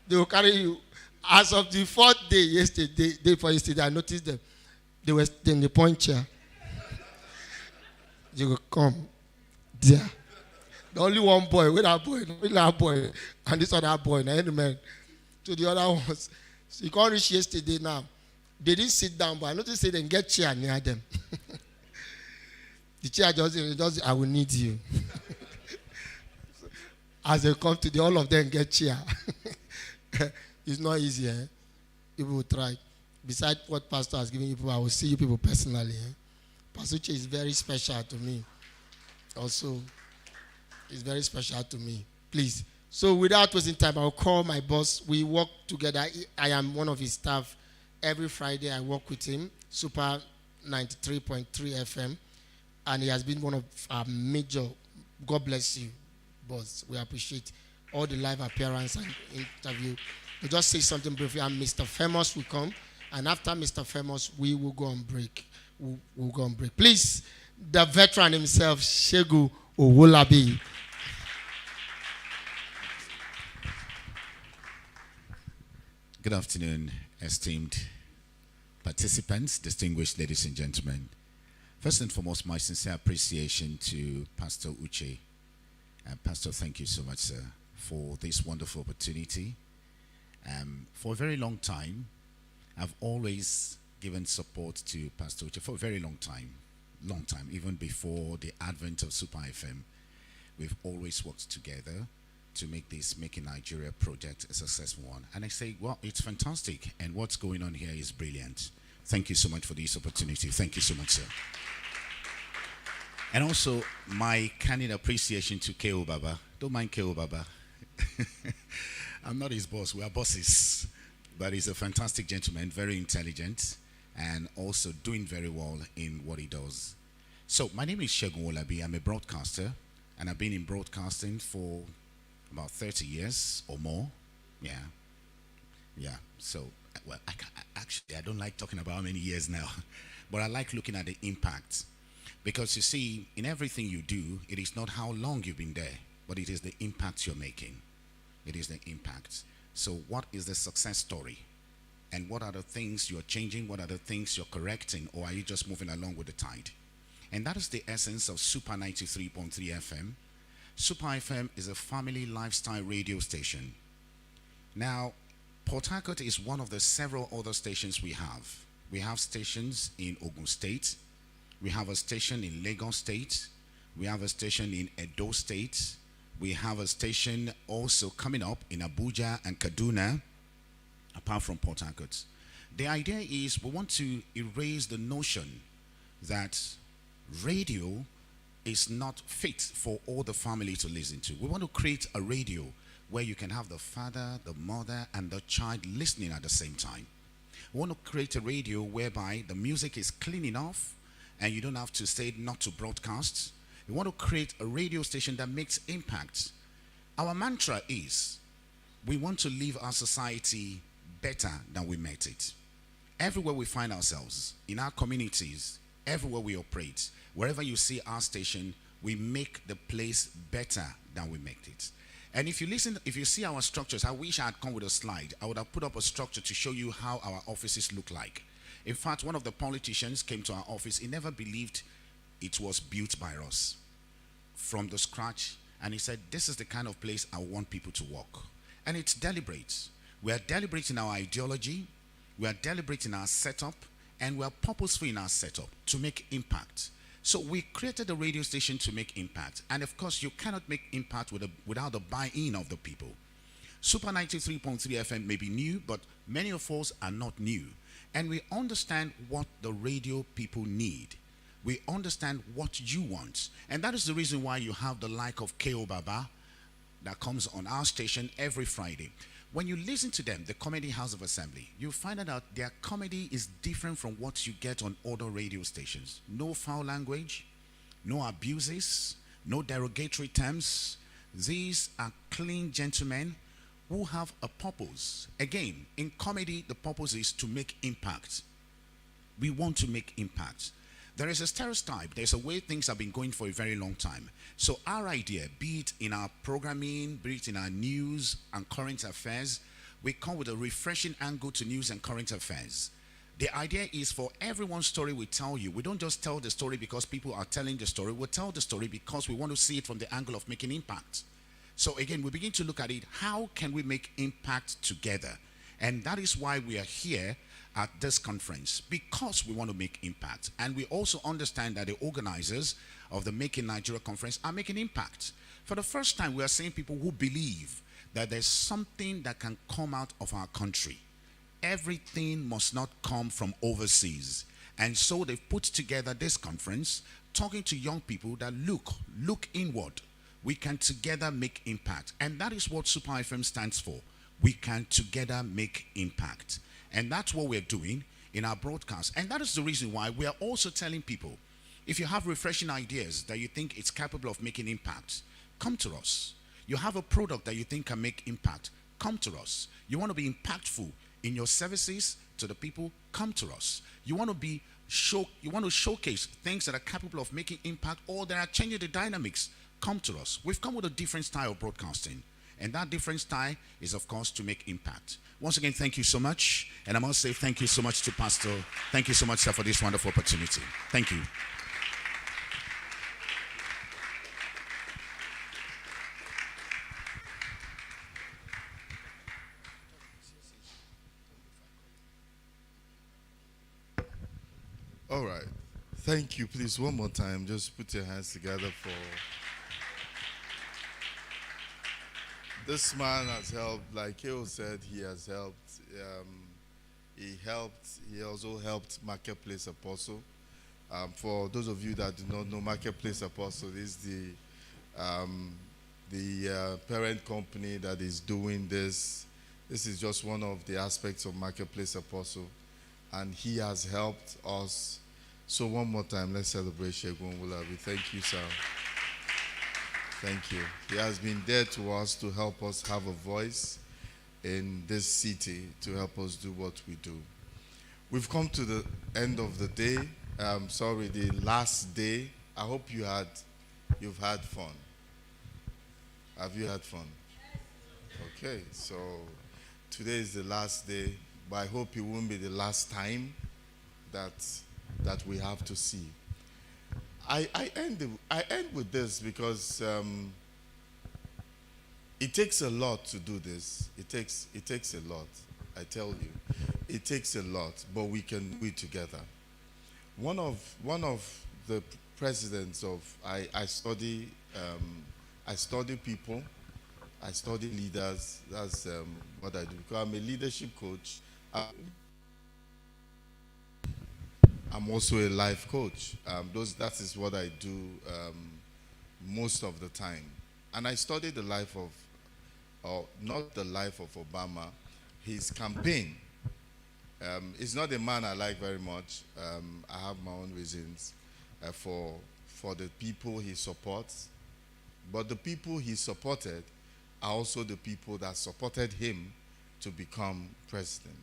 They will carry you. As of the 4th day, day before yesterday, I noticed them. They were in the point chair. You will come there. The only one boy, with that boy, and this other boy, and man, to the other ones. So you can't reach yesterday now. They didn't sit down, but I noticed they didn't get chair near them. The chair just, I will need you. As they come to the all of them get chair. It's not easy, eh? People will try. Besides what Pastor has given you people, I will see you people personally. Eh? Pastor Uche is very special to me. Also, it's very special to me. Please. So without wasting time, I'll call my boss. We work together. I am one of his staff. Every Friday I work with him. Super 93.3 FM. And he has been one of our major. God bless you, boss. We appreciate all the live appearance and interview. We'll just say something briefly. And Mr. Famous will come. And after Mr. Famous, we will go on break. We'll go on break. Please, the veteran himself, Shegu Owolabi. Good afternoon, esteemed participants, distinguished ladies and gentlemen. First and foremost, my sincere appreciation to Pastor Uche. Pastor, thank you so much, sir, for this wonderful opportunity. For a very long time, I've always given support to Pastor Uche for a very long time, even before the advent of Super FM. We've always worked together to make this Making Nigeria project a successful one. And I say, well, it's fantastic, and what's going on here is brilliant. Thank you so much for this opportunity. Thank you so much, sir. And also, my candid appreciation to K.O. Baba. Don't mind K.O. Baba. I'm not his boss, we are bosses. But he's a fantastic gentleman, very intelligent, and also doing very well in what he does. So, my name is Segun Owolabi. I'm a broadcaster, and I've been in broadcasting for about 30 years or more. Yeah. So, well, actually, I don't like talking about how many years now, but I like looking at the impact. Because you see, in everything you do, it is not how long you've been there, but it is the impact you're making. It is the impact. So what is the success story? And what are the things you're changing? What are the things you're correcting? Or are you just moving along with the tide? And that is the essence of Super 93.3 FM. Super FM is a family lifestyle radio station. Now, Port Harcourt is one of the several other stations we have. We have stations in Ogun State. We have a station in Lagos State. We have a station in Edo State. We have a station also coming up in Abuja and Kaduna, apart from Port Harcourt. The idea is we want to erase the notion that radio is not fit for all the family to listen to. We want to create a radio where you can have the father, the mother, and the child listening at the same time. We want to create a radio whereby the music is clean enough and you don't have to say not to broadcast. We want to create a radio station that makes impact. Our mantra is, we want to leave our society better than we met it. Everywhere we find ourselves, in our communities, everywhere we operate, wherever you see our station, we make the place better than we made it. And if you see our structures, I wish I had come with a slide. I would have put up a structure to show you how our offices look like. In fact, one of the politicians came to our office. He never believed it was built by us from the scratch. And he said, this is the kind of place I want people to work. And it's deliberate. We are deliberate in our ideology. We are deliberate in our setup. And we are purposeful in our setup to make impact. So we created a radio station to make impact. And of course, you cannot make impact without the buy-in of the people. Super 93.3 FM may be new, but many of us are not new. And we understand what the radio people need. We understand what you want. And that is the reason why you have the like of K.O. Baba that comes on our station every Friday. When you listen to them, the Comedy House of Assembly, you find out their comedy is different from what you get on other radio stations. No foul language, no abuses, no derogatory terms. These are clean gentlemen who have a purpose. Again, in comedy, the purpose is to make impact. We want to make impact. There is a stereotype. There's a way things have been going for a very long time. So our idea, be it in our programming, be it in our news and current affairs, we come with a refreshing angle to news and current affairs. The idea is for everyone's story we tell you. We don't just tell the story because people are telling the story. We tell the story because we want to see it from the angle of making impact. So again, we begin to look at it. How can we make impact together? And that is why we are here at this conference, because we want to make impact. And we also understand that the organizers of the Make in Nigeria conference are making impact. For the first time, we are seeing people who believe that there's something that can come out of our country. Everything must not come from overseas. And so they've put together this conference, talking to young people that look inward. We can together make impact. And that is what Super FM stands for. We can together make impact. And that's what we're doing in our broadcast. And that is the reason why we are also telling people, if you have refreshing ideas that you think it's capable of making impact, come to us. You have a product that you think can make impact, come to us. You want to be impactful in your services to the people, come to us. You want to showcase things that are capable of making impact or that are changing the dynamics, come to us. We've come with a different style of broadcasting. And that different style is, of course, to make impact. Once again, thank you so much. And I must say thank you so much to Pastor. Thank you so much, sir, for this wonderful opportunity. Thank you. All right. Thank you. Please, one more time, just put your hands together for... This man has helped, like Keo said, he has helped. He also helped Marketplace Apostle. For those of you that do not know, Marketplace Apostle is the parent company that is doing this. This is just one of the aspects of Marketplace Apostle. And he has helped us. So one more time, let's celebrate Segun Wulabi. Thank you, sir. Thank you. He has been there to us to help us have a voice in this city, to help us do what we do. We've come to the end of the day. The last day. I hope you've had fun. Have you had fun? Okay, so today is the last day, but I hope it won't be the last time that we have to see. I end with this because it takes a lot to do this. It takes a lot. I tell you, it takes a lot, but we can do it together. One of the presidents of I study people, I study leaders. That's what I do. Because I'm a leadership coach. I'm also a life coach. That is what I do most of the time. And I studied the life of, not the life of Obama, his campaign. He's not a man I like very much. I have my own reasons for the people he supports. But the people he supported are also the people that supported him to become president.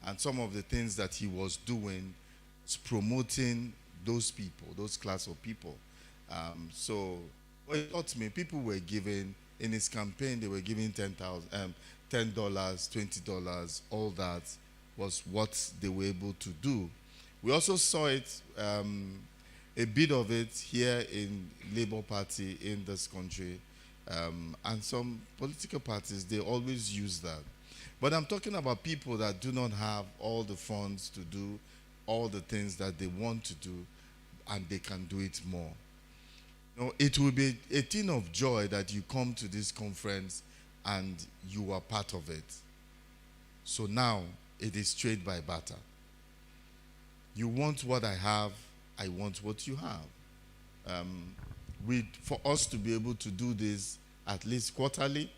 And some of the things that he was doing is promoting those people, those class of people. So when he taught me, people were giving, in his campaign, they were giving $10, $20, all that was what they were able to do. We also saw it, a bit of it here in Labour Party in this country. And some political parties, they always use that. But I'm talking about people that do not have all the funds to do all the things that they want to do, and they can do it more. It will be a thing of joy that you come to this conference and you are part of it. So now it is trade by barter. You want what I have, I want what you have. For us to be able to do this at least quarterly,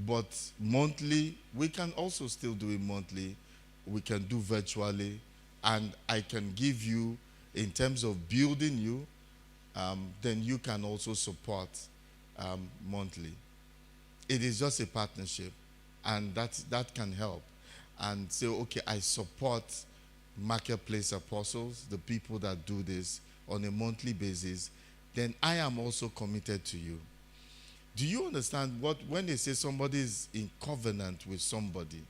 but monthly, we can also still do it monthly. We can do virtually, and I can give you, in terms of building you, then you can also support monthly. It is just a partnership, and that can help. And say, okay, I support Marketplace Apostles, the people that do this on a monthly basis, then I am also committed to you. Do you understand when they say somebody is in covenant with somebody,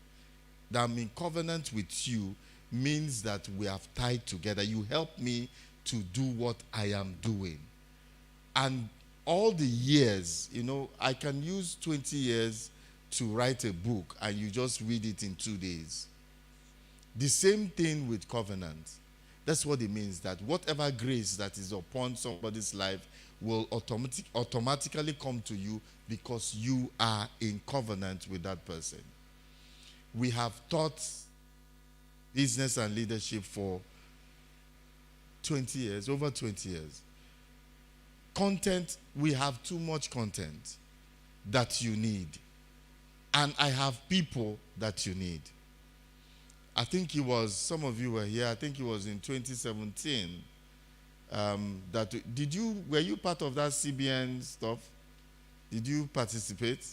that I'm in covenant with you, means that we have tied together. You help me to do what I am doing. And all the years, I can use 20 years to write a book and you just read it in 2 days. The same thing with covenant. That's what it means, that whatever grace that is upon somebody's life will automatically come to you because you are in covenant with that person. We have taught business and leadership for 20 years, over 20 years. Content, we have too much content that you need. And I have people that you need. I think it was, some of you were here, I think it was in 2017. Were you part of that CBN stuff? Did you participate?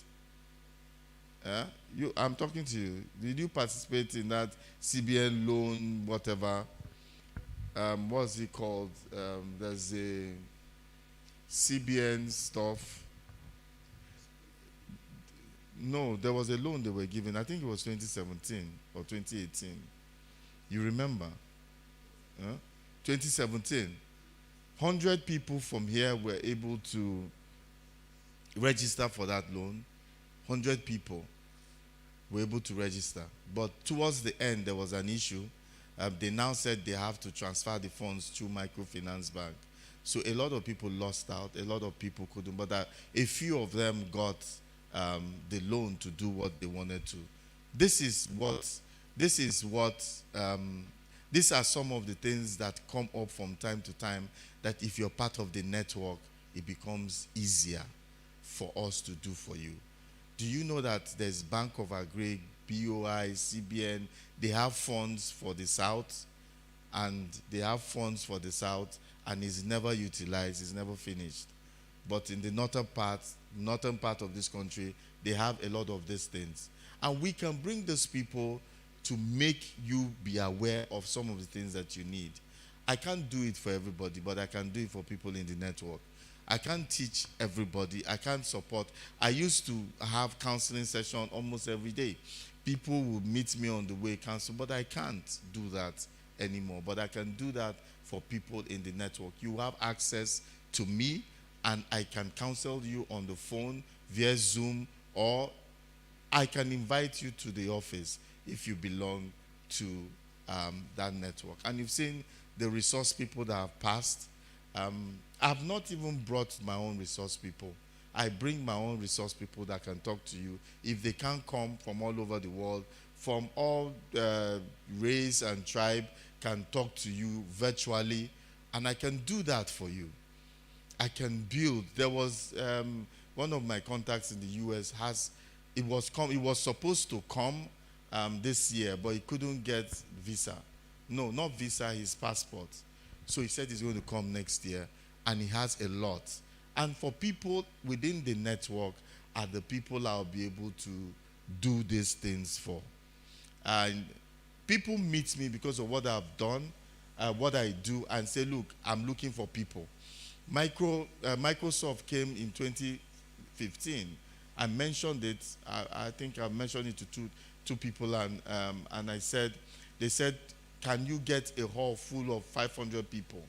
I'm talking to you. Did you participate in that CBN loan, whatever? What's it called? There's a CBN stuff. No, there was a loan they were giving. I think it was 2017 or 2018. You remember? 2017. 100 people from here were able to register for that loan. 100 people were able to register. But towards the end, there was an issue. They now said they have to transfer the funds to microfinance bank. So a lot of people lost out. A lot of people couldn't. But a few of them got the loan to do what they wanted to. These are some of the things that come up from time to time, that if you're part of the network, it becomes easier for us to do for you. Do you know that there's Bank of Agri, BOI, CBN, they have funds for the South, and it's never utilized, it's never finished. But in the northern part of this country, they have a lot of these things. And we can bring those people to make you be aware of some of the things that you need. I can't do it for everybody, but I can do it for people in the network. I can't teach everybody. I can't support. I used to have counseling session almost every day. People would meet me on the way, counsel, but I can't do that anymore. But I can do that for people in the network. You have access to me, and I can counsel you on the phone, via Zoom, or I can invite you to the office if you belong to that network. And you've seen the resource people that have passed. I've not even brought my own resource people. I bring my own resource people that can talk to you. If they can't come from all over the world, from all race and tribe, can talk to you virtually, and I can do that for you. I can build. There was one of my contacts in the US it was supposed to come this year, but he couldn't get visa. No, not visa, his passport. So he said he's going to come next year, and he has a lot. And for people within the network are the people I'll be able to do these things for. And people meet me because of what I've done, what I do, and say, look, I'm looking for people. Microsoft came in 2015. I mentioned it. I think I mentioned it to two people, and they said, can you get a hall full of 500 people?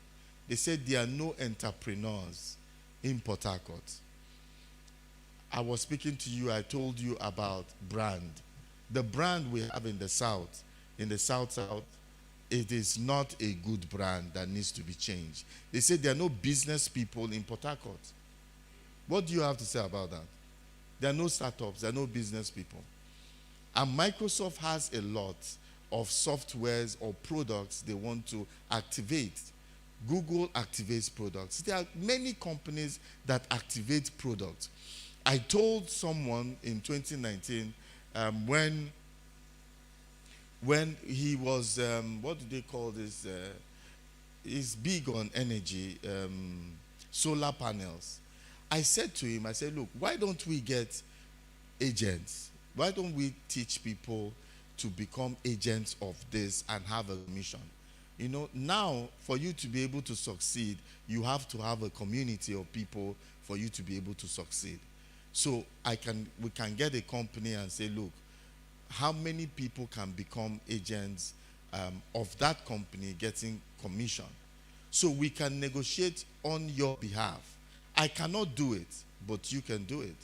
They said there are no entrepreneurs in Port Harcourt. I was speaking to you, I told you about brand. The brand we have in the South, it is not a good brand that needs to be changed. They said there are no business people in Port Harcourt. What do you have to say about that? There are no startups, there are no business people. And Microsoft has a lot of softwares or products they want to activate. Google activates products. There are many companies that activate products. I told someone in 2019 when he was, what do they call this? He's big on energy, solar panels. I said to him, look, why don't we get agents? Why don't we teach people to become agents of this and have a mission? You know, now for you to be able to succeed, you have to have a community of people for you to be able to succeed. So we can get a company and say, look, how many people can become agents of that company getting commission. So we can negotiate on your behalf. I cannot do it, but you can do it.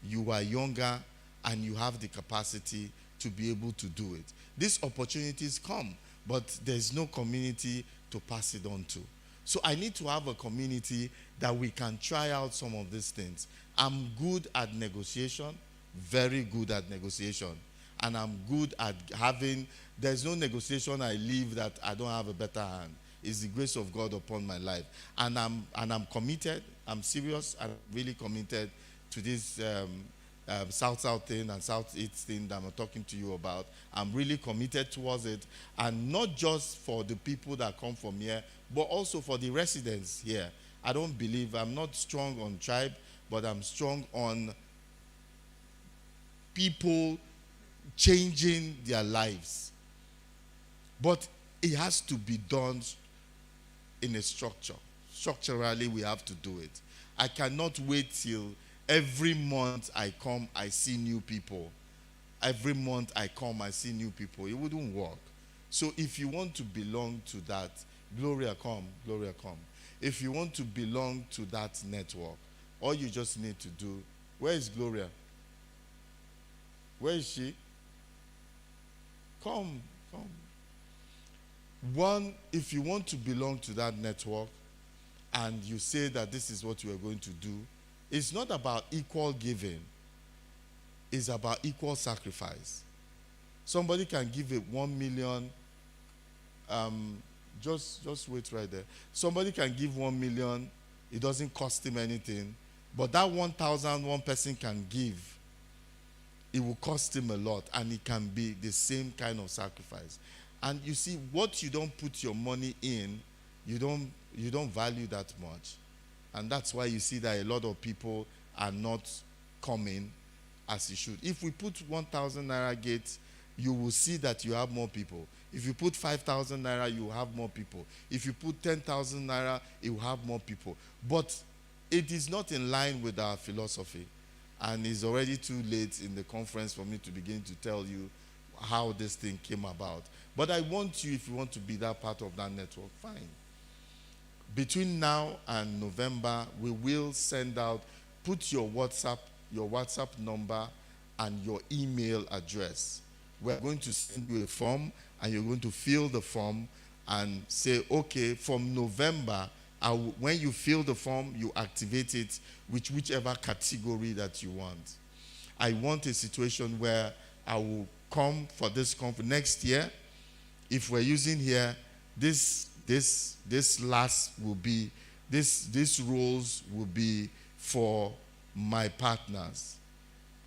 You are younger and you have the capacity to be able to do it. These opportunities come, but there's no community to pass it on to. So I need to have a community that we can try out some of these things. I'm good at negotiation, very good at negotiation. And I'm good at having, there's no negotiation I leave that I don't have a better hand. It's the grace of God upon my life. And I'm committed, I'm serious, I'm really committed to this South-South thing and South-East thing that I'm talking to you about. I'm really committed towards it. And not just for the people that come from here, but also for the residents here. I don't believe, I'm not strong on tribe, but I'm strong on people changing their lives. But it has to be done in a structure. Structurally, we have to do it. I cannot wait till every month I come, I see new people. Every month I come, I see new people. It wouldn't work. So if you want to belong to that, Gloria, come, Gloria, come. If you want to belong to that network, all you just need to do, where is Gloria? Where is she? Come. One, if you want to belong to that network and you say that this is what you are going to do, it's not about equal giving. It's about equal sacrifice. Somebody can give it 1 million. Just wait right there. Somebody can give 1 million. It doesn't cost him anything. But that 1,000 one person can give, it will cost him a lot, and it can be the same kind of sacrifice. And you see, what you don't put your money in, you don't value that much. And that's why you see that a lot of people are not coming as you should. If we put 1,000 naira gate, you will see that you have more people. If you put 5,000 naira, you will have more people. If you put 10,000 naira, you will have more people. But it is not in line with our philosophy. And it's already too late in the conference for me to begin to tell you how this thing came about. But I want you, if you want to be that part of that network, fine. Between now and November, we will send out, put your WhatsApp number and your email address. We're going to send you a form, and you're going to fill the form and say, okay, from November, when you fill the form, you activate it with whichever category that you want. I want a situation where I will come for this conference next year. If we're using here, this last will be, these roles will be for my partners.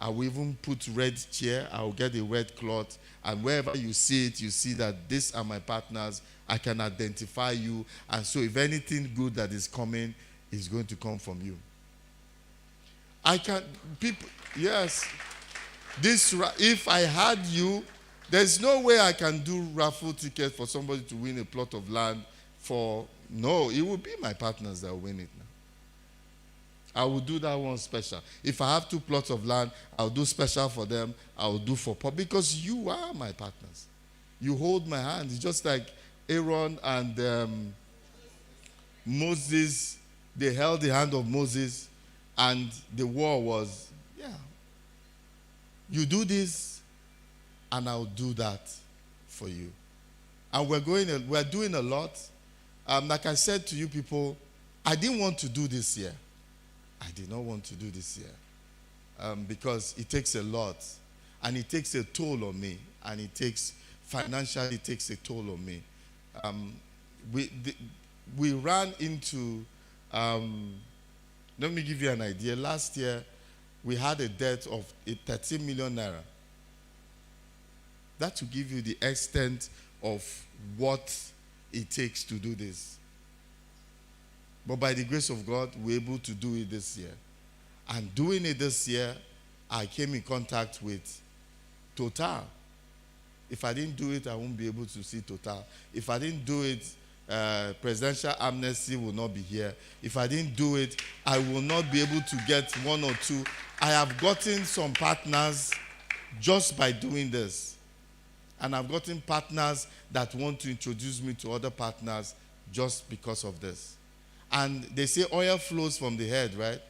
I will even put red chair. I will get a red cloth, and wherever you see it, you see that these are my partners. I can identify you, and so if anything good that is coming is going to come from you. Yes. If I had you, there's no way I can do raffle tickets for somebody to win a plot of land no, it will be my partners that will win it now. I will do that one special. If I have 2 plots of land, I'll do special for them. I'll do for because you are my partners. You hold my hand. It's just like Aaron and Moses. They held the hand of Moses, and the war was, you do this, and I'll do that for you. And we're doing a lot. Like I said to you people, I didn't want to do this year. I did not want to do this year because it takes a lot, and it takes a toll on me, and financially it takes a toll on me. We ran into, let me give you an idea. Last year, we had a debt of 13 million naira. That will give you the extent of what it takes to do this. But by the grace of God, we're able to do it this year. And doing it this year, I came in contact with Total. If I didn't do it, I won't be able to see Total. If I didn't do it, Presidential Amnesty will not be here. If I didn't do it, I will not be able to get 1 or 2. I have gotten some partners just by doing this. And I've gotten partners that want to introduce me to other partners just because of this. And they say oil flows from the head, right?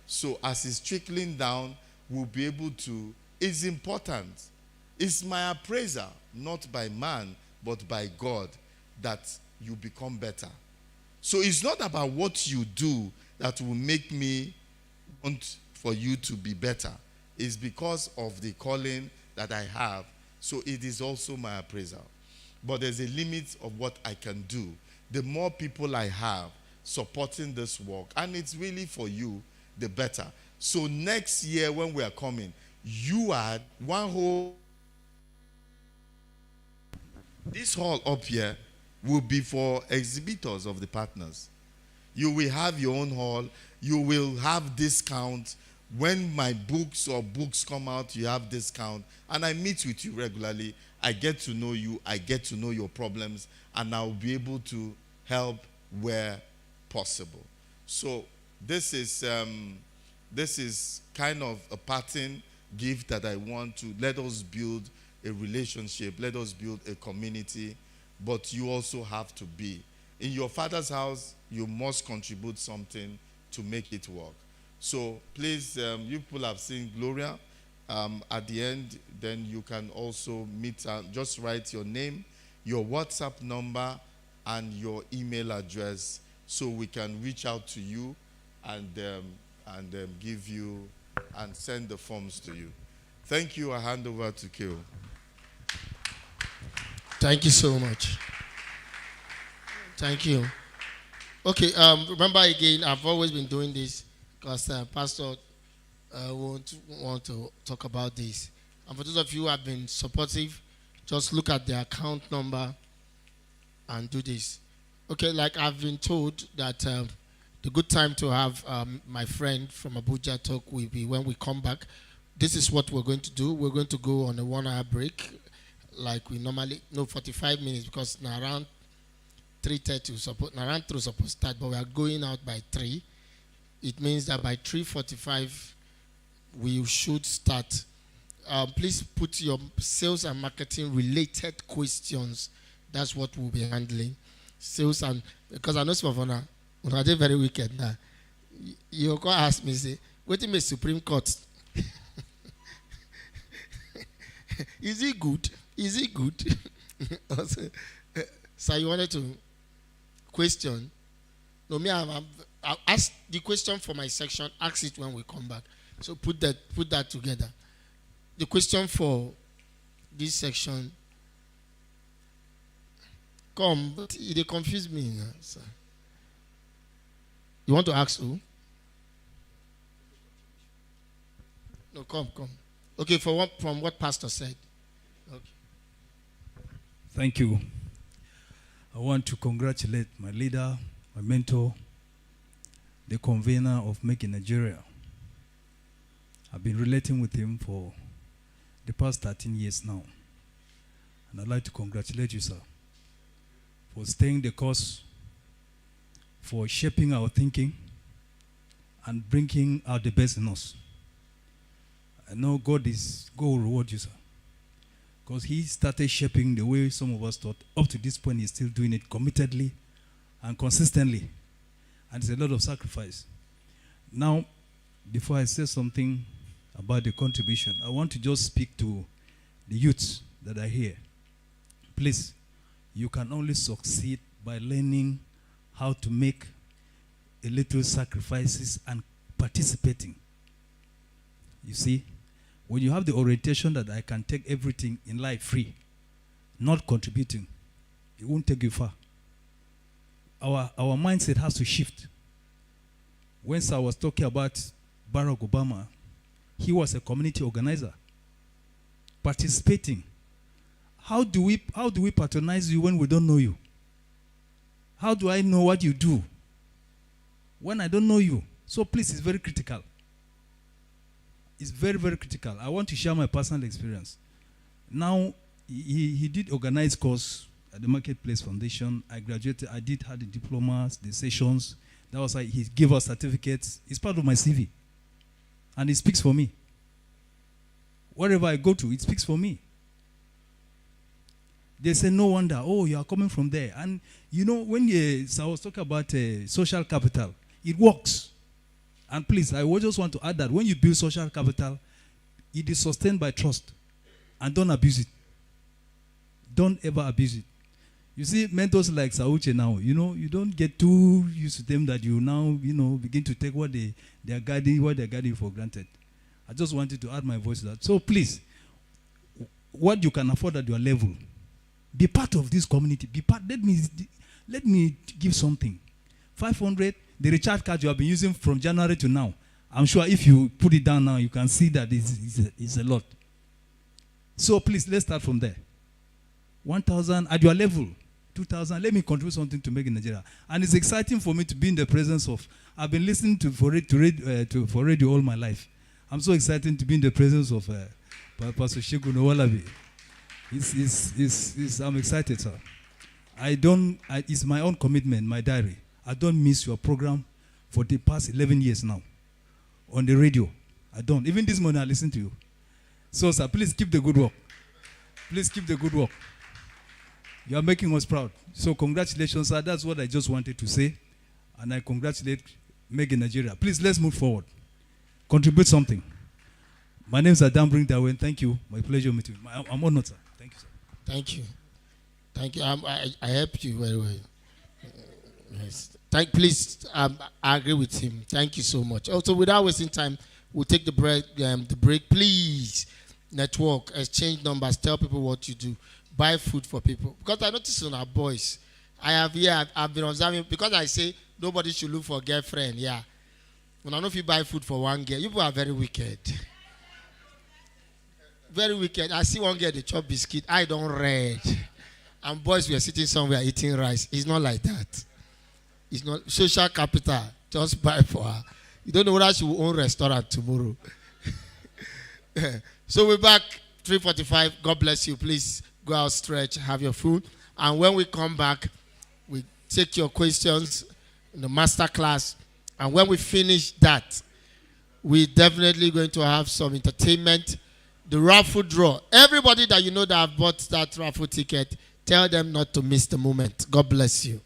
So as it's trickling down, we'll be able to. It's important. It's my appraiser, not by man, but by God, that you become better. So it's not about what you do that will make me want for you to be better. It's because of the calling that I have. So it is also my appraisal. But there's a limit of what I can do. The more people I have supporting this work, and it's really for you, the better. So next year when we are coming, you are one whole. This hall up here will be for exhibitors of the partners. You will have your own hall. You will have discount. When my books or books come out, you have discount. And I meet with you regularly. I get to know you. I get to know your problems. And I'll be able to help where possible. So this is kind of a parting gift that I want to let us build a relationship. Let us build a community. But you also have to be. In your father's house, you must contribute something to make it work. So please, you people have seen Gloria. At the end, then you can also meet, just write your name, your WhatsApp number, and your email address so we can reach out to you and give you and send the forms to you. Thank you. I hand over to Keo. Thank you so much. Thank you. Okay, remember again, I've always been doing this because Pastor want to talk about this. And for those of you who have been supportive, just look at the account number and do this. Okay, like I've been told that the good time to have my friend from Abuja talk will be when we come back. This is what we're going to do. We're going to go on a 1 hour break like we normally, 45 minutes because now around 3:30 around 3 supposed to start, but we are going out by 3. It means that by 3:45 we should start. Please put your sales and marketing related questions. That's what we'll be handling. Sales and, because I know some of you are very wicked now. You can ask me, say, what is the Supreme Court? Is it good? Is it good? So you wanted to question? No, me, I'll ask the question for my section. Ask it when we come back. So put that together. The question for this section. Come, but they confuse me. So. You want to ask who? No, come. Okay, from what Pastor said. Okay. Thank you. I want to congratulate my leader, my mentor, the convener of Make in Nigeria. I've been relating with him for the past 13 years now. And I'd like to congratulate you, sir, for staying the course, for shaping our thinking, and bringing out the best in us. I know God will reward you, sir. Because he started shaping the way some of us thought. Up to this point, he's still doing it committedly and consistently. And it's a lot of sacrifice. Now, before I say something about the contribution, I want to just speak to the youths that are here. Please, you can only succeed by learning how to make a little sacrifices and participating. You see, when you have the orientation that I can take everything in life free, not contributing, it won't take you far. Our mindset has to shift. When I was talking about Barack Obama, he was a community organizer, participating. How do we patronize you when we don't know you? How do I know what you do when I don't know you? So please, it's very critical. It's very, very critical. I want to share my personal experience. Now, he did organize course at the Marketplace Foundation. I graduated. I had the diplomas, the sessions. That was like he gave us certificates. It's part of my CV. And it speaks for me. Wherever I go to, it speaks for me. They say, no wonder, oh, you are coming from there. And you know, so I was talking about social capital, it works. And please, I would just want to add that when you build social capital, it is sustained by trust. And don't abuse it. Don't ever abuse it. You see, mentors like Sauche now, you know, you don't get too used to them that you now, you know, begin to take what they're guiding for granted. I just wanted to add my voice to that. So please, what you can afford at your level, be part of this community. Be part. Let me give something. 500, the recharge card you have been using from January to now. I'm sure if you put it down now, you can see that it's a lot. So please, let's start from there. 1,000 at your level. 2,000. Let me contribute something to make in Nigeria. And it's exciting for me to be in the presence of. I've been listening for radio all my life. I'm so excited to be in the presence of Pastor Shegun Owalabi. I'm excited, sir. It's my own commitment, my diary. I don't miss your program for the past 11 years now on the radio. I don't. Even this morning I listen to you. So, sir, please keep the good work. Please keep the good work. You are making us proud. So congratulations, sir. That's what I just wanted to say. And I congratulate Make in Nigeria. Please, let's move forward. Contribute something. My name is Adam Bring Darwin. Thank you. My pleasure meeting you. I'm honored, sir. Thank you, sir. Thank you. Thank you. I helped you very well. Yes. Please, I agree with him. Thank you so much. Also, without wasting time, we'll take the break. Please, network, exchange numbers, tell people what you do. Buy food for people. Because I noticed on our boys, I've been observing, because I say nobody should look for a girlfriend, yeah. When I know if you buy food for one girl, you people are very wicked. Very wicked. I see one girl, they chop biscuit, I don't read. And boys were sitting somewhere eating rice. It's not like that. It's not social capital. Just buy for her. You don't know whether she will own restaurant tomorrow. So we're back, 3:45. God bless you. Please go out, stretch, have your food. And when we come back, we take your questions in the master class. And when we finish that, we're definitely going to have some entertainment. The raffle draw. Everybody that you know that have bought that raffle ticket, tell them not to miss the moment. God bless you.